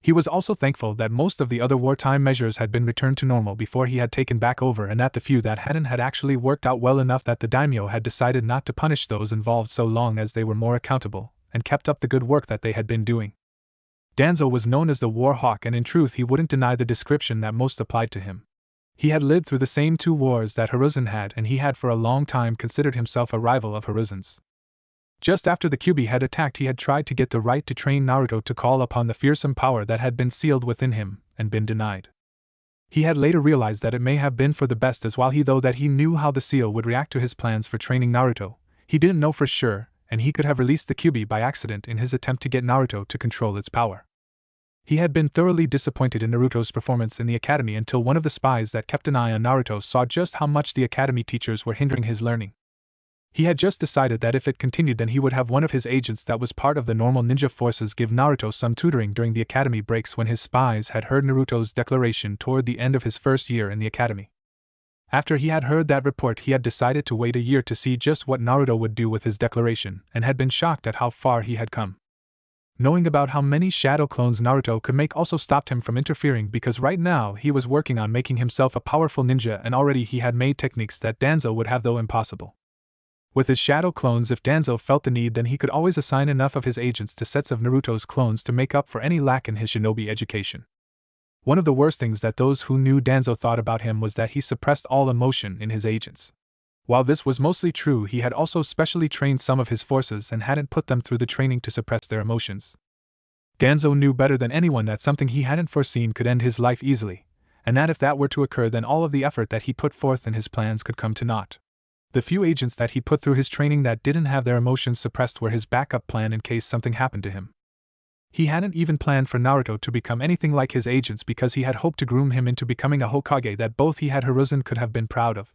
He was also thankful that most of the other wartime measures had been returned to normal before he had taken back over, and that the few that hadn't had actually worked out well enough that the daimyo had decided not to punish those involved so long as they were more accountable and kept up the good work that they had been doing. Danzo was known as the War Hawk, and in truth he wouldn't deny the description that most applied to him. He had lived through the same 2 wars that Hiruzen had, and he had for a long time considered himself a rival of Hiruzen's. Just after the Kyuubi had attacked, he had tried to get the right to train Naruto to call upon the fearsome power that had been sealed within him, and been denied. He had later realized that it may have been for the best, as while he knew how the seal would react to his plans for training Naruto, he didn't know for sure, and he could have released the Kyuubi by accident in his attempt to get Naruto to control its power. He had been thoroughly disappointed in Naruto's performance in the academy until one of the spies that kept an eye on Naruto saw just how much the academy teachers were hindering his learning. He had just decided that if it continued then he would have one of his agents that was part of the normal ninja forces give Naruto some tutoring during the academy breaks when his spies had heard Naruto's declaration toward the end of his first year in the academy. After he had heard that report, he had decided to wait a year to see just what Naruto would do with his declaration, and had been shocked at how far he had come. Knowing about how many shadow clones Naruto could make also stopped him from interfering, because right now he was working on making himself a powerful ninja, and already he had made techniques that Danzo would have, though impossible. With his shadow clones, if Danzo felt the need, then he could always assign enough of his agents to sets of Naruto's clones to make up for any lack in his shinobi education. One of the worst things that those who knew Danzo thought about him was that he suppressed all emotion in his agents. While this was mostly true, he had also specially trained some of his forces and hadn't put them through the training to suppress their emotions. Danzo knew better than anyone that something he hadn't foreseen could end his life easily, and that if that were to occur then all of the effort that he put forth in his plans could come to naught. The few agents that he put through his training that didn't have their emotions suppressed were his backup plan in case something happened to him. He hadn't even planned for Naruto to become anything like his agents because he had hoped to groom him into becoming a Hokage that both he and Hiruzen could have been proud of.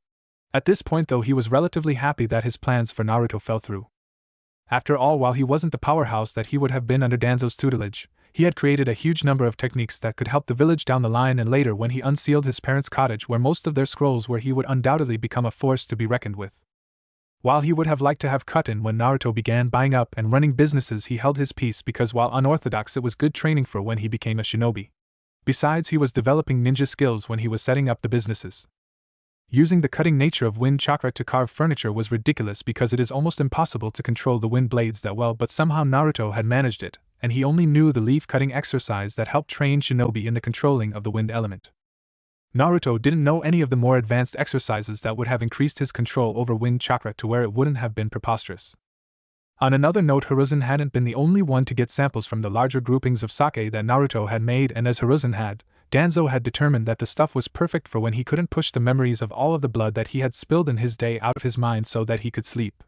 At this point though, he was relatively happy that his plans for Naruto fell through. After all, while he wasn't the powerhouse that he would have been under Danzo's tutelage, he had created a huge number of techniques that could help the village down the line, and later when he unsealed his parents' cottage where most of their scrolls were, he would undoubtedly become a force to be reckoned with. While he would have liked to have cut in when Naruto began buying up and running businesses, he held his peace because while unorthodox it was good training for when he became a shinobi. Besides, he was developing ninja skills when he was setting up the businesses. Using the cutting nature of wind chakra to carve furniture was ridiculous because it is almost impossible to control the wind blades that well, but somehow Naruto had managed it, and he only knew the leaf cutting exercise that helped train shinobi in the controlling of the wind element. Naruto didn't know any of the more advanced exercises that would have increased his control over wind chakra to where it wouldn't have been preposterous. On another note, Hiruzen hadn't been the only one to get samples from the larger groupings of sake that Naruto had made, and as Hiruzen had, Danzo had determined that the stuff was perfect for when he couldn't push the memories of all of the blood that he had spilled in his day out of his mind so that he could sleep.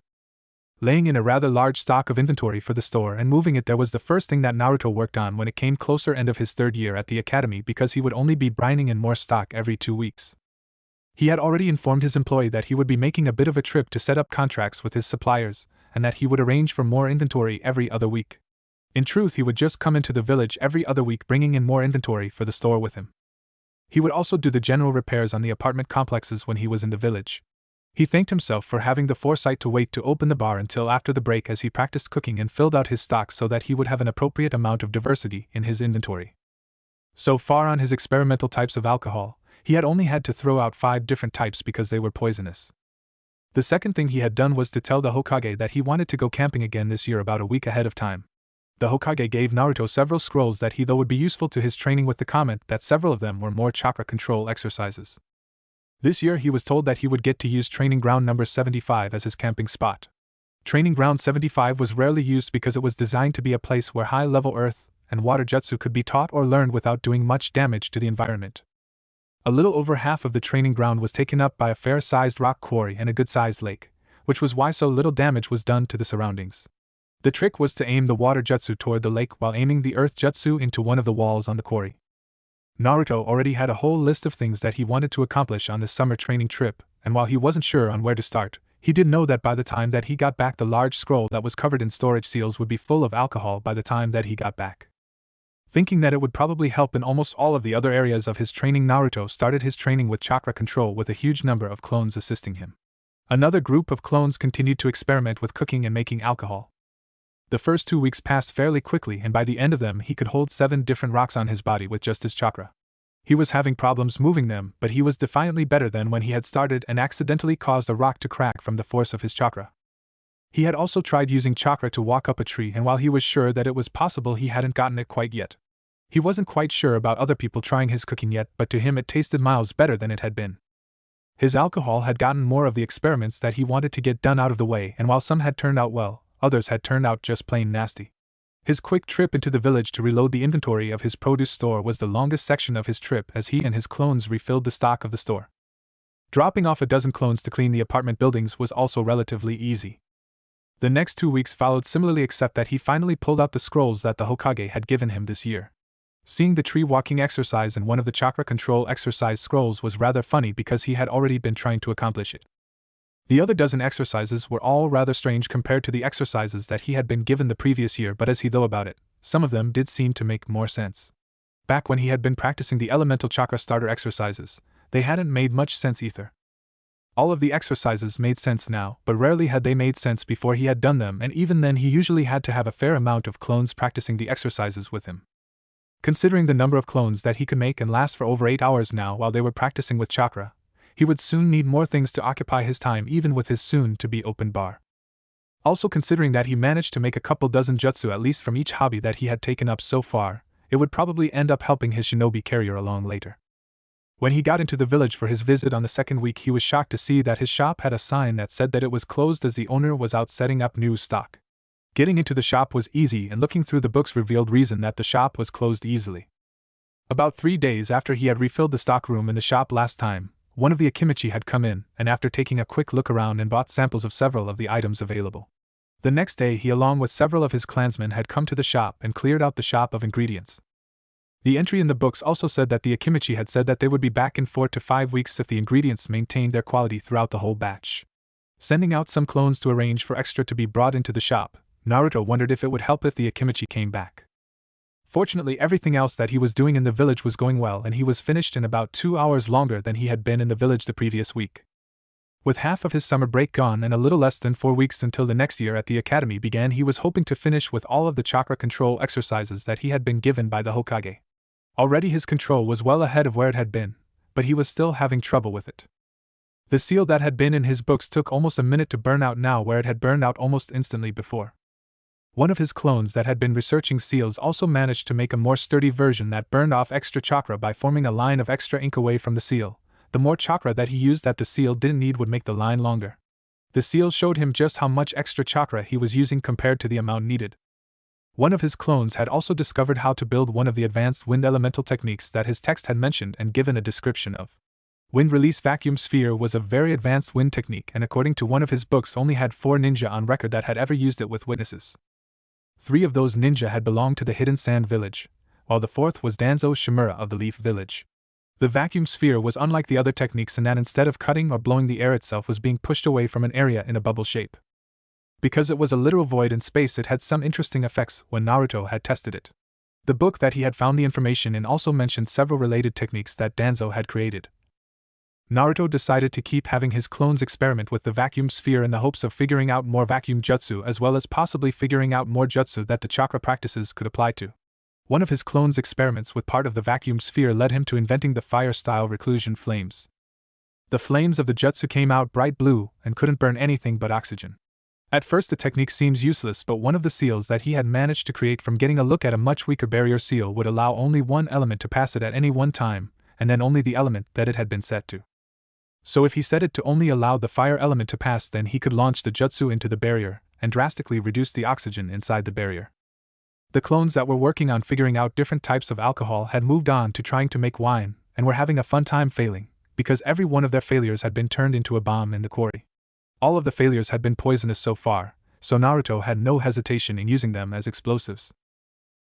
Laying in a rather large stock of inventory for the store and moving it there was the first thing that Naruto worked on when it came closer end of his 3rd year at the academy, because he would only be brining in more stock every 2 weeks. He had already informed his employee that he would be making a bit of a trip to set up contracts with his suppliers, and that he would arrange for more inventory every other week. In truth, he would just come into the village every other week bringing in more inventory for the store with him. He would also do the general repairs on the apartment complexes when he was in the village. He thanked himself for having the foresight to wait to open the bar until after the break as he practiced cooking and filled out his stock so that he would have an appropriate amount of diversity in his inventory. So far on his experimental types of alcohol, he had only had to throw out 5 different types because they were poisonous. The second thing he had done was to tell the Hokage that he wanted to go camping again this year about a week ahead of time. The Hokage gave Naruto several scrolls that he thought would be useful to his training, with the comment that several of them were more chakra control exercises. This year he was told that he would get to use Training Ground number 75 as his camping spot. Training Ground 75 was rarely used because it was designed to be a place where high-level earth and water jutsu could be taught or learned without doing much damage to the environment. A little over half of the training ground was taken up by a fair-sized rock quarry and a good-sized lake, which was why so little damage was done to the surroundings. The trick was to aim the water jutsu toward the lake while aiming the earth jutsu into one of the walls on the quarry. Naruto already had a whole list of things that he wanted to accomplish on this summer training trip, and while he wasn't sure on where to start, he did know that by the time that he got back the large scroll that was covered in storage seals would be full of alcohol by the time that he got back. Thinking that it would probably help in almost all of the other areas of his training, Naruto started his training with chakra control with a huge number of clones assisting him. Another group of clones continued to experiment with cooking and making alcohol. The first 2 weeks passed fairly quickly, and by the end of them he could hold 7 different rocks on his body with just his chakra. He was having problems moving them, but he was defiantly better than when he had started and accidentally caused a rock to crack from the force of his chakra. He had also tried using chakra to walk up a tree, and while he was sure that it was possible, he hadn't gotten it quite yet. He wasn't quite sure about other people trying his cooking yet, but to him it tasted miles better than it had been. His alcohol had gotten more of the experiments that he wanted to get done out of the way, and while some had turned out well, others had turned out just plain nasty. His quick trip into the village to reload the inventory of his produce store was the longest section of his trip, as he and his clones refilled the stock of the store. Dropping off a dozen clones to clean the apartment buildings was also relatively easy. The next 2 weeks followed similarly, except that he finally pulled out the scrolls that the Hokage had given him this year. Seeing the tree walking exercise in one of the chakra control exercise scrolls was rather funny because he had already been trying to accomplish it. The other dozen exercises were all rather strange compared to the exercises that he had been given the previous year, but as he thought about it, some of them did seem to make more sense. Back when he had been practicing the elemental chakra starter exercises, they hadn't made much sense either. All of the exercises made sense now, but rarely had they made sense before he had done them, and even then he usually had to have a fair amount of clones practicing the exercises with him. Considering the number of clones that he could make and last for over 8 hours now while they were practicing with chakra, he would soon need more things to occupy his time, even with his soon-to-be-open bar. Also considering that he managed to make a couple dozen jutsu at least from each hobby that he had taken up so far, it would probably end up helping his shinobi career along later. When he got into the village for his visit on the second week, he was shocked to see that his shop had a sign that said that it was closed as the owner was out setting up new stock. Getting into the shop was easy, and looking through the books revealed reason that the shop was closed easily. About 3 days after he had refilled the stock room in the shop last time, one of the Akimichi had come in, and after taking a quick look around and bought samples of several of the items available. The next day he, along with several of his clansmen, had come to the shop and cleared out the shop of ingredients. The entry in the books also said that the Akimichi had said that they would be back in 4 to 5 weeks if the ingredients maintained their quality throughout the whole batch. Sending out some clones to arrange for extra to be brought into the shop, Naruto wondered if it would help if the Akimichi came back. Fortunately, everything else that he was doing in the village was going well, and he was finished in about 2 hours longer than he had been in the village the previous week. With half of his summer break gone and a little less than 4 weeks until the next year at the academy began, he was hoping to finish with all of the chakra control exercises that he had been given by the Hokage. Already his control was well ahead of where it had been, but he was still having trouble with it. The seal that had been in his books took almost a minute to burn out now, where it had burned out almost instantly before. One of his clones that had been researching seals also managed to make a more sturdy version that burned off extra chakra by forming a line of extra ink away from the seal. The more chakra that he used that the seal didn't need would make the line longer. The seal showed him just how much extra chakra he was using compared to the amount needed. One of his clones had also discovered how to build one of the advanced wind elemental techniques that his text had mentioned and given a description of. Wind release vacuum sphere was a very advanced wind technique, and according to one of his books only had 4 ninja on record that had ever used it with witnesses. 3 of those ninja had belonged to the Hidden Sand Village, while the 4th was Danzo Shimura of the Leaf Village. The vacuum sphere was unlike the other techniques in that instead of cutting or blowing, the air itself was being pushed away from an area in a bubble shape. Because it was a literal void in space, it had some interesting effects when Naruto had tested it. The book that he had found the information in also mentioned several related techniques that Danzo had created. Naruto decided to keep having his clones experiment with the vacuum sphere in the hopes of figuring out more vacuum jutsu, as well as possibly figuring out more jutsu that the chakra practices could apply to. One of his clones' experiments with part of the vacuum sphere led him to inventing the fire-style reclusion flames. The flames of the jutsu came out bright blue and couldn't burn anything but oxygen. At first the technique seems useless, but one of the seals that he had managed to create from getting a look at a much weaker barrier seal would allow only one element to pass it at any one time, and then only the element that it had been set to. So if he set it to only allow the fire element to pass, then he could launch the jutsu into the barrier and drastically reduce the oxygen inside the barrier. The clones that were working on figuring out different types of alcohol had moved on to trying to make wine, and were having a fun time failing, because every one of their failures had been turned into a bomb in the quarry. All of the failures had been poisonous so far, so Naruto had no hesitation in using them as explosives.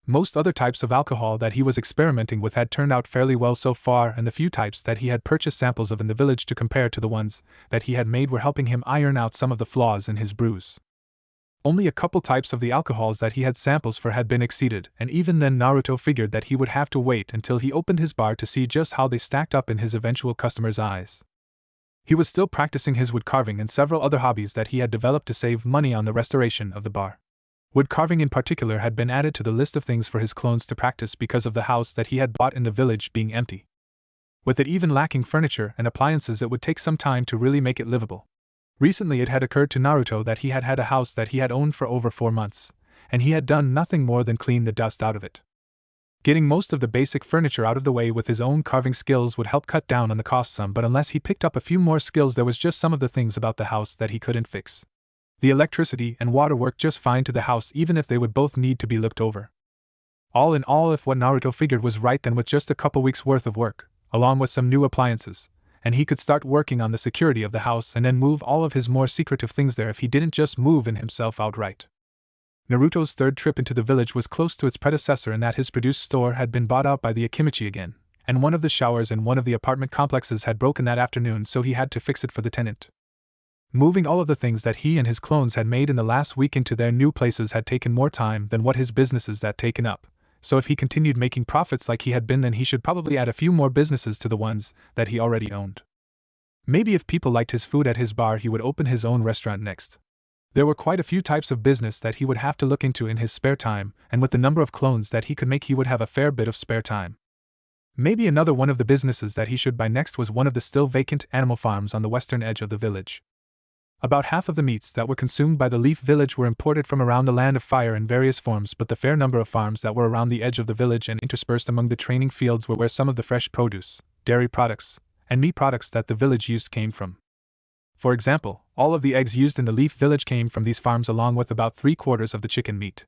Most other types of alcohol that he was experimenting with had turned out fairly well so far, and the few types that he had purchased samples of in the village to compare to the ones that he had made were helping him iron out some of the flaws in his brews. Only a couple types of the alcohols that he had samples for had been exceeded, and even then Naruto figured that he would have to wait until he opened his bar to see just how they stacked up in his eventual customers' eyes. He was still practicing his wood carving and several other hobbies that he had developed to save money on the restoration of the bar. Wood carving in particular had been added to the list of things for his clones to practice because of the house that he had bought in the village being empty. With it even lacking furniture and appliances, it would take some time to really make it livable. Recently it had occurred to Naruto that he had had a house that he had owned for over 4 months, and he had done nothing more than clean the dust out of it. Getting most of the basic furniture out of the way with his own carving skills would help cut down on the cost some, but unless he picked up a few more skills, there was just some of the things about the house that he couldn't fix. The electricity and water worked just fine to the house, even if they would both need to be looked over. All in all, if what Naruto figured was right, then with just a couple weeks worth of work, along with some new appliances, and he could start working on the security of the house and then move all of his more secretive things there if he didn't just move in himself outright. Naruto's third trip into the village was close to its predecessor in that his produce store had been bought out by the Akimichi again, and one of the showers in one of the apartment complexes had broken that afternoon, so he had to fix it for the tenant. Moving all of the things that he and his clones had made in the last week into their new places had taken more time than what his businesses had taken up, so if he continued making profits like he had been, then he should probably add a few more businesses to the ones that he already owned. Maybe if people liked his food at his bar, he would open his own restaurant next. There were quite a few types of business that he would have to look into in his spare time, and with the number of clones that he could make, he would have a fair bit of spare time. Maybe another one of the businesses that he should buy next was one of the still vacant animal farms on the western edge of the village. About half of the meats that were consumed by the Leaf Village were imported from around the Land of Fire in various forms, but the fair number of farms that were around the edge of the village and interspersed among the training fields were where some of the fresh produce, dairy products, and meat products that the village used came from. For example, all of the eggs used in the Leaf Village came from these farms, along with about 3/4 of the chicken meat.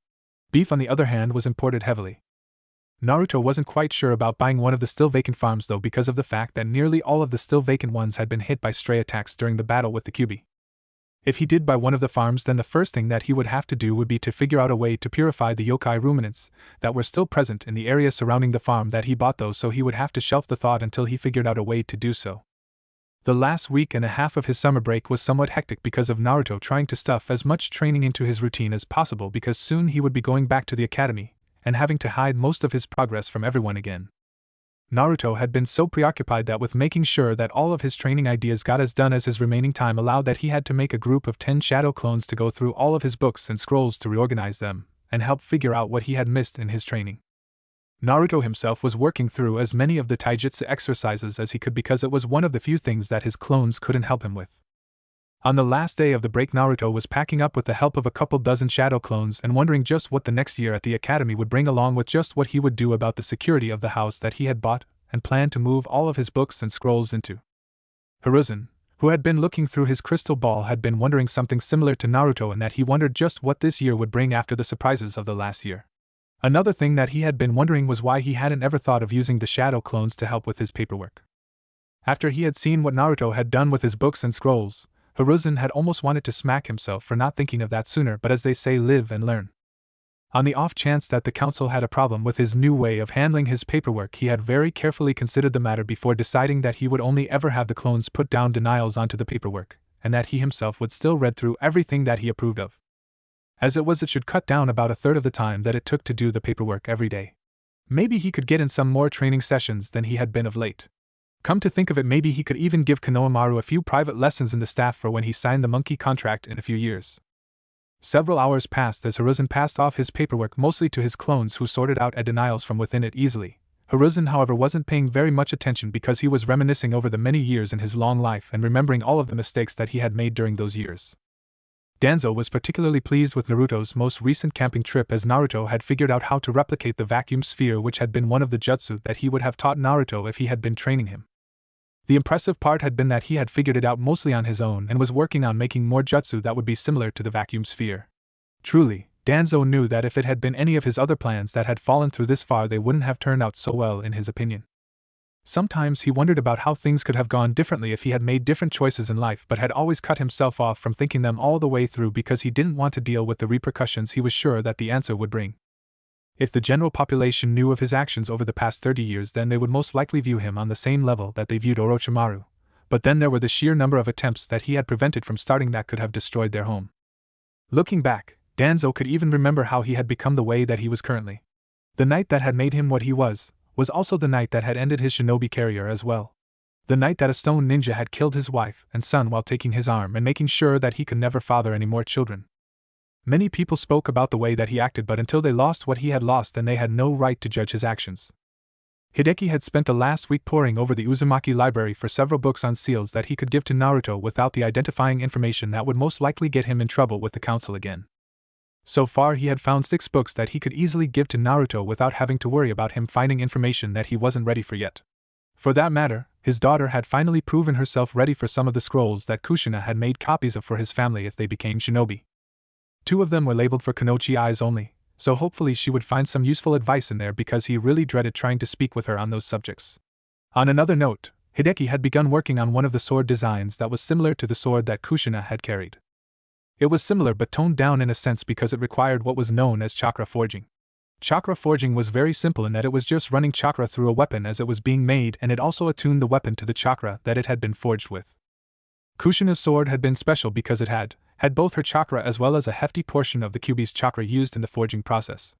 Beef, on the other hand, was imported heavily. Naruto wasn't quite sure about buying one of the still vacant farms though, because of the fact that nearly all of the still vacant ones had been hit by stray attacks during the battle with the Kyuubi. If he did buy one of the farms, then the first thing that he would have to do would be to figure out a way to purify the yokai ruminants that were still present in the area surrounding the farm that he bought, though, so he would have to shelf the thought until he figured out a way to do so. The last week and a half of his summer break was somewhat hectic because of Naruto trying to stuff as much training into his routine as possible, because soon he would be going back to the academy and having to hide most of his progress from everyone again. Naruto had been so preoccupied that with making sure that all of his training ideas got as done as his remaining time allowed, that he had to make a group of 10 shadow clones to go through all of his books and scrolls to reorganize them and help figure out what he had missed in his training. Naruto himself was working through as many of the taijutsu exercises as he could because it was one of the few things that his clones couldn't help him with. On the last day of the break, Naruto was packing up with the help of a couple dozen shadow clones and wondering just what the next year at the academy would bring, along with just what he would do about the security of the house that he had bought and planned to move all of his books and scrolls into. Hiruzen, who had been looking through his crystal ball, had been wondering something similar to Naruto, in that he wondered just what this year would bring after the surprises of the last year. Another thing that he had been wondering was why he hadn't ever thought of using the shadow clones to help with his paperwork. After he had seen what Naruto had done with his books and scrolls, Hiruzen had almost wanted to smack himself for not thinking of that sooner, but as they say, live and learn. On the off chance that the council had a problem with his new way of handling his paperwork, he had very carefully considered the matter before deciding that he would only ever have the clones put down denials onto the paperwork, and that he himself would still read through everything that he approved of. As it was, it should cut down about a third of the time that it took to do the paperwork every day. Maybe he could get in some more training sessions than he had been of late. Come to think of it, maybe he could even give Konohamaru a few private lessons in the staff for when he signed the monkey contract in a few years. Several hours passed as Hiruzen passed off his paperwork mostly to his clones, who sorted out denials from within it easily. Hiruzen, however, wasn't paying very much attention because he was reminiscing over the many years in his long life and remembering all of the mistakes that he had made during those years. Danzo was particularly pleased with Naruto's most recent camping trip, as Naruto had figured out how to replicate the vacuum sphere, which had been one of the jutsu that he would have taught Naruto if he had been training him. The impressive part had been that he had figured it out mostly on his own and was working on making more jutsu that would be similar to the vacuum sphere. Truly, Danzo knew that if it had been any of his other plans that had fallen through this far, they wouldn't have turned out so well in his opinion. Sometimes he wondered about how things could have gone differently if he had made different choices in life, but had always cut himself off from thinking them all the way through because he didn't want to deal with the repercussions he was sure that the answer would bring. If the general population knew of his actions over the past 30 years, then they would most likely view him on the same level that they viewed Orochimaru. But then there were the sheer number of attempts that he had prevented from starting that could have destroyed their home. Looking back, Danzo could even remember how he had become the way that he was currently. The night that had made him what he was also the night that had ended his shinobi career as well. The night that a stone ninja had killed his wife and son while taking his arm and making sure that he could never father any more children. Many people spoke about the way that he acted, but until they lost what he had lost, then they had no right to judge his actions. Hideki had spent the last week poring over the Uzumaki library for several books on seals that he could give to Naruto without the identifying information that would most likely get him in trouble with the council again. So far he had found 6 books that he could easily give to Naruto without having to worry about him finding information that he wasn't ready for yet. For that matter, his daughter had finally proven herself ready for some of the scrolls that Kushina had made copies of for his family if they became shinobi. 2 of them were labeled for Kanochi eyes only, so hopefully she would find some useful advice in there because he really dreaded trying to speak with her on those subjects. On another note, Hideki had begun working on one of the sword designs that was similar to the sword that Kushina had carried. It was similar but toned down in a sense because it required what was known as chakra forging. Chakra forging was very simple in that it was just running chakra through a weapon as it was being made, and it also attuned the weapon to the chakra that it had been forged with. Kushina's sword had been special because it had both her chakra as well as a hefty portion of the Kyuubi's chakra used in the forging process.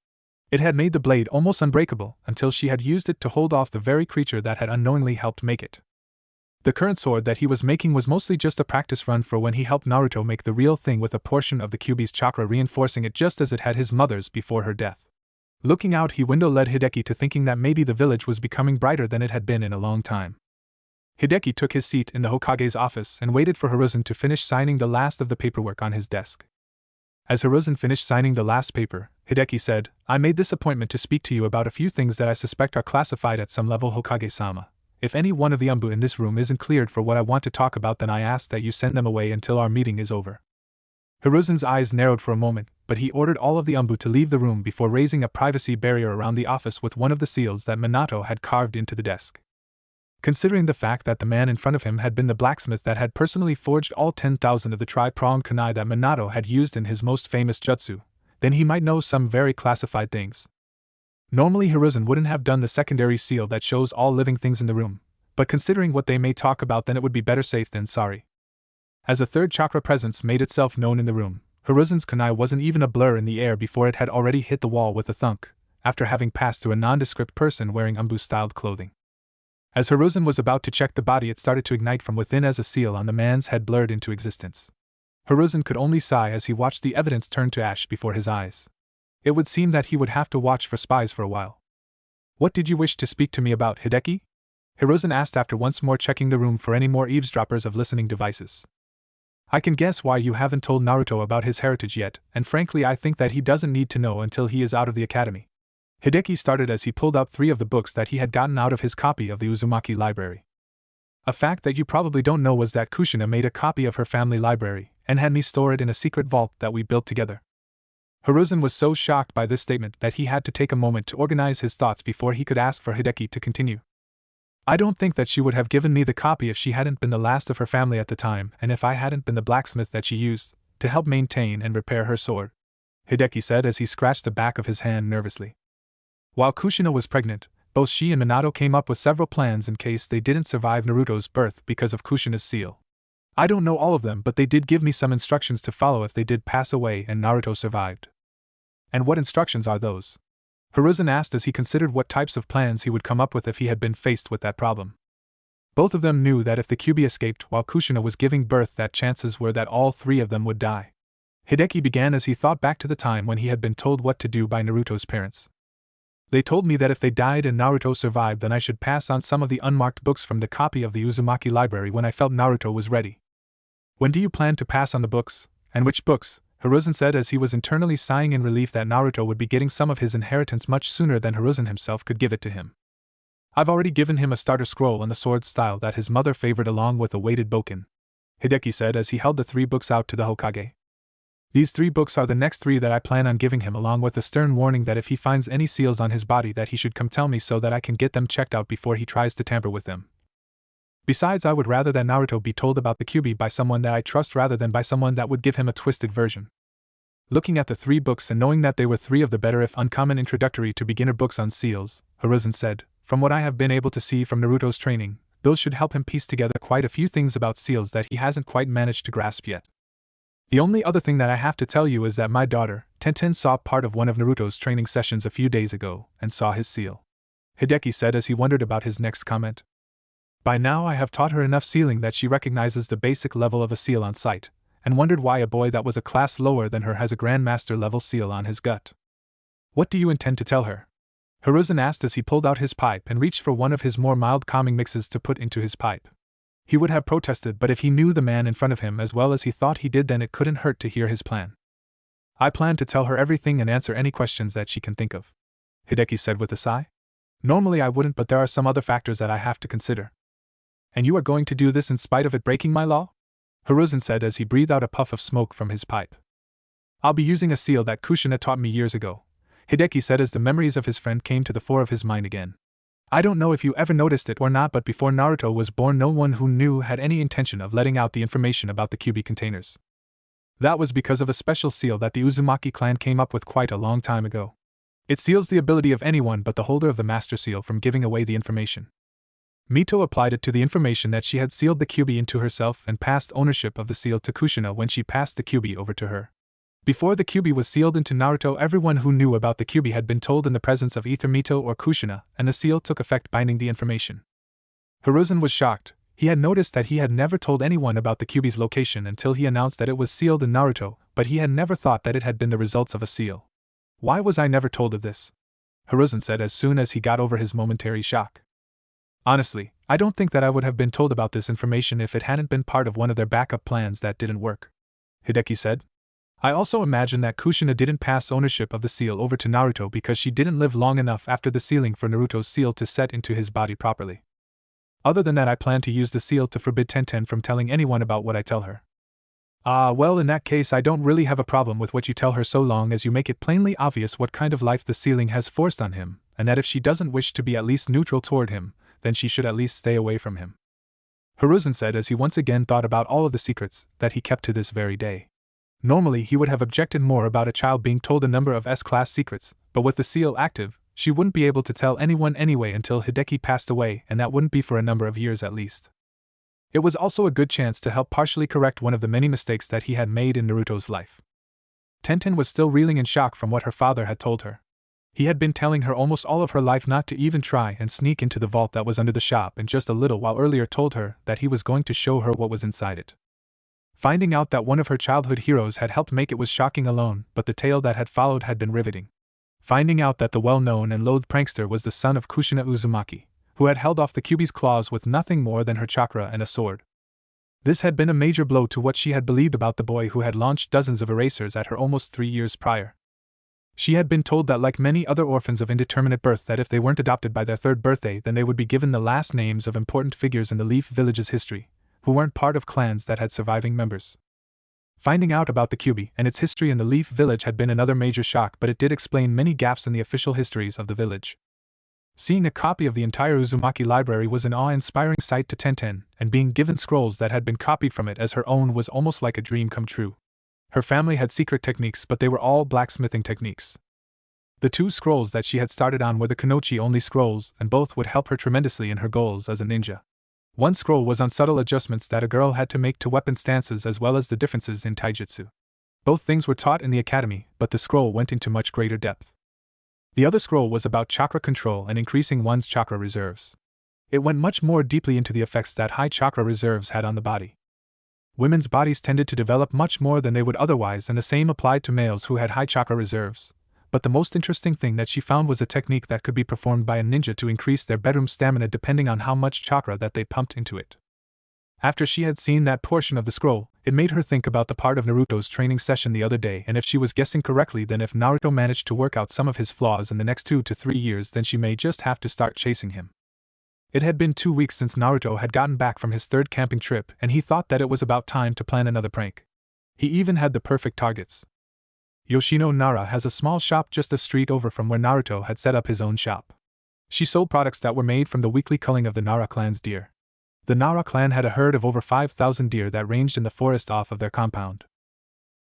It had made the blade almost unbreakable until she had used it to hold off the very creature that had unknowingly helped make it. The current sword that he was making was mostly just a practice run for when he helped Naruto make the real thing, with a portion of the Kyuubi's chakra reinforcing it just as it had his mother's before her death. Looking out his window led Hideki to thinking that maybe the village was becoming brighter than it had been in a long time. Hideki took his seat in the Hokage's office and waited for Hiruzen to finish signing the last of the paperwork on his desk. As Hiruzen finished signing the last paper, Hideki said, "I made this appointment to speak to you about a few things that I suspect are classified at some level, Hokage-sama. If any one of the Umbu in this room isn't cleared for what I want to talk about, then I ask that you send them away until our meeting is over." Hiruzen's eyes narrowed for a moment, but he ordered all of the Umbu to leave the room before raising a privacy barrier around the office with one of the seals that Minato had carved into the desk. Considering the fact that the man in front of him had been the blacksmith that had personally forged all 10,000 of the tri-pronged kunai that Minato had used in his most famous jutsu, then he might know some very classified things. Normally Hiruzen wouldn't have done the secondary seal that shows all living things in the room, but considering what they may talk about, then it would be better safe than sorry. As a third chakra presence made itself known in the room, Hiruzen's kunai wasn't even a blur in the air before it had already hit the wall with a thunk, after having passed through a nondescript person wearing Umbu-styled clothing. As Hiruzen was about to check the body, it started to ignite from within as a seal on the man's head blurred into existence. Hiruzen could only sigh as he watched the evidence turn to ash before his eyes. It would seem that he would have to watch for spies for a while. "What did you wish to speak to me about, Hideki?" Hiruzen asked after once more checking the room for any more eavesdroppers of listening devices. "I can guess why you haven't told Naruto about his heritage yet, and frankly I think that he doesn't need to know until he is out of the academy." Hideki started as he pulled out 3 of the books that he had gotten out of his copy of the Uzumaki library. "A fact that you probably don't know was that Kushina made a copy of her family library and had me store it in a secret vault that we built together." Hiruzen was so shocked by this statement that he had to take a moment to organize his thoughts before he could ask for Hideki to continue. "I don't think that she would have given me the copy if she hadn't been the last of her family at the time, and if I hadn't been the blacksmith that she used to help maintain and repair her sword," Hideki said as he scratched the back of his hand nervously. While Kushina was pregnant, both she and Minato came up with several plans in case they didn't survive Naruto's birth because of Kushina's seal. "I don't know all of them, but they did give me some instructions to follow if they did pass away and Naruto survived." "And what instructions are those?" Hiruzen asked as he considered what types of plans he would come up with if he had been faced with that problem. Both of them knew that if the Kyuubi escaped while Kushina was giving birth, that chances were that all 3 of them would die. Hideki began as he thought back to the time when he had been told what to do by Naruto's parents. "They told me that if they died and Naruto survived, then I should pass on some of the unmarked books from the copy of the Uzumaki library when I felt Naruto was ready." "When do you plan to pass on the books, and which books?" Hiruzen said as he was internally sighing in relief that Naruto would be getting some of his inheritance much sooner than Hiruzen himself could give it to him. "I've already given him a starter scroll on the sword style that his mother favored along with a weighted bokken," Hideki said as he held the 3 books out to the Hokage. "These 3 books are the next 3 that I plan on giving him, along with a stern warning that if he finds any seals on his body that he should come tell me so that I can get them checked out before he tries to tamper with them. Besides, I would rather that Naruto be told about the Kyuubi by someone that I trust rather than by someone that would give him a twisted version." Looking at the 3 books and knowing that they were 3 of the better if uncommon introductory to beginner books on seals, Hiruzen said, "From what I have been able to see from Naruto's training, those should help him piece together quite a few things about seals that he hasn't quite managed to grasp yet. The only other thing that I have to tell you is that my daughter, Tenten, saw part of one of Naruto's training sessions a few days ago and saw his seal," Hideki said as he wondered about his next comment. "By now I have taught her enough sealing that she recognizes the basic level of a seal on sight, and wondered why a boy that was a class lower than her has a Grandmaster level seal on his gut." "What do you intend to tell her?" Hiruzen asked as he pulled out his pipe and reached for one of his more mild calming mixes to put into his pipe. He would have protested, but if he knew the man in front of him as well as he thought he did, then it couldn't hurt to hear his plan. "I plan to tell her everything and answer any questions that she can think of," Hideki said with a sigh. "Normally I wouldn't, but there are some other factors that I have to consider." "And you are going to do this in spite of it breaking my law?" Hiruzen said as he breathed out a puff of smoke from his pipe. "I'll be using a seal that Kushina taught me years ago," Hideki said as the memories of his friend came to the fore of his mind again. "I don't know if you ever noticed it or not, but before Naruto was born no one who knew had any intention of letting out the information about the Kyuubi containers. That was because of a special seal that the Uzumaki clan came up with quite a long time ago. It seals the ability of anyone but the holder of the Master Seal from giving away the information. Mito applied it to the information that she had sealed the Kyuubi into herself and passed ownership of the seal to Kushina when she passed the Kyuubi over to her. Before the Kyuubi was sealed into Naruto, everyone who knew about the Kyuubi had been told in the presence of either Mito or Kushina, and the seal took effect binding the information." Hiruzen was shocked. He had noticed that he had never told anyone about the Kyuubi's location until he announced that it was sealed in Naruto, but he had never thought that it had been the results of a seal. "Why was I never told of this?" Hiruzen said as soon as he got over his momentary shock. "Honestly, I don't think that I would have been told about this information if it hadn't been part of one of their backup plans that didn't work," Hideki said. "I also imagine that Kushina didn't pass ownership of the seal over to Naruto because she didn't live long enough after the sealing for Naruto's seal to set into his body properly. Other than that, I plan to use the seal to forbid Tenten from telling anyone about what I tell her." "Ah, well, in that case I don't really have a problem with what you tell her so long as you make it plainly obvious what kind of life the sealing has forced on him, and that if she doesn't wish to be at least neutral toward him, then she should at least stay away from him," Hiruzen said as he once again thought about all of the secrets that he kept to this very day. Normally he would have objected more about a child being told a number of S-class secrets, but with the seal active, she wouldn't be able to tell anyone anyway until Hideki passed away, and that wouldn't be for a number of years at least. It was also a good chance to help partially correct one of the many mistakes that he had made in Naruto's life. Tenten was still reeling in shock from what her father had told her. He had been telling her almost all of her life not to even try and sneak into the vault that was under the shop, and just a little while earlier told her that he was going to show her what was inside it. Finding out that one of her childhood heroes had helped make it was shocking alone, but the tale that had followed had been riveting. Finding out that the well-known and loathed prankster was the son of Kushina Uzumaki, who had held off the Kyuubi's claws with nothing more than her chakra and a sword. This had been a major blow to what she had believed about the boy who had launched dozens of erasers at her almost 3 years prior. She had been told that, like many other orphans of indeterminate birth, that if they weren't adopted by their 3rd birthday, then they would be given the last names of important figures in the Leaf Village's history, who weren't part of clans that had surviving members. Finding out about the Kyuubi and its history in the Leaf Village had been another major shock, but it did explain many gaps in the official histories of the village. Seeing a copy of the entire Uzumaki library was an awe-inspiring sight to Tenten, and being given scrolls that had been copied from it as her own was almost like a dream come true. Her family had secret techniques, but they were all blacksmithing techniques. The 2 scrolls that she had started on were the Kanochi-only scrolls, and both would help her tremendously in her goals as a ninja. One scroll was on subtle adjustments that a girl had to make to weapon stances as well as the differences in taijutsu. Both things were taught in the academy, but the scroll went into much greater depth. The other scroll was about chakra control and increasing one's chakra reserves. It went much more deeply into the effects that high chakra reserves had on the body. Women's bodies tended to develop much more than they would otherwise, and the same applied to males who had high chakra reserves. But the most interesting thing that she found was a technique that could be performed by a ninja to increase their bedroom stamina depending on how much chakra that they pumped into it. After she had seen that portion of the scroll, it made her think about the part of Naruto's training session the other day, and if she was guessing correctly, then if Naruto managed to work out some of his flaws in the next 2 to 3 years, then she may just have to start chasing him. It had been 2 weeks since Naruto had gotten back from his 3rd camping trip, and he thought that it was about time to plan another prank. He even had the perfect targets. Yoshino Nara has a small shop just a street over from where Naruto had set up his own shop. She sold products that were made from the weekly culling of the Nara clan's deer. The Nara clan had a herd of over 5,000 deer that ranged in the forest off of their compound.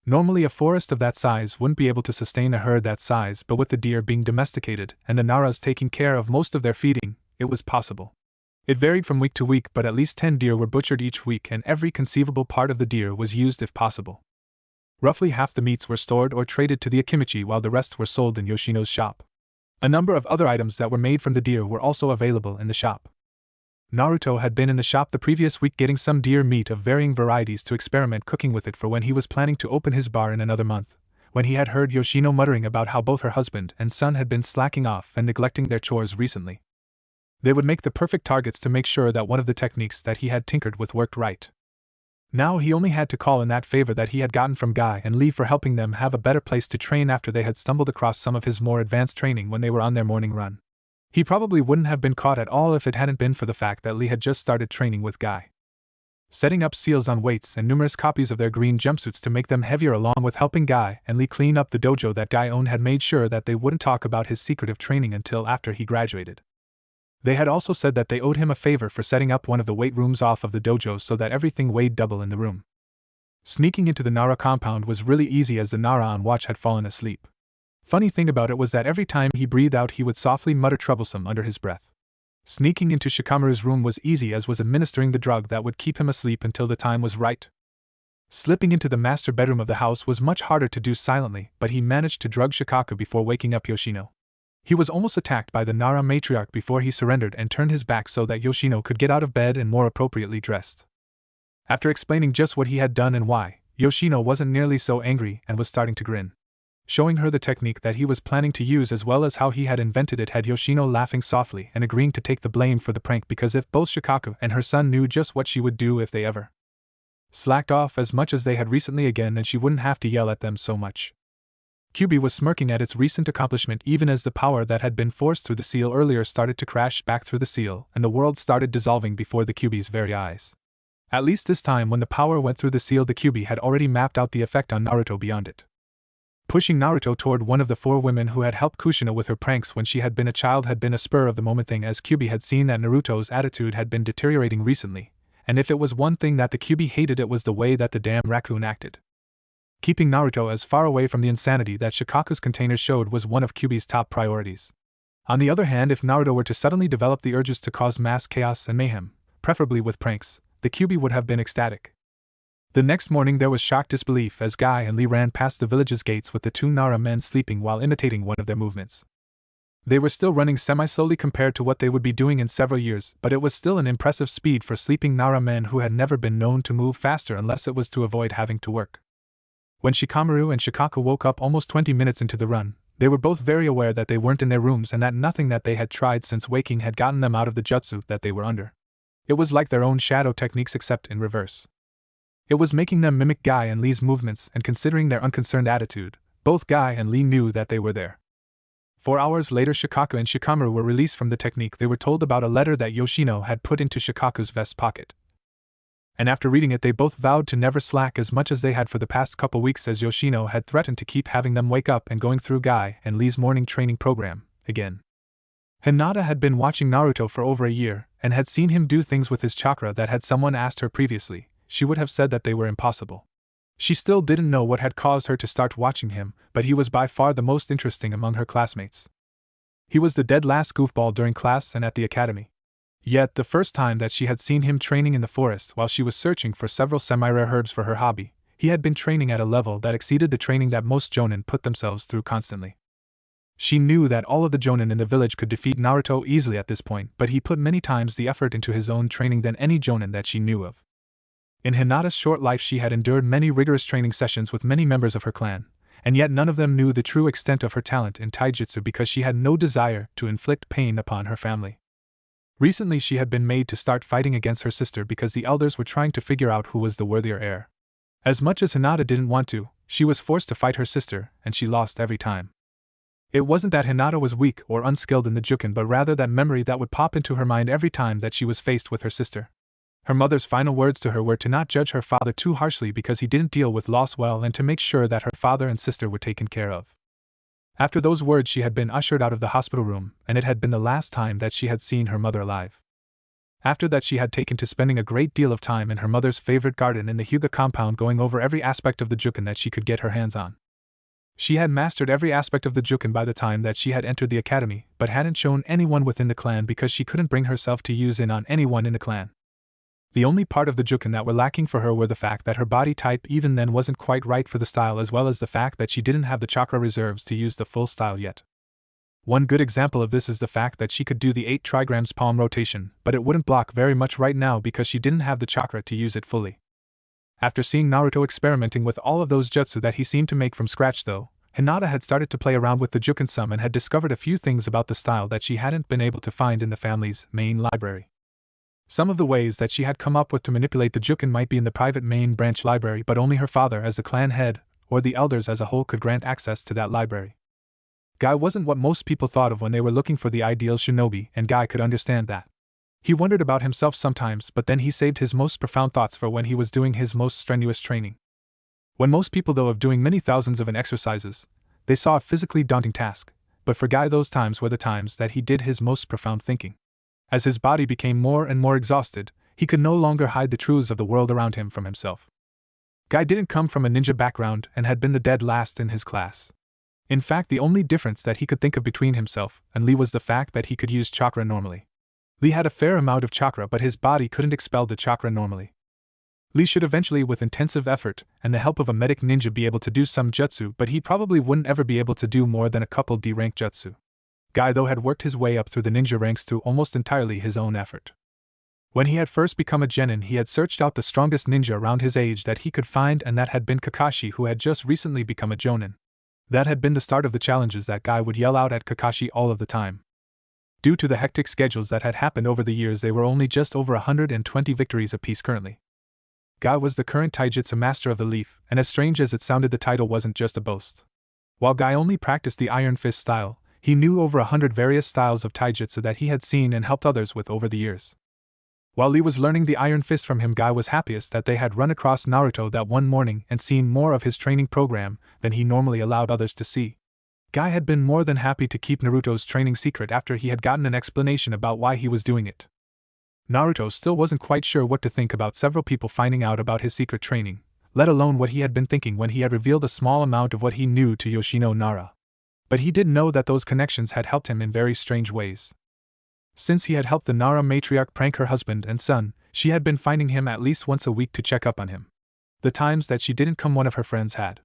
Normally a forest of that size wouldn't be able to sustain a herd that size, but with the deer being domesticated and the Naras taking care of most of their feeding, it was possible. It varied from week to week, but at least 10 deer were butchered each week and every conceivable part of the deer was used if possible. Roughly half the meats were stored or traded to the Akimichi while the rest were sold in Yoshino's shop. A number of other items that were made from the deer were also available in the shop. Naruto had been in the shop the previous week getting some deer meat of varying varieties to experiment cooking with it for when he was planning to open his bar in another month, when he had heard Yoshino muttering about how both her husband and son had been slacking off and neglecting their chores recently. They would make the perfect targets to make sure that one of the techniques that he had tinkered with worked right. Now he only had to call in that favor that he had gotten from Guy and Lee for helping them have a better place to train after they had stumbled across some of his more advanced training when they were on their morning run. He probably wouldn't have been caught at all if it hadn't been for the fact that Lee had just started training with Guy. Setting up seals on weights and numerous copies of their green jumpsuits to make them heavier, along with helping Guy and Lee clean up the dojo that Guy owned, had made sure that they wouldn't talk about his secretive training until after he graduated. They had also said that they owed him a favor for setting up one of the weight rooms off of the dojo so that everything weighed double in the room. Sneaking into the Nara compound was really easy as the Nara on watch had fallen asleep. Funny thing about it was that every time he breathed out he would softly mutter troublesome under his breath. Sneaking into Shikamaru's room was easy, as was administering the drug that would keep him asleep until the time was right. Slipping into the master bedroom of the house was much harder to do silently, but he managed to drug Shikaku before waking up Yoshino. He was almost attacked by the Nara matriarch before he surrendered and turned his back so that Yoshino could get out of bed and more appropriately dressed. After explaining just what he had done and why, Yoshino wasn't nearly so angry and was starting to grin. Showing her the technique that he was planning to use as well as how he had invented it had Yoshino laughing softly and agreeing to take the blame for the prank, because if both Shikaku and her son knew just what she would do if they ever slacked off as much as they had recently again, then she wouldn't have to yell at them so much. Kyubi was smirking at its recent accomplishment even as the power that had been forced through the seal earlier started to crash back through the seal and the world started dissolving before the Kyubi's very eyes. At least this time when the power went through the seal, the Kyubi had already mapped out the effect on Naruto beyond it. Pushing Naruto toward one of the 4 women who had helped Kushina with her pranks when she had been a child had been a spur-of-the-moment thing, as Kyubi had seen that Naruto's attitude had been deteriorating recently, and if it was one thing that the Kyubi hated, it was the way that the damn raccoon acted. Keeping Naruto as far away from the insanity that Shikaku's container showed was one of Kyubi's top priorities. On the other hand, if Naruto were to suddenly develop the urges to cause mass chaos and mayhem, preferably with pranks, the Kyubi would have been ecstatic. The next morning there was shocked disbelief as Guy and Lee ran past the village's gates with the 2 Nara men sleeping while imitating one of their movements. They were still running semi-slowly compared to what they would be doing in several years, but it was still an impressive speed for sleeping Nara men who had never been known to move faster unless it was to avoid having to work. When Shikamaru and Shikaku woke up almost 20 minutes into the run, they were both very aware that they weren't in their rooms and that nothing that they had tried since waking had gotten them out of the jutsu that they were under. It was like their own shadow techniques except in reverse. It was making them mimic Guy and Lee's movements, and considering their unconcerned attitude, both Guy and Lee knew that they were there. 4 hours later, Shikaku and Shikamaru were released from the technique. They were told about a letter that Yoshino had put into Shikaku's vest pocket. And after reading it, they both vowed to never slack as much as they had for the past couple weeks, as Yoshino had threatened to keep having them wake up and going through Guy and Lee's morning training program again. Hinata had been watching Naruto for over a year, and had seen him do things with his chakra that had someone asked her previously, she would have said that they were impossible. She still didn't know what had caused her to start watching him, but he was by far the most interesting among her classmates. He was the dead last goofball during class and at the academy. Yet, the first time that she had seen him training in the forest while she was searching for several semi-rare herbs for her hobby, he had been training at a level that exceeded the training that most jonin put themselves through constantly. She knew that all of the jonin in the village could defeat Naruto easily at this point, but he put many times the effort into his own training than any jonin that she knew of. In Hinata's short life she had endured many rigorous training sessions with many members of her clan, and yet none of them knew the true extent of her talent in taijutsu because she had no desire to inflict pain upon her family. Recently she had been made to start fighting against her sister because the elders were trying to figure out who was the worthier heir. As much as Hinata didn't want to, she was forced to fight her sister, and she lost every time. It wasn't that Hinata was weak or unskilled in the juken, but rather that memory that would pop into her mind every time that she was faced with her sister. Her mother's final words to her were to not judge her father too harshly because he didn't deal with loss well, and to make sure that her father and sister were taken care of. After those words she had been ushered out of the hospital room, and it had been the last time that she had seen her mother alive. After that, she had taken to spending a great deal of time in her mother's favorite garden in the Hyuga compound, going over every aspect of the Juken that she could get her hands on. She had mastered every aspect of the Juken by the time that she had entered the academy, but hadn't shown anyone within the clan because she couldn't bring herself to use in on anyone in the clan. The only part of the Juken that were lacking for her were the fact that her body type even then wasn't quite right for the style, as well as the fact that she didn't have the chakra reserves to use the full style yet. One good example of this is the fact that she could do the 8 trigrams palm rotation, but it wouldn't block very much right now because she didn't have the chakra to use it fully. After seeing Naruto experimenting with all of those jutsu that he seemed to make from scratch though, Hinata had started to play around with the Juken some and had discovered a few things about the style that she hadn't been able to find in the family's main library. Some of the ways that she had come up with to manipulate the Juken might be in the private main branch library, but only her father as the clan head, or the elders as a whole, could grant access to that library. Guy wasn't what most people thought of when they were looking for the ideal shinobi, and Guy could understand that. He wondered about himself sometimes, but then he saved his most profound thoughts for when he was doing his most strenuous training. When most people, though, of doing many thousands of exercises, they saw a physically daunting task, but for Guy those times were the times that he did his most profound thinking. As his body became more and more exhausted, he could no longer hide the truths of the world around him from himself. Guy didn't come from a ninja background and had been the dead last in his class. In fact, the only difference that he could think of between himself and Lee was the fact that he could use chakra normally. Lee had a fair amount of chakra, but his body couldn't expel the chakra normally. Lee should eventually, with intensive effort and the help of a medic ninja, be able to do some jutsu, but he probably wouldn't ever be able to do more than a couple D-rank jutsu. Guy, though, had worked his way up through the ninja ranks through almost entirely his own effort. When he had first become a genin, he had searched out the strongest ninja around his age that he could find, and that had been Kakashi, who had just recently become a jonin. That had been the start of the challenges that Guy would yell out at Kakashi all of the time. Due to the hectic schedules that had happened over the years, they were only just over 120 victories apiece currently. Guy was the current taijutsu master of the Leaf, and as strange as it sounded, the title wasn't just a boast. While Guy only practiced the Iron Fist style, he knew over 100 various styles of taijutsu that he had seen and helped others with over the years. While Lee was learning the Iron Fist from him, Guy was happiest that they had run across Naruto that one morning and seen more of his training program than he normally allowed others to see. Guy had been more than happy to keep Naruto's training secret after he had gotten an explanation about why he was doing it. Naruto still wasn't quite sure what to think about several people finding out about his secret training, let alone what he had been thinking when he had revealed a small amount of what he knew to Yoshino Nara. But he did know that those connections had helped him in very strange ways. Since he had helped the Nara matriarch prank her husband and son, she had been finding him at least once a week to check up on him. The times that she didn't come, one of her friends had.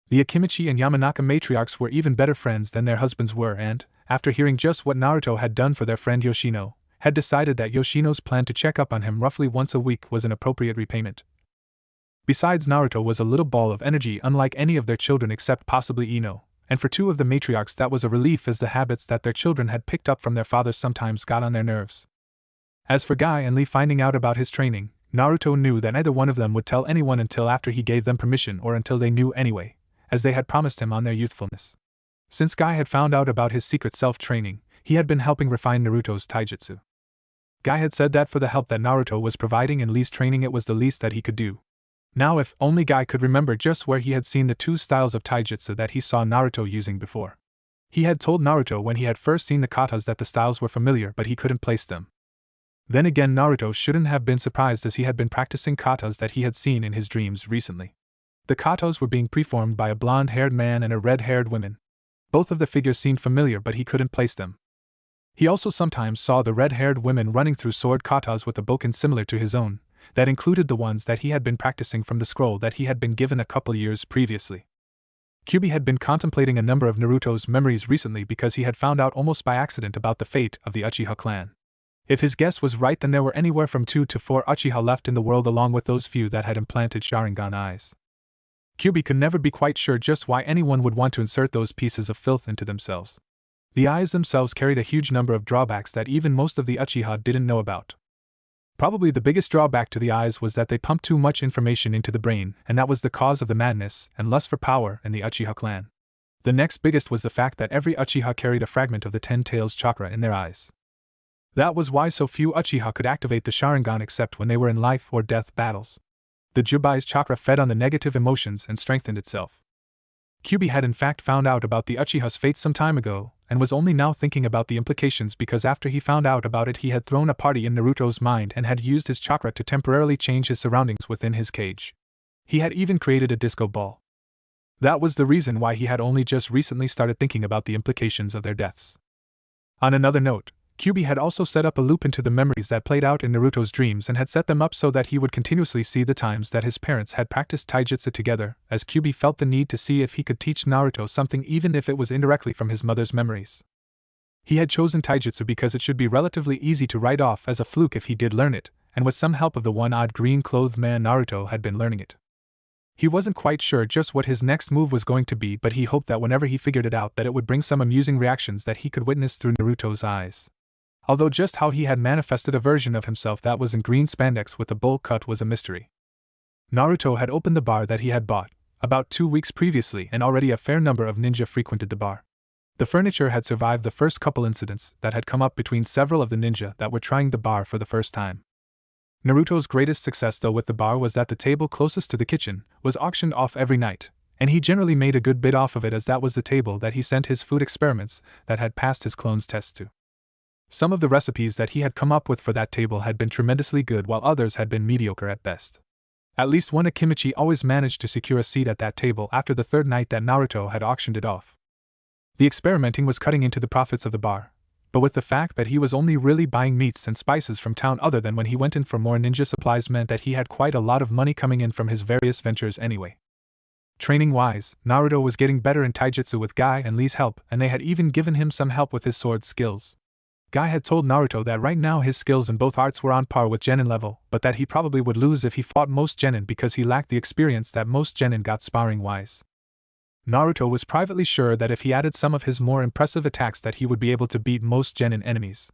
The Akimichi and Yamanaka matriarchs were even better friends than their husbands were, and, after hearing just what Naruto had done for their friend Yoshino, had decided that Yoshino's plan to check up on him roughly once a week was an appropriate repayment. Besides, Naruto was a little ball of energy unlike any of their children except possibly Ino, and for two of the matriarchs that was a relief, as the habits that their children had picked up from their fathers sometimes got on their nerves. As for Guy and Lee finding out about his training, Naruto knew that neither one of them would tell anyone until after he gave them permission, or until they knew anyway, as they had promised him on their youthfulness. Since Guy had found out about his secret self-training, he had been helping refine Naruto's taijutsu. Guy had said that for the help that Naruto was providing in Lee's training, it was the least that he could do. Now, if only Guy could remember just where he had seen the two styles of taijutsu that he saw Naruto using before. He had told Naruto when he had first seen the katas that the styles were familiar, but he couldn't place them. Then again, Naruto shouldn't have been surprised, as he had been practicing katas that he had seen in his dreams recently. The katas were being performed by a blonde-haired man and a red-haired woman. Both of the figures seemed familiar, but he couldn't place them. He also sometimes saw the red-haired women running through sword katas with a bokken similar to his own, that included the ones that he had been practicing from the scroll that he had been given a couple years previously. Kyubi had been contemplating a number of Naruto's memories recently because he had found out almost by accident about the fate of the Uchiha clan. If his guess was right, then there were anywhere from 2 to 4 Uchiha left in the world, along with those few that had implanted Sharingan eyes. Kyubi could never be quite sure just why anyone would want to insert those pieces of filth into themselves. The eyes themselves carried a huge number of drawbacks that even most of the Uchiha didn't know about. Probably the biggest drawback to the eyes was that they pumped too much information into the brain, and that was the cause of the madness and lust for power in the Uchiha clan. The next biggest was the fact that every Uchiha carried a fragment of the 10 Tails chakra in their eyes. That was why so few Uchiha could activate the Sharingan except when they were in life or death battles. The Jubai's chakra fed on the negative emotions and strengthened itself. Kyubi had in fact found out about the Uchiha's fate some time ago, and was only now thinking about the implications because after he found out about it he had thrown a party in Naruto's mind and had used his chakra to temporarily change his surroundings within his cage. He had even created a disco ball. That was the reason why he had only just recently started thinking about the implications of their deaths. On another note, Kyuubi had also set up a loop into the memories that played out in Naruto's dreams and had set them up so that he would continuously see the times that his parents had practiced taijutsu together, as Kyuubi felt the need to see if he could teach Naruto something even if it was indirectly from his mother's memories. He had chosen taijutsu because it should be relatively easy to write off as a fluke if he did learn it, and with some help of the one-odd green-clothed man Naruto had been learning it. He wasn't quite sure just what his next move was going to be, but he hoped that whenever he figured it out that it would bring some amusing reactions that he could witness through Naruto's eyes. Although just how he had manifested a version of himself that was in green spandex with a bowl cut was a mystery. Naruto had opened the bar that he had bought, about 2 weeks previously, and already a fair number of ninja frequented the bar. The furniture had survived the first couple incidents that had come up between several of the ninja that were trying the bar for the first time. Naruto's greatest success though with the bar was that the table closest to the kitchen was auctioned off every night, and he generally made a good bit off of it as that was the table that he sent his food experiments that had passed his clone's tests to. Some of the recipes that he had come up with for that table had been tremendously good while others had been mediocre at best. At least one Akimichi always managed to secure a seat at that table after the third night that Naruto had auctioned it off. The experimenting was cutting into the profits of the bar, but with the fact that he was only really buying meats and spices from town other than when he went in for more ninja supplies meant that he had quite a lot of money coming in from his various ventures anyway. Training-wise, Naruto was getting better in taijutsu with Guy and Lee's help, and they had even given him some help with his sword skills. Guy had told Naruto that right now his skills in both arts were on par with genin level, but that he probably would lose if he fought most genin because he lacked the experience that most genin got sparring-wise. Naruto was privately sure that if he added some of his more impressive attacks that he would be able to beat most genin enemies.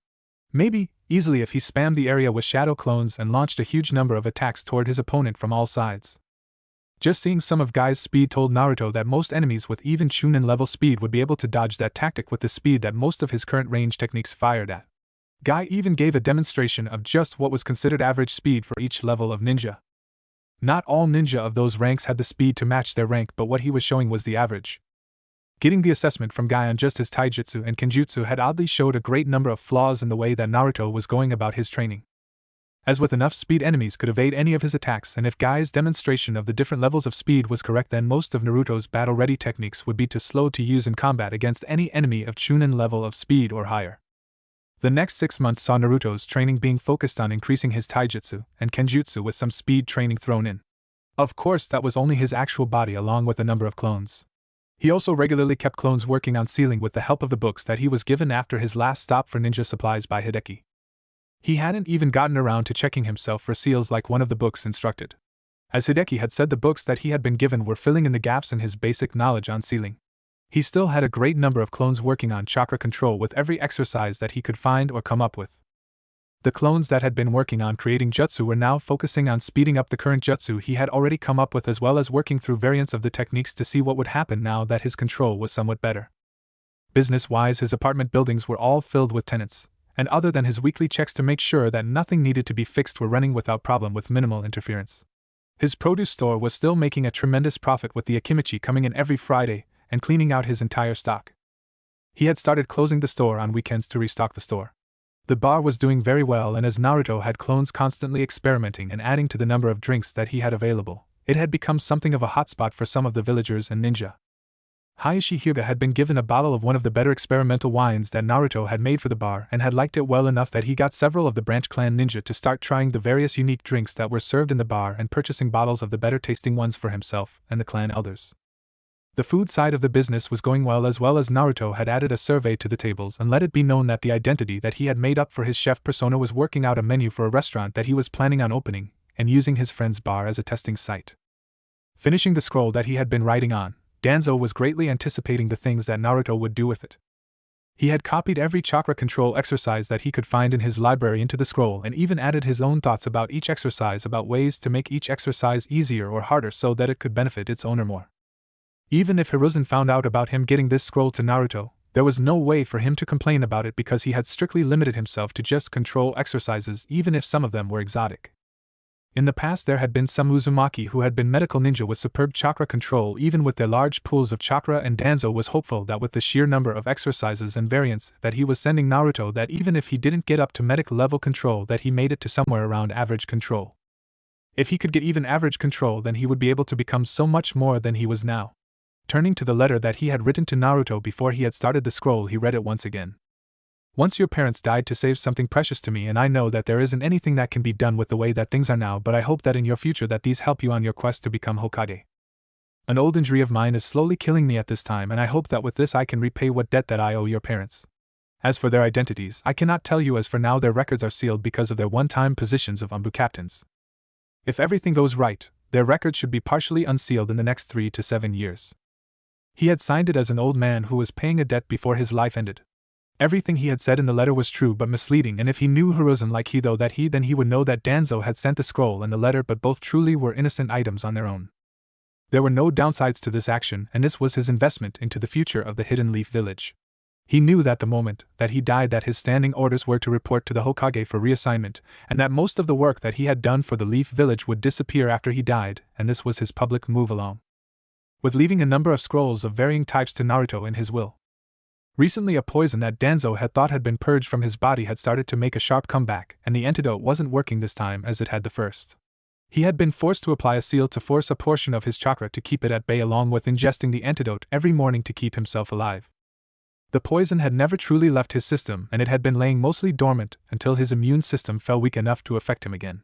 Maybe, easily if he spammed the area with shadow clones and launched a huge number of attacks toward his opponent from all sides. Just seeing some of Guy's speed told Naruto that most enemies with even Chunin level speed would be able to dodge that tactic with the speed that most of his current range techniques fired at. Guy even gave a demonstration of just what was considered average speed for each level of ninja. Not all ninja of those ranks had the speed to match their rank, but what he was showing was the average. Getting the assessment from Guy on just his taijutsu and kenjutsu had oddly showed a great number of flaws in the way that Naruto was going about his training. As with enough speed, enemies could evade any of his attacks, and if Guy's demonstration of the different levels of speed was correct, then most of Naruto's battle-ready techniques would be too slow to use in combat against any enemy of Chunin level of speed or higher. The next 6 months saw Naruto's training being focused on increasing his taijutsu and kenjutsu with some speed training thrown in. Of course, that was only his actual body along with a number of clones. He also regularly kept clones working on sealing with the help of the books that he was given after his last stop for ninja supplies by Hideki. He hadn't even gotten around to checking himself for seals like one of the books instructed. As Hideki had said, the books that he had been given were filling in the gaps in his basic knowledge on sealing. He still had a great number of clones working on chakra control with every exercise that he could find or come up with. The clones that had been working on creating jutsu were now focusing on speeding up the current jutsu he had already come up with, as well as working through variants of the techniques to see what would happen now that his control was somewhat better. Business-wise, his apartment buildings were all filled with tenants, and other than his weekly checks to make sure that nothing needed to be fixed were running without problem with minimal interference. His produce store was still making a tremendous profit with the Akimichi coming in every Friday and cleaning out his entire stock. He had started closing the store on weekends to restock the store. The bar was doing very well, and as Naruto had clones constantly experimenting and adding to the number of drinks that he had available, it had become something of a hotspot for some of the villagers and ninja. Hayashi Hyuga had been given a bottle of one of the better experimental wines that Naruto had made for the bar and had liked it well enough that he got several of the branch clan ninja to start trying the various unique drinks that were served in the bar and purchasing bottles of the better tasting ones for himself and the clan elders. The food side of the business was going well as Naruto had added a survey to the tables and let it be known that the identity that he had made up for his chef persona was working out a menu for a restaurant that he was planning on opening, and using his friend's bar as a testing site. Finishing the scroll that he had been writing on, Danzo was greatly anticipating the things that Naruto would do with it. He had copied every chakra control exercise that he could find in his library into the scroll and even added his own thoughts about each exercise, about ways to make each exercise easier or harder so that it could benefit its owner more. Even if Hiruzen found out about him getting this scroll to Naruto, there was no way for him to complain about it because he had strictly limited himself to just control exercises, even if some of them were exotic. In the past there had been some Uzumaki who had been medical ninja with superb chakra control even with their large pools of chakra, and Danzo was hopeful that with the sheer number of exercises and variants that he was sending Naruto, that even if he didn't get up to medic level control, that he made it to somewhere around average control. If he could get even average control, then he would be able to become so much more than he was now. Turning to the letter that he had written to Naruto before he had started the scroll, he read it once again. Once your parents died to save something precious to me, and I know that there isn't anything that can be done with the way that things are now, but I hope that in your future that these help you on your quest to become Hokage. An old injury of mine is slowly killing me at this time, and I hope that with this I can repay what debt that I owe your parents. As for their identities, I cannot tell you, as for now their records are sealed because of their one-time positions of Umbu captains. If everything goes right, their records should be partially unsealed in the next 3 to 7 years. He had signed it as an old man who was paying a debt before his life ended. Everything he had said in the letter was true but misleading, and if he knew Hiruzen like he though that then he would know that Danzo had sent the scroll and the letter, but both truly were innocent items on their own. There were no downsides to this action, and this was his investment into the future of the Hidden Leaf Village. He knew that the moment that he died that his standing orders were to report to the Hokage for reassignment, and that most of the work that he had done for the Leaf Village would disappear after he died, and this was his public move along with leaving a number of scrolls of varying types to Naruto in his will. Recently a poison that Danzo had thought had been purged from his body had started to make a sharp comeback, and the antidote wasn't working this time as it had the first. He had been forced to apply a seal to force a portion of his chakra to keep it at bay, along with ingesting the antidote every morning to keep himself alive. The poison had never truly left his system, and it had been laying mostly dormant until his immune system fell weak enough to affect him again.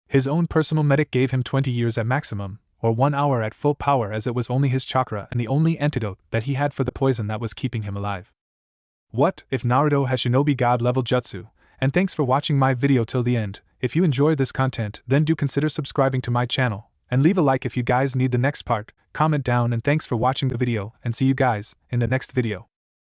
His own personal medic gave him 20 years at maximum, or 1 hour at full power, as it was only his chakra and the only antidote that he had for the poison that was keeping him alive. What if Naruto has shinobi god level jutsu? And thanks for watching my video till the end. If you enjoyed this content, then do consider subscribing to my channel, and leave a like if you guys need the next part. Comment down, and thanks for watching the video, and see you guys in the next video.